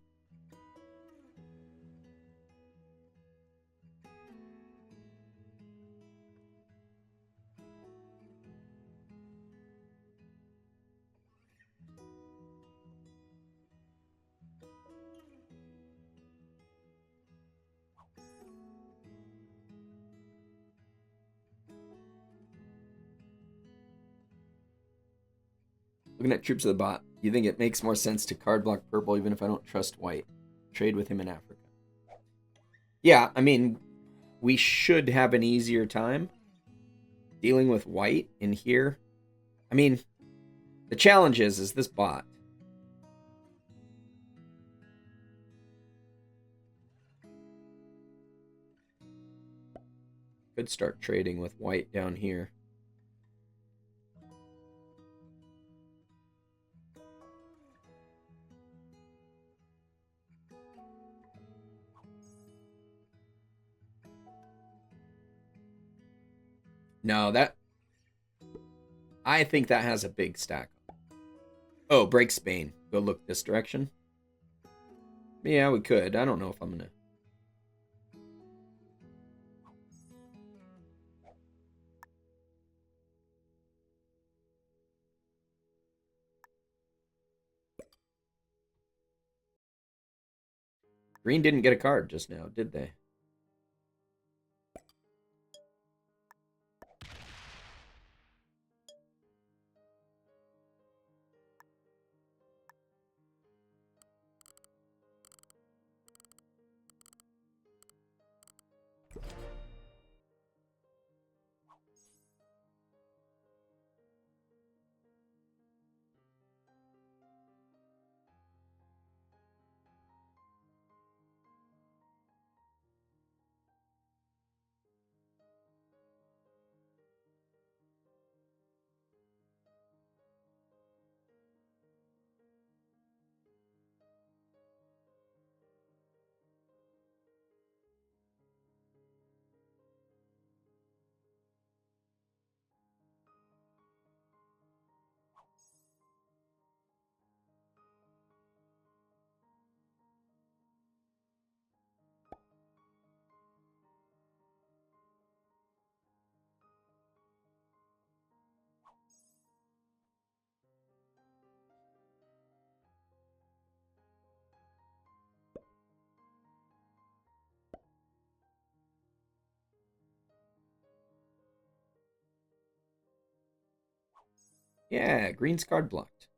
Looking at troops of the bot, you think it makes more sense to card block purple even if I don't trust white? Trade with him in Africa. Yeah, I mean, we should have an easier time dealing with white in here. I mean, the challenge is this bot. Could start trading with white down here. No, that... I think that has a big stack. Oh, break Spain. Go look this direction. Yeah, we could. I don't know if I'm gonna... Green didn't get a card just now, did they? Yeah, green's card blocked.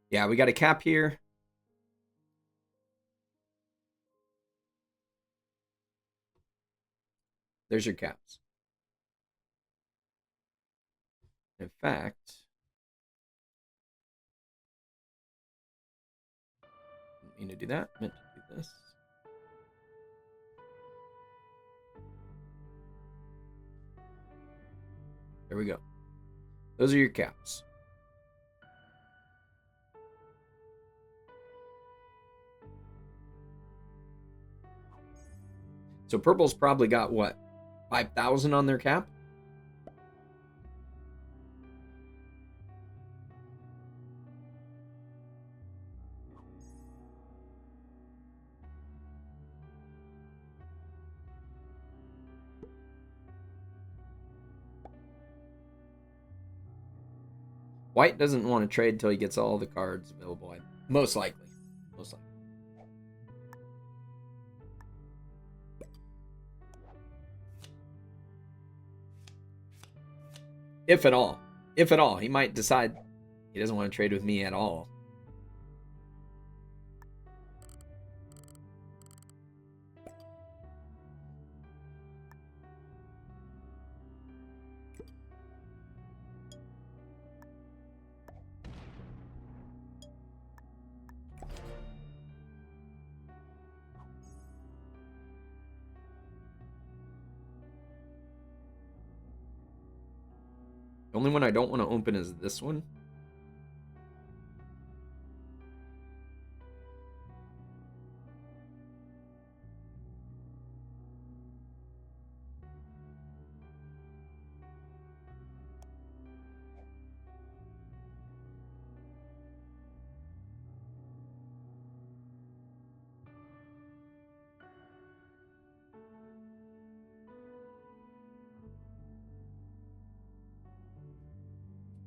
Yeah, we got a cap here. There's your caps. In fact, didn't mean to do that. Meant to do this. There we go. Those are your caps. So purple's probably got what? 5,000 on their cap? White doesn't want to trade until he gets all the cards available. Most likely. Most likely. If at all. If at all. He might decide he doesn't want to trade with me at all. The only one I don't want to open is this one.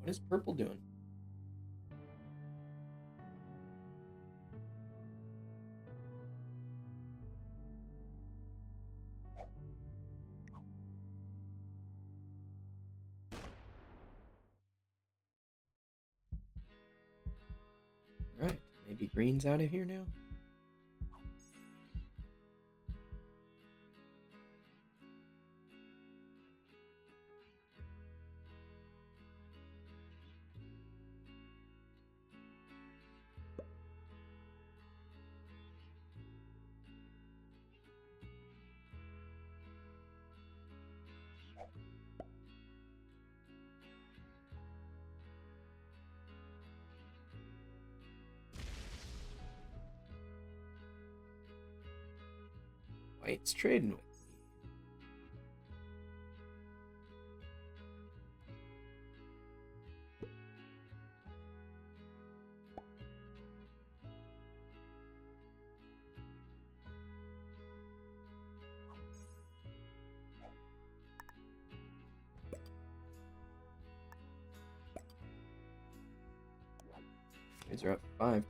What is purple doing? Right, maybe green's out of here now. White's trading with me. Trades are up 5.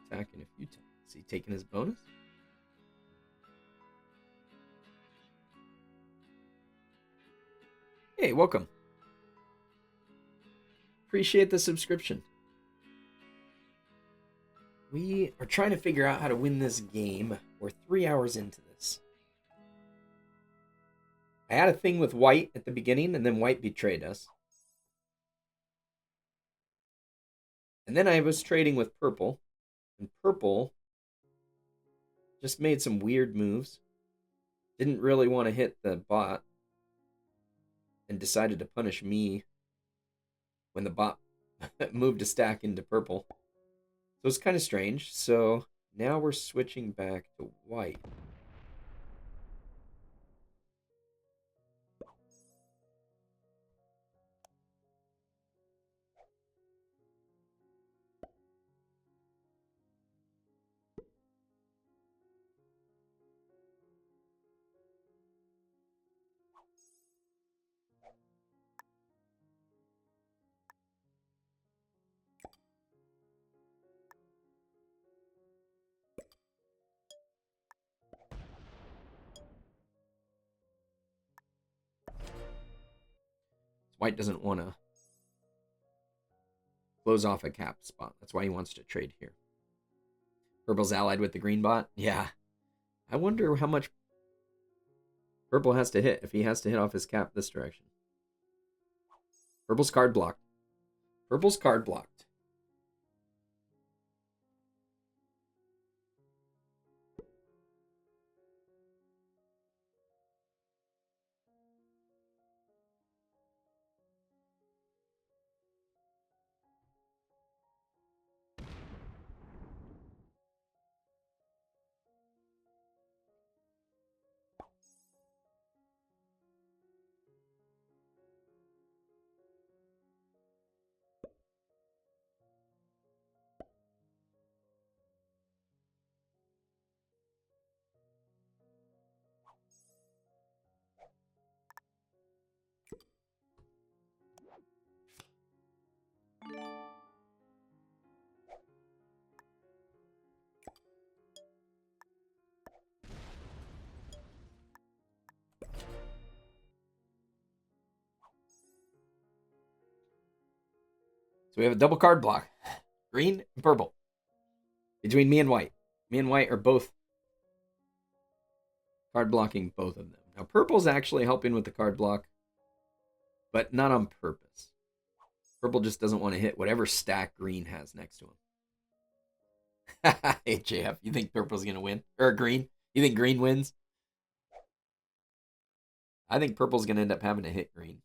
Attacking a few times. Is he taking his bonus? Hey, welcome. Appreciate the subscription. We are trying to figure out how to win this game. We're 3 hours into this. I had a thing with white at the beginning, and then white betrayed us. And then I was trading with purple. And purple just made some weird moves. Didn't really want to hit the bot. And decided to punish me when the bot moved a stack into purple. So it's kind of strange. So now we're switching back to white. White doesn't want to close off a cap spot. That's why he wants to trade here. Purple's allied with the green bot. Yeah. I wonder how much purple has to hit if he has to hit off his cap this direction. Purple's card blocked. Purple's card blocked. we have a double card block. Green and purple. Between me and white. Me and white are both card blocking both of them. Now, purple's actually helping with the card block, but not on purpose. Purple just doesn't want to hit whatever stack green has next to him. Hey, JF, you think purple's going to win? Or green? You think green wins? I think purple's going to end up having to hit green.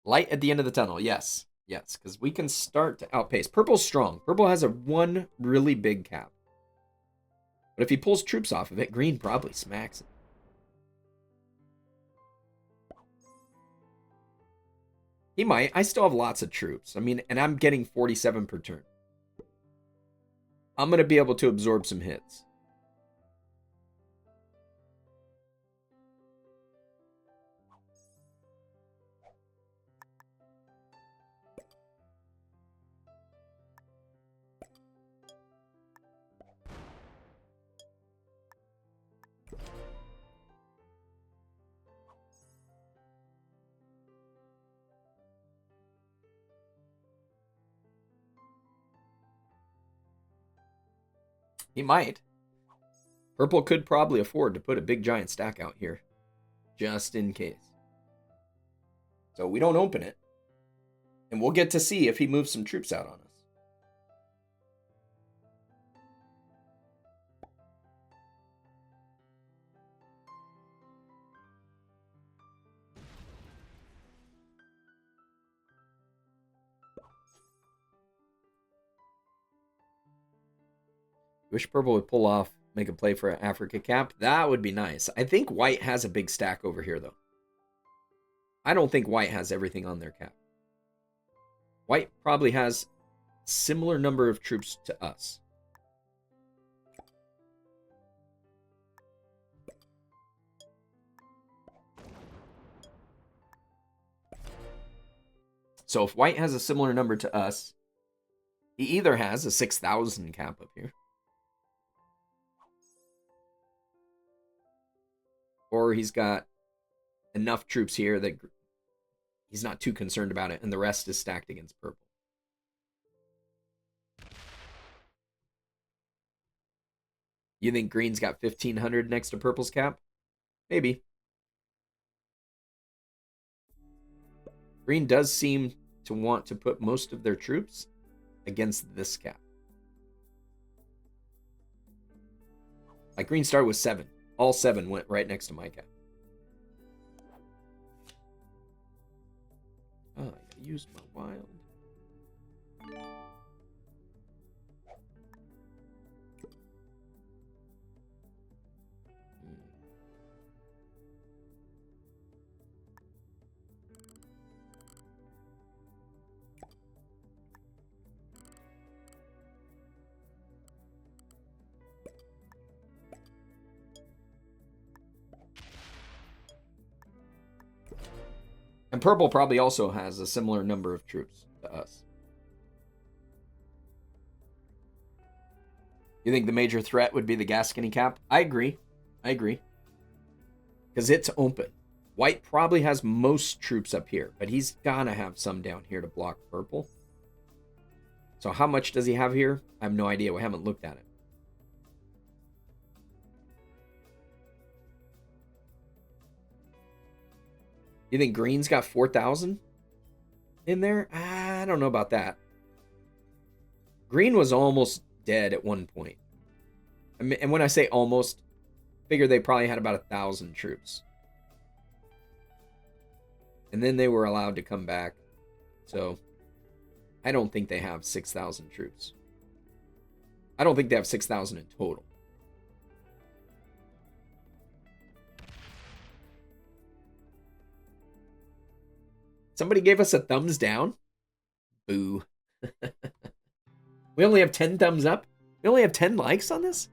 Light at the end of the tunnel, yes. Yes, because we can start to outpace. Purple's strong. Purple has one really big cap. But if he pulls troops off of it, green probably smacks it. He might. I still have lots of troops. I mean, and I'm getting 47 per turn. I'm going to be able to absorb some hits. He might. Purple could probably afford to put a big giant stack out here. Just in case. So we don't open it. And we'll get to see if he moves some troops out on us. Wish purple would pull off, make a play for an Africa cap. That would be nice. I think white has a big stack over here, though. I don't think white has everything on their cap. White probably has similar number of troops to us. So if white has a similar number to us, he either has a 6,000 cap up here, or he's got enough troops here that he's not too concerned about it, and the rest is stacked against purple. You think green's got 1,500 next to purple's cap? Maybe. Green does seem to want to put most of their troops against this cap. Like green started with 7. All 7 went right next to my cap. Oh, I gotta use my wild. And purple probably also has a similar number of troops to us. You think the major threat would be the Gascony cap? I agree. I agree. Because it's open. White probably has most troops up here, but he's gonna have some down here to block purple. So how much does he have here? I have no idea. We haven't looked at it. You think green's got 4,000 in there? I don't know about that. Green was almost dead at one point. I mean, and when I say almost, figure they probably had about 1,000 troops. And then they were allowed to come back. So I don't think they have 6,000 troops. I don't think they have 6,000 in total. Somebody gave us a thumbs down. Boo. We only have 10 thumbs up. We only have 10 likes on this.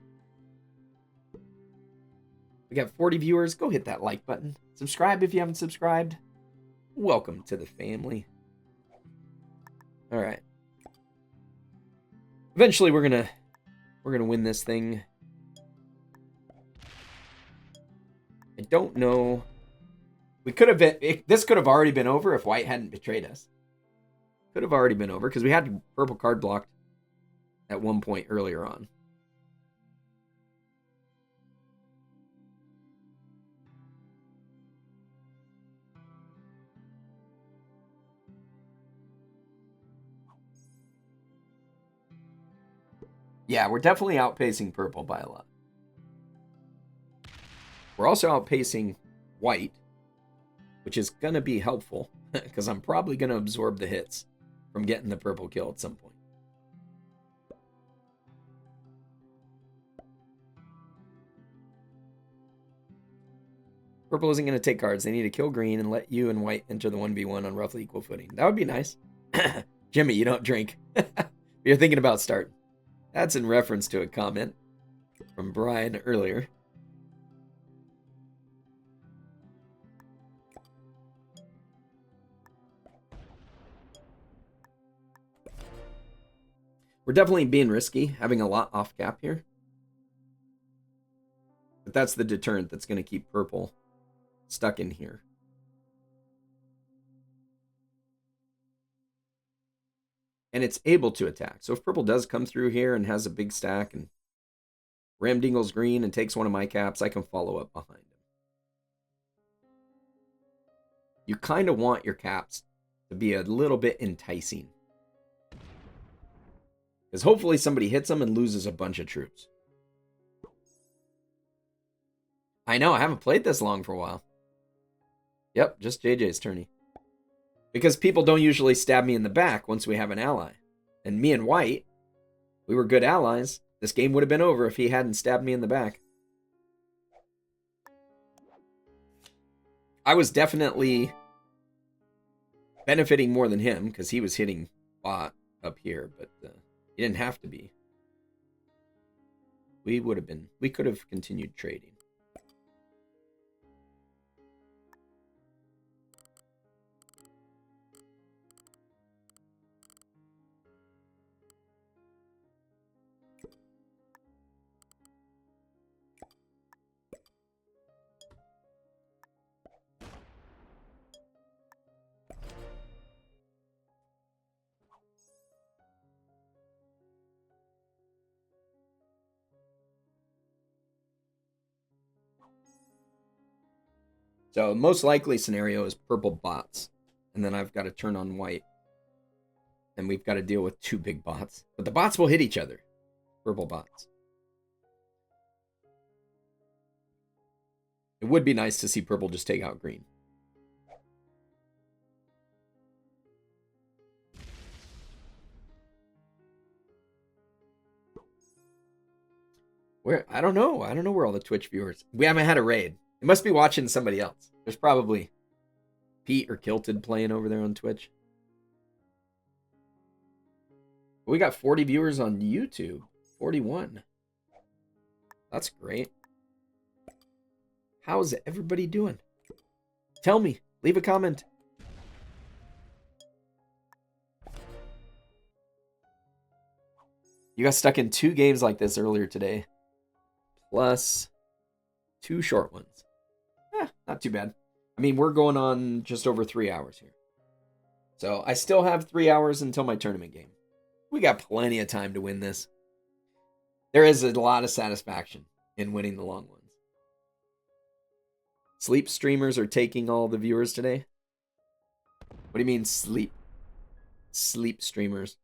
We got 40 viewers. Go hit that like button. Subscribe if you haven't subscribed. Welcome to the family. All right. Eventually, we're gonna win this thing. I don't know. We could have been, this could have already been over if white hadn't betrayed us. Could have already been over because we had purple card blocked at one point earlier on. Yeah, we're definitely outpacing purple by a lot. We're also outpacing white, which is going to be helpful because I'm probably going to absorb the hits from getting the purple kill at some point. Purple isn't going to take cards. They need to kill green and let you and white enter the 1v1 on roughly equal footing. That would be nice. Jimmy, you don't drink. You're thinking about starting. That's in reference to a comment from Brian earlier. We're definitely being risky, having a lot off cap here. But that's the deterrent that's going to keep purple stuck in here. And it's able to attack. So if purple does come through here and has a big stack and ramdingles green and takes one of my caps, I can follow up behind him. You kind of want your caps to be a little bit enticing. Because hopefully somebody hits them and loses a bunch of troops. I know, I haven't played this long for a while. Yep, just JJ's tourney. Because people don't usually stab me in the back once we have an ally. And me and white, we were good allies. This game would have been over if he hadn't stabbed me in the back. I was definitely benefiting more than him because he was hitting bot up here, but he didn't have to be. We could have continued trading. So most likely scenario is purple bots. And then I've got to turn on white. And we've got to deal with two big bots. But the bots will hit each other. Purple bots. It would be nice to see purple just take out green. Where? I don't know. I don't know where all the Twitch viewers... We haven't had a raid. It must be watching somebody else. There's probably Pete or Kilted playing over there on Twitch. We got 40 viewers on YouTube. 41. That's great. How's everybody doing? Tell me. Leave a comment. You got stuck in 2 games like this earlier today. Plus 2 short ones. Not too bad. I mean, we're going on just over 3 hours here. So I still have 3 hours until my tournament game. We got plenty of time to win this. There is a lot of satisfaction in winning the long ones. Sleep streamers are taking all the viewers today? What do you mean sleep? Sleep streamers.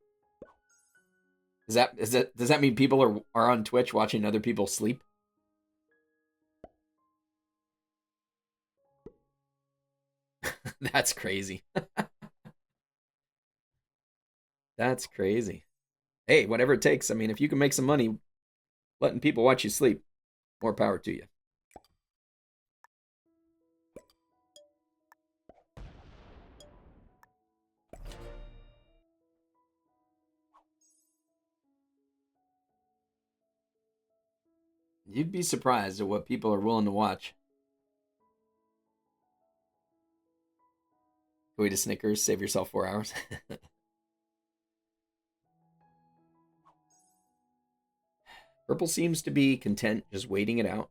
Does that mean people are on Twitch watching other people sleep? That's crazy. That's crazy. Hey, whatever it takes. I mean, if you can make some money letting people watch you sleep, more power to you. You'd be surprised at what people are willing to watch. Go eat a Snickers, save yourself 4 hours. Purple seems to be content just waiting it out.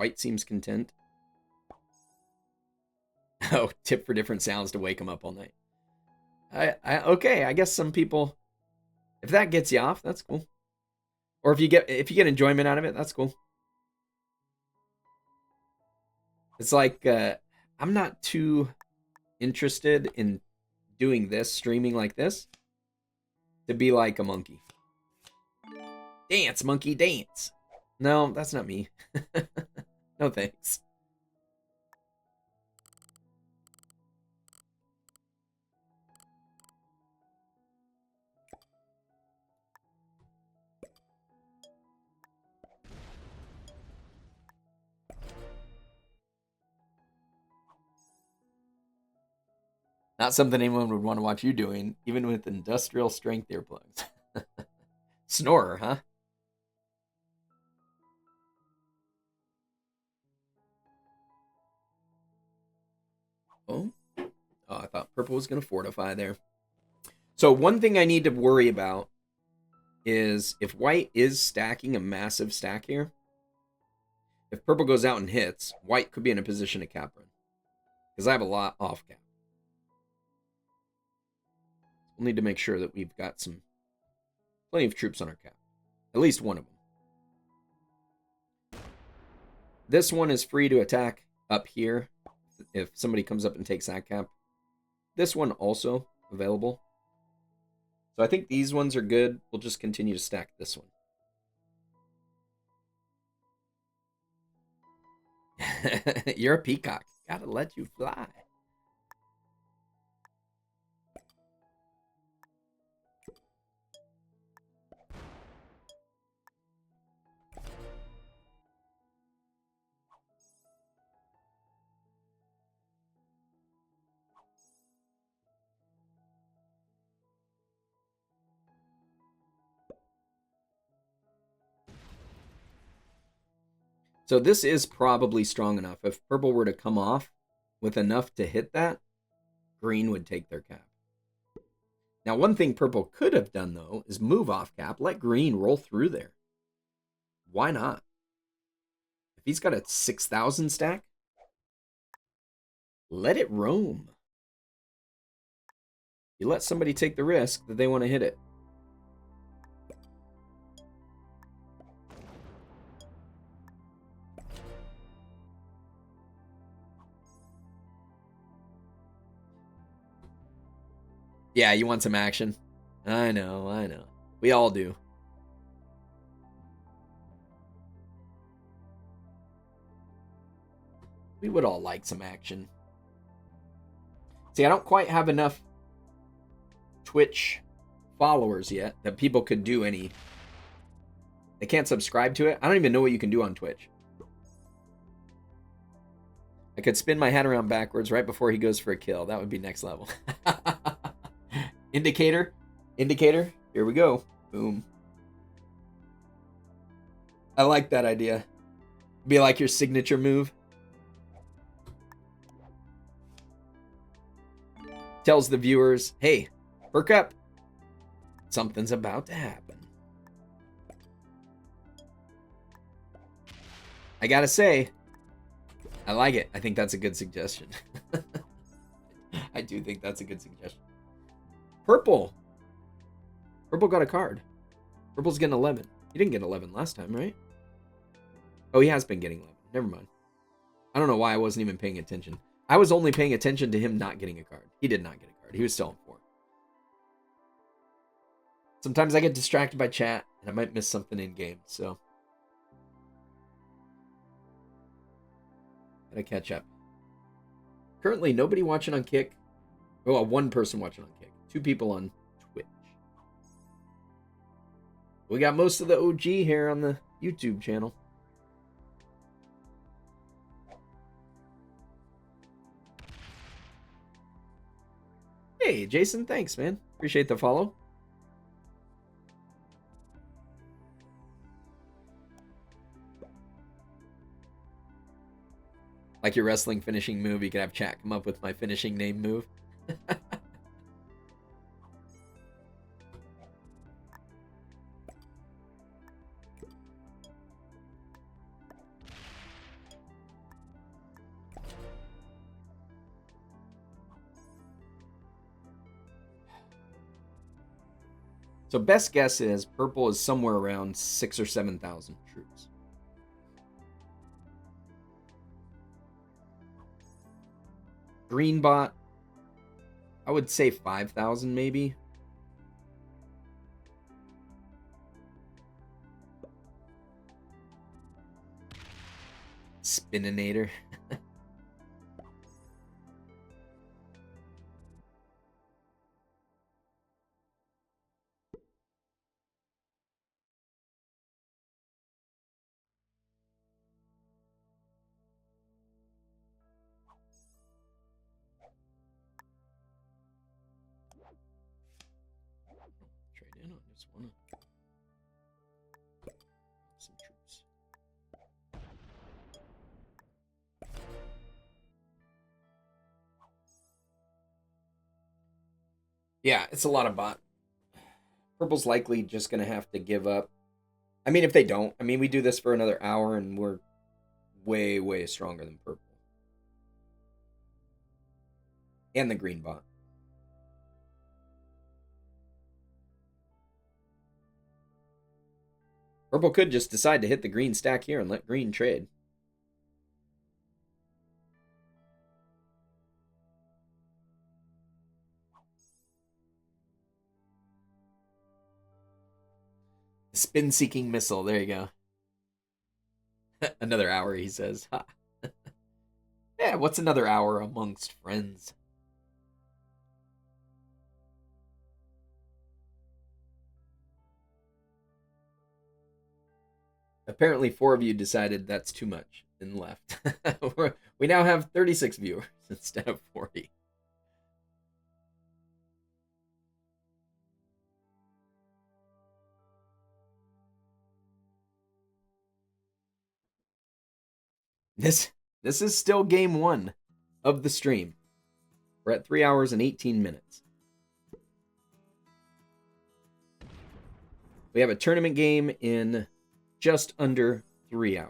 White seems content. Oh, tip for different sounds to wake them up all night. Okay, I guess some people, if that gets you off, that's cool. Or if you get enjoyment out of it, that's cool. It's like I'm not too interested in doing this, streaming like this, to be like a monkey. Dance, monkey, dance. No, that's not me. No thanks. Not something anyone would want to watch you doing, even with industrial strength earplugs. Snorer, huh? Oh, I thought purple was going to fortify there. So one thing I need to worry about is if white is stacking a massive stack here, if purple goes out and hits, white could be in a position to cap run. Because I have a lot off cap. We'll need to make sure that we've got plenty of troops on our cap. At least one of them. This one is free to attack up here if somebody comes up and takes that cap. This one also available. So I think these ones are good. We'll just continue to stack this one. You're a peacock. Gotta let you fly. So this is probably strong enough. If purple were to come off with enough to hit that, green would take their cap. Now, one thing purple could have done, though, is move off cap. Let green roll through there. Why not? If he's got a 6,000 stack, let it roam. You let somebody take the risk that they want to hit it. Yeah, you want some action? I know. We all do. We would all like some action. See, I don't quite have enough Twitch followers yet that people could do any. They can't subscribe to it. I don't even know what you can do on Twitch. I could spin my hat around backwards right before he goes for a kill. That would be next level. Indicator. Here we go. Boom. I like that idea. Be like your signature move. Tells the viewers, hey, perk up. Something's about to happen. I gotta say, I like it. I think that's a good suggestion. I do think that's a good suggestion. Purple. Purple got a card. Purple's getting 11. He didn't get 11 last time, right? Oh, he has been getting 11. Never mind. I don't know why I wasn't even paying attention. I was only paying attention to him not getting a card. He did not get a card. He was still on 4. Sometimes I get distracted by chat, and I might miss something in game, so. Gotta catch up. Currently, nobody watching on Kick. Oh, one person watching on Kick. 2 people on Twitch. We got most of the OG here on the YouTube channel. Hey, Jason, thanks, man. Appreciate the follow. Like your wrestling finishing move, you can have chat come up with my finishing name move. So best guess is purple is somewhere around 6,000 or 7,000 troops. Green bot, I would say 5,000 maybe. Spininator. Trade in on just one. Some troops. Yeah, it's a lot of bot. Purple's likely just going to have to give up. I mean, if they don't, I mean, we do this for another hour and we're way, way stronger than purple. And the green bot. Purple could just decide to hit the green stack here and let green trade. Spin-seeking missile. There you go. Another hour, he says. Ha. Yeah, what's another hour amongst friends? Apparently 4 of you decided that's too much and left. We now have 36 viewers instead of 40. This is still game 1 of the stream. We're at 3 hours and 18 minutes. We have a tournament game in just under 3 hours.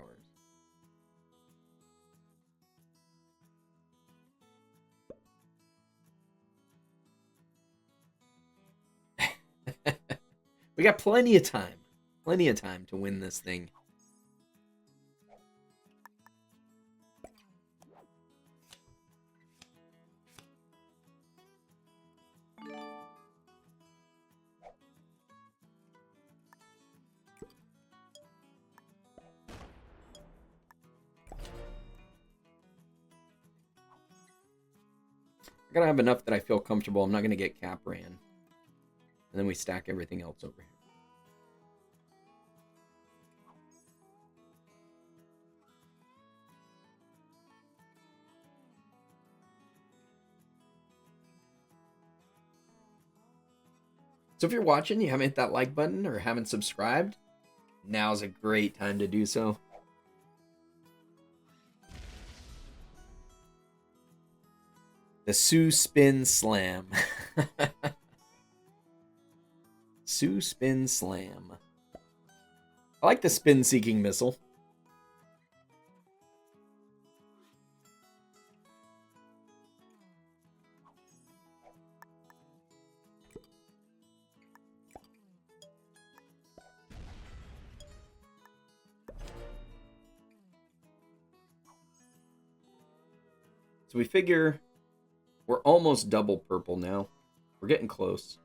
We got plenty of time. Plenty of time to win this thing. I gotta have enough that I feel comfortable. I'm not gonna get cap ran. And then we stack everything else over here. So if you're watching, you haven't hit that like button or haven't subscribed, now's a great time to do so. The Sue Spin Slam. Sue Spin Slam. I like the spin-seeking missile. So we figure we're almost double purple now. We're getting close.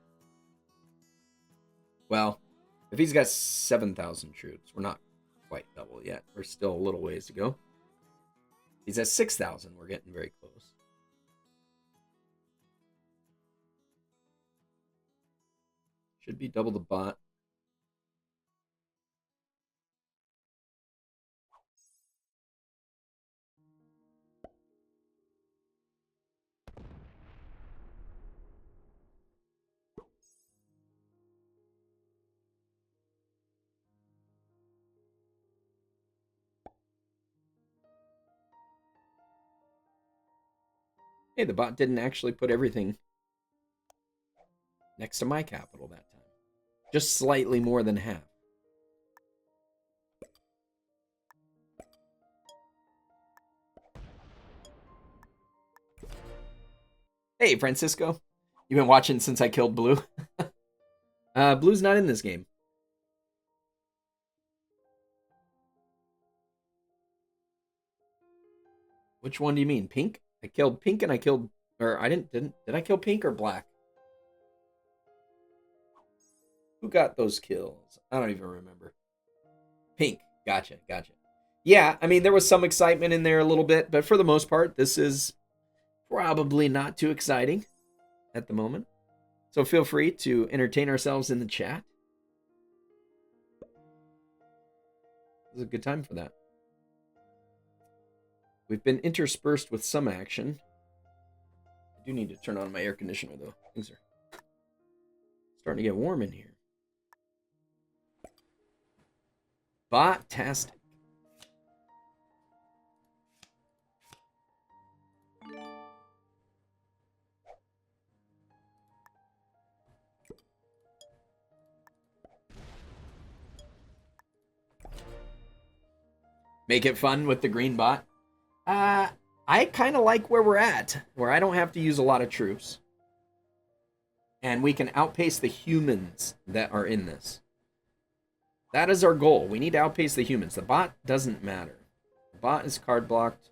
Well, if he's got 7,000 troops, we're not quite double yet. We're still a little ways to go. He's at 6,000. We're getting very close. Should be double the bot. Hey, the bot didn't actually put everything next to my capital that time. Just slightly more than half. Hey, Francisco. You've been watching since I killed blue? Blue's not in this game. Which one do you mean? Pink? I killed pink and I killed... Or I did I kill pink or black? Who got those kills? I don't even remember. Pink. Gotcha. Yeah, I mean, there was some excitement in there a little bit, but for the most part, this is probably not too exciting at the moment. So feel free to entertain ourselves in the chat. This is a good time for that. We've been interspersed with some action. I do need to turn on my air conditioner, though. Things are starting to get warm in here. Bot-tastic. Make it fun with the green bot. I kind of like where we're at, where I don't have to use a lot of troops. And we can outpace the humans that are in this. That is our goal. We need to outpace the humans. The bot doesn't matter. The bot is card blocked.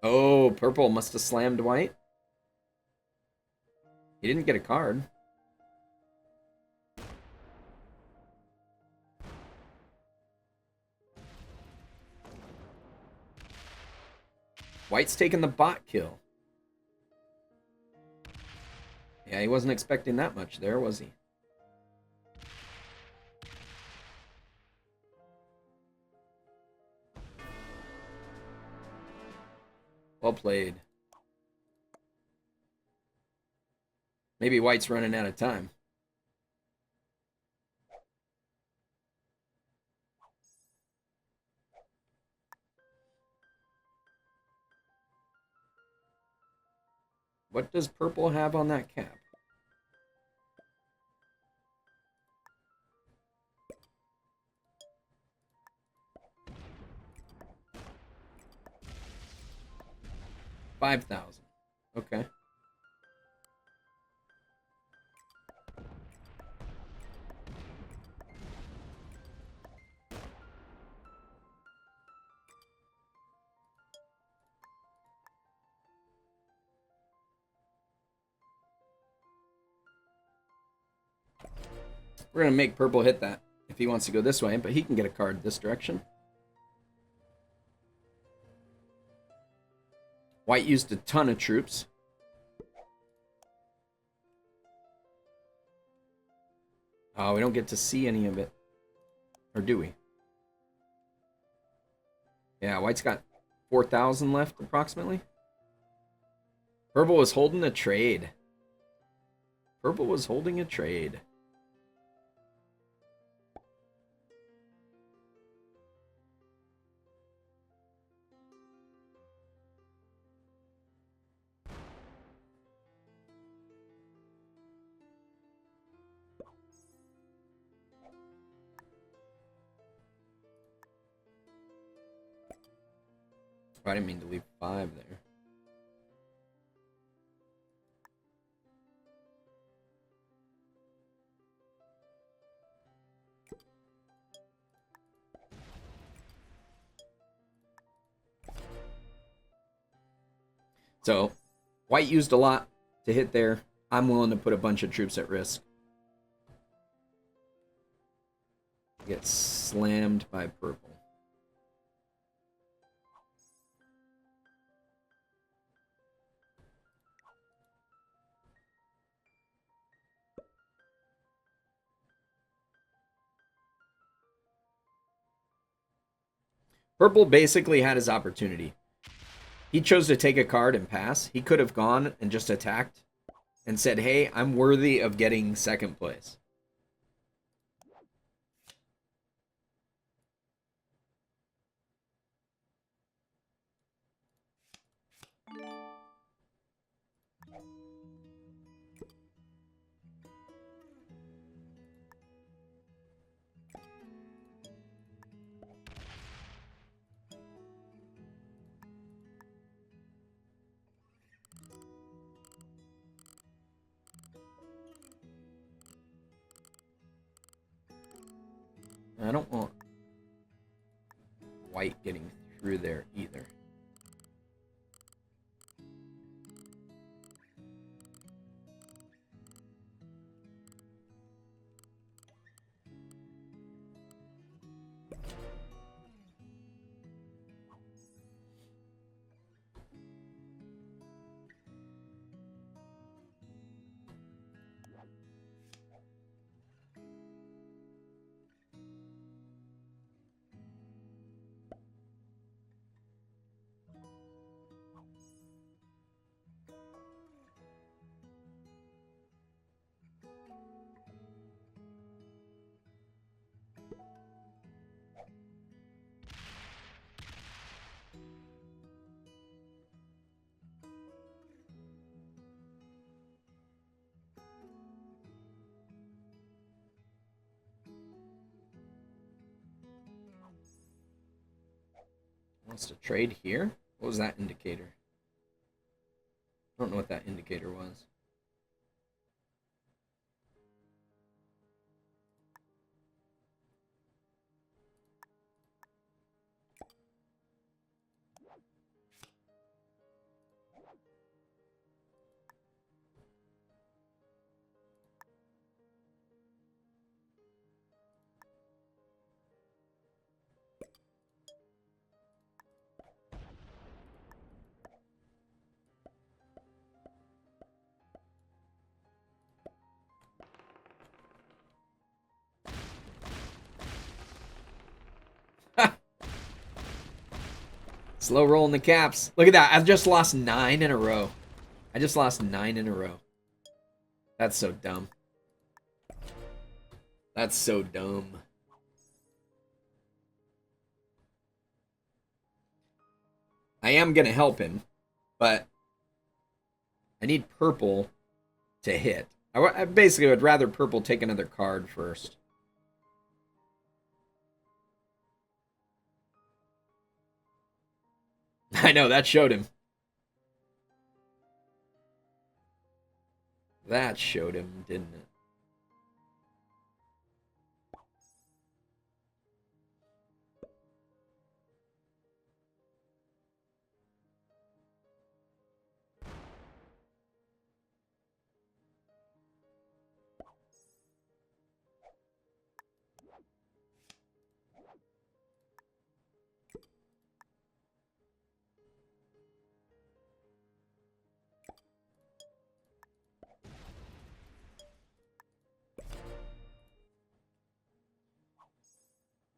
Oh, purple must have slammed white. He didn't get a card. White's taking the bot kill. Yeah, he wasn't expecting that much there, was he? Well played. Maybe White's running out of time. What does purple have on that cap? $5,000. Okay. We're going to make purple hit that if he wants to go this way, but he can get a card this direction. White used a ton of troops. Oh, we don't get to see any of it. Or do we? Yeah, White's got 4,000 left, approximately. Purple was holding a trade. Purple was holding a trade. I didn't mean to leave 5 there. So, White used a lot to hit there. I'm willing to put a bunch of troops at risk. Get slammed by purple. Purple basically had his opportunity. He chose to take a card and pass. He could have gone and just attacked and said, hey, I'm worthy of getting second place. I don't want white getting through there either. Wants to trade here? What was that indicator? I don't know what that indicator was. Slow rolling the caps. Look at that. I've just lost 9 in a row. I just lost 9 in a row. That's so dumb. That's so dumb. I am going to help him, but I need purple to hit. I basically would rather purple take another card first. I know, that showed him. That showed him, didn't it?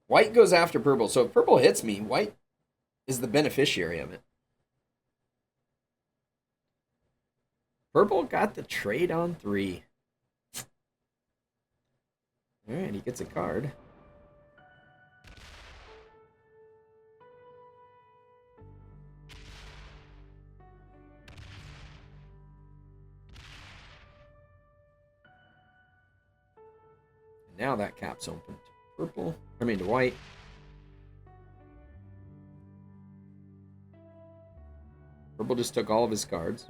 White goes after purple, so if purple hits me, white is the beneficiary of it. Purple got the trade on 3. Alright, he gets a card. And now that cap's open to purple. I mean to white. Purple just took all of his cards.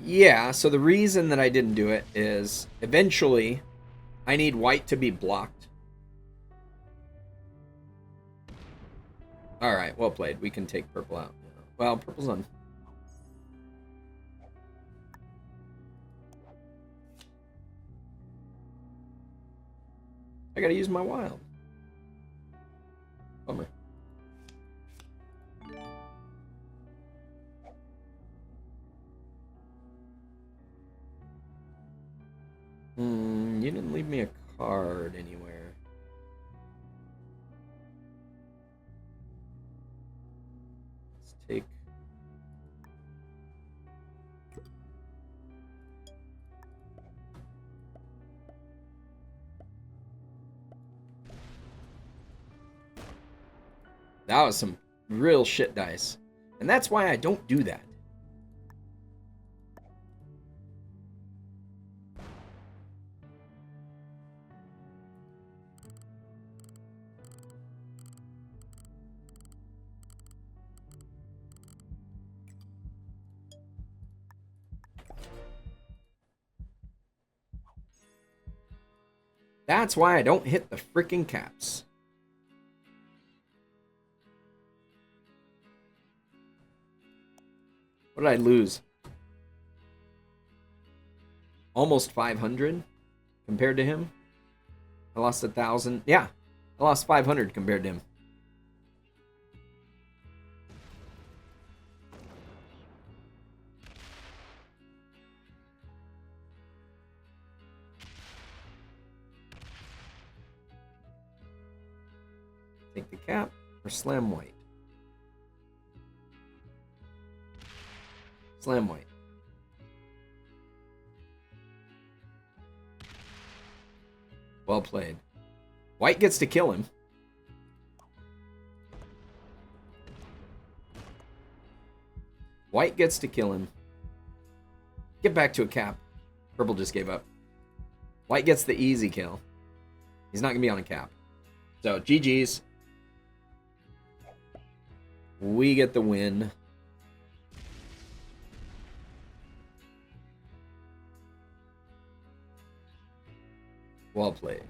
Yeah, so the reason that I didn't do it is eventually I need white to be blocked. Alright, well played. We can take purple out. Well, purple's on. I gotta use my wild. Bummer. You didn't leave me a card anywhere. Let's take... That was some real shit dice. And that's why I don't do that. That's why I don't hit the freaking caps. What did I lose? Almost 500 compared to him. I lost 1,000. Yeah, I lost 500 compared to him. Take the cap or slam white? Slam white. Well played. White gets to kill him. White gets to kill him. Get back to a cap. Purple just gave up. White gets the easy kill. He's not going to be on a cap. So, GG's. We get the win. Well played.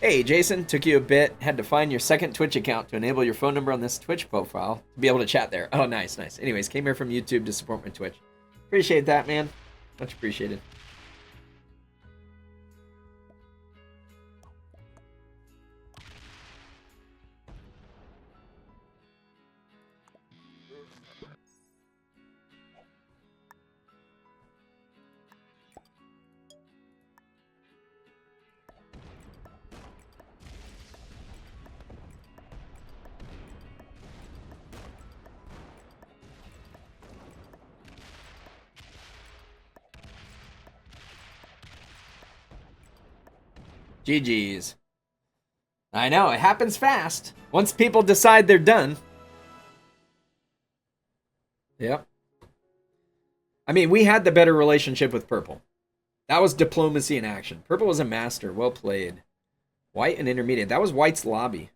Hey, Jason, took you a bit. Had to find your second Twitch account to enable your phone number on this Twitch profile to be able to chat there. Oh, nice, nice. Anyways, came here from YouTube to support my Twitch. Appreciate that, man. Much appreciated. GG's. I know, it happens fast. Once people decide they're done. Yep. I mean, we had the better relationship with Purple. That was diplomacy in action. Purple was a master. Well played. White and intermediate. That was White's lobby.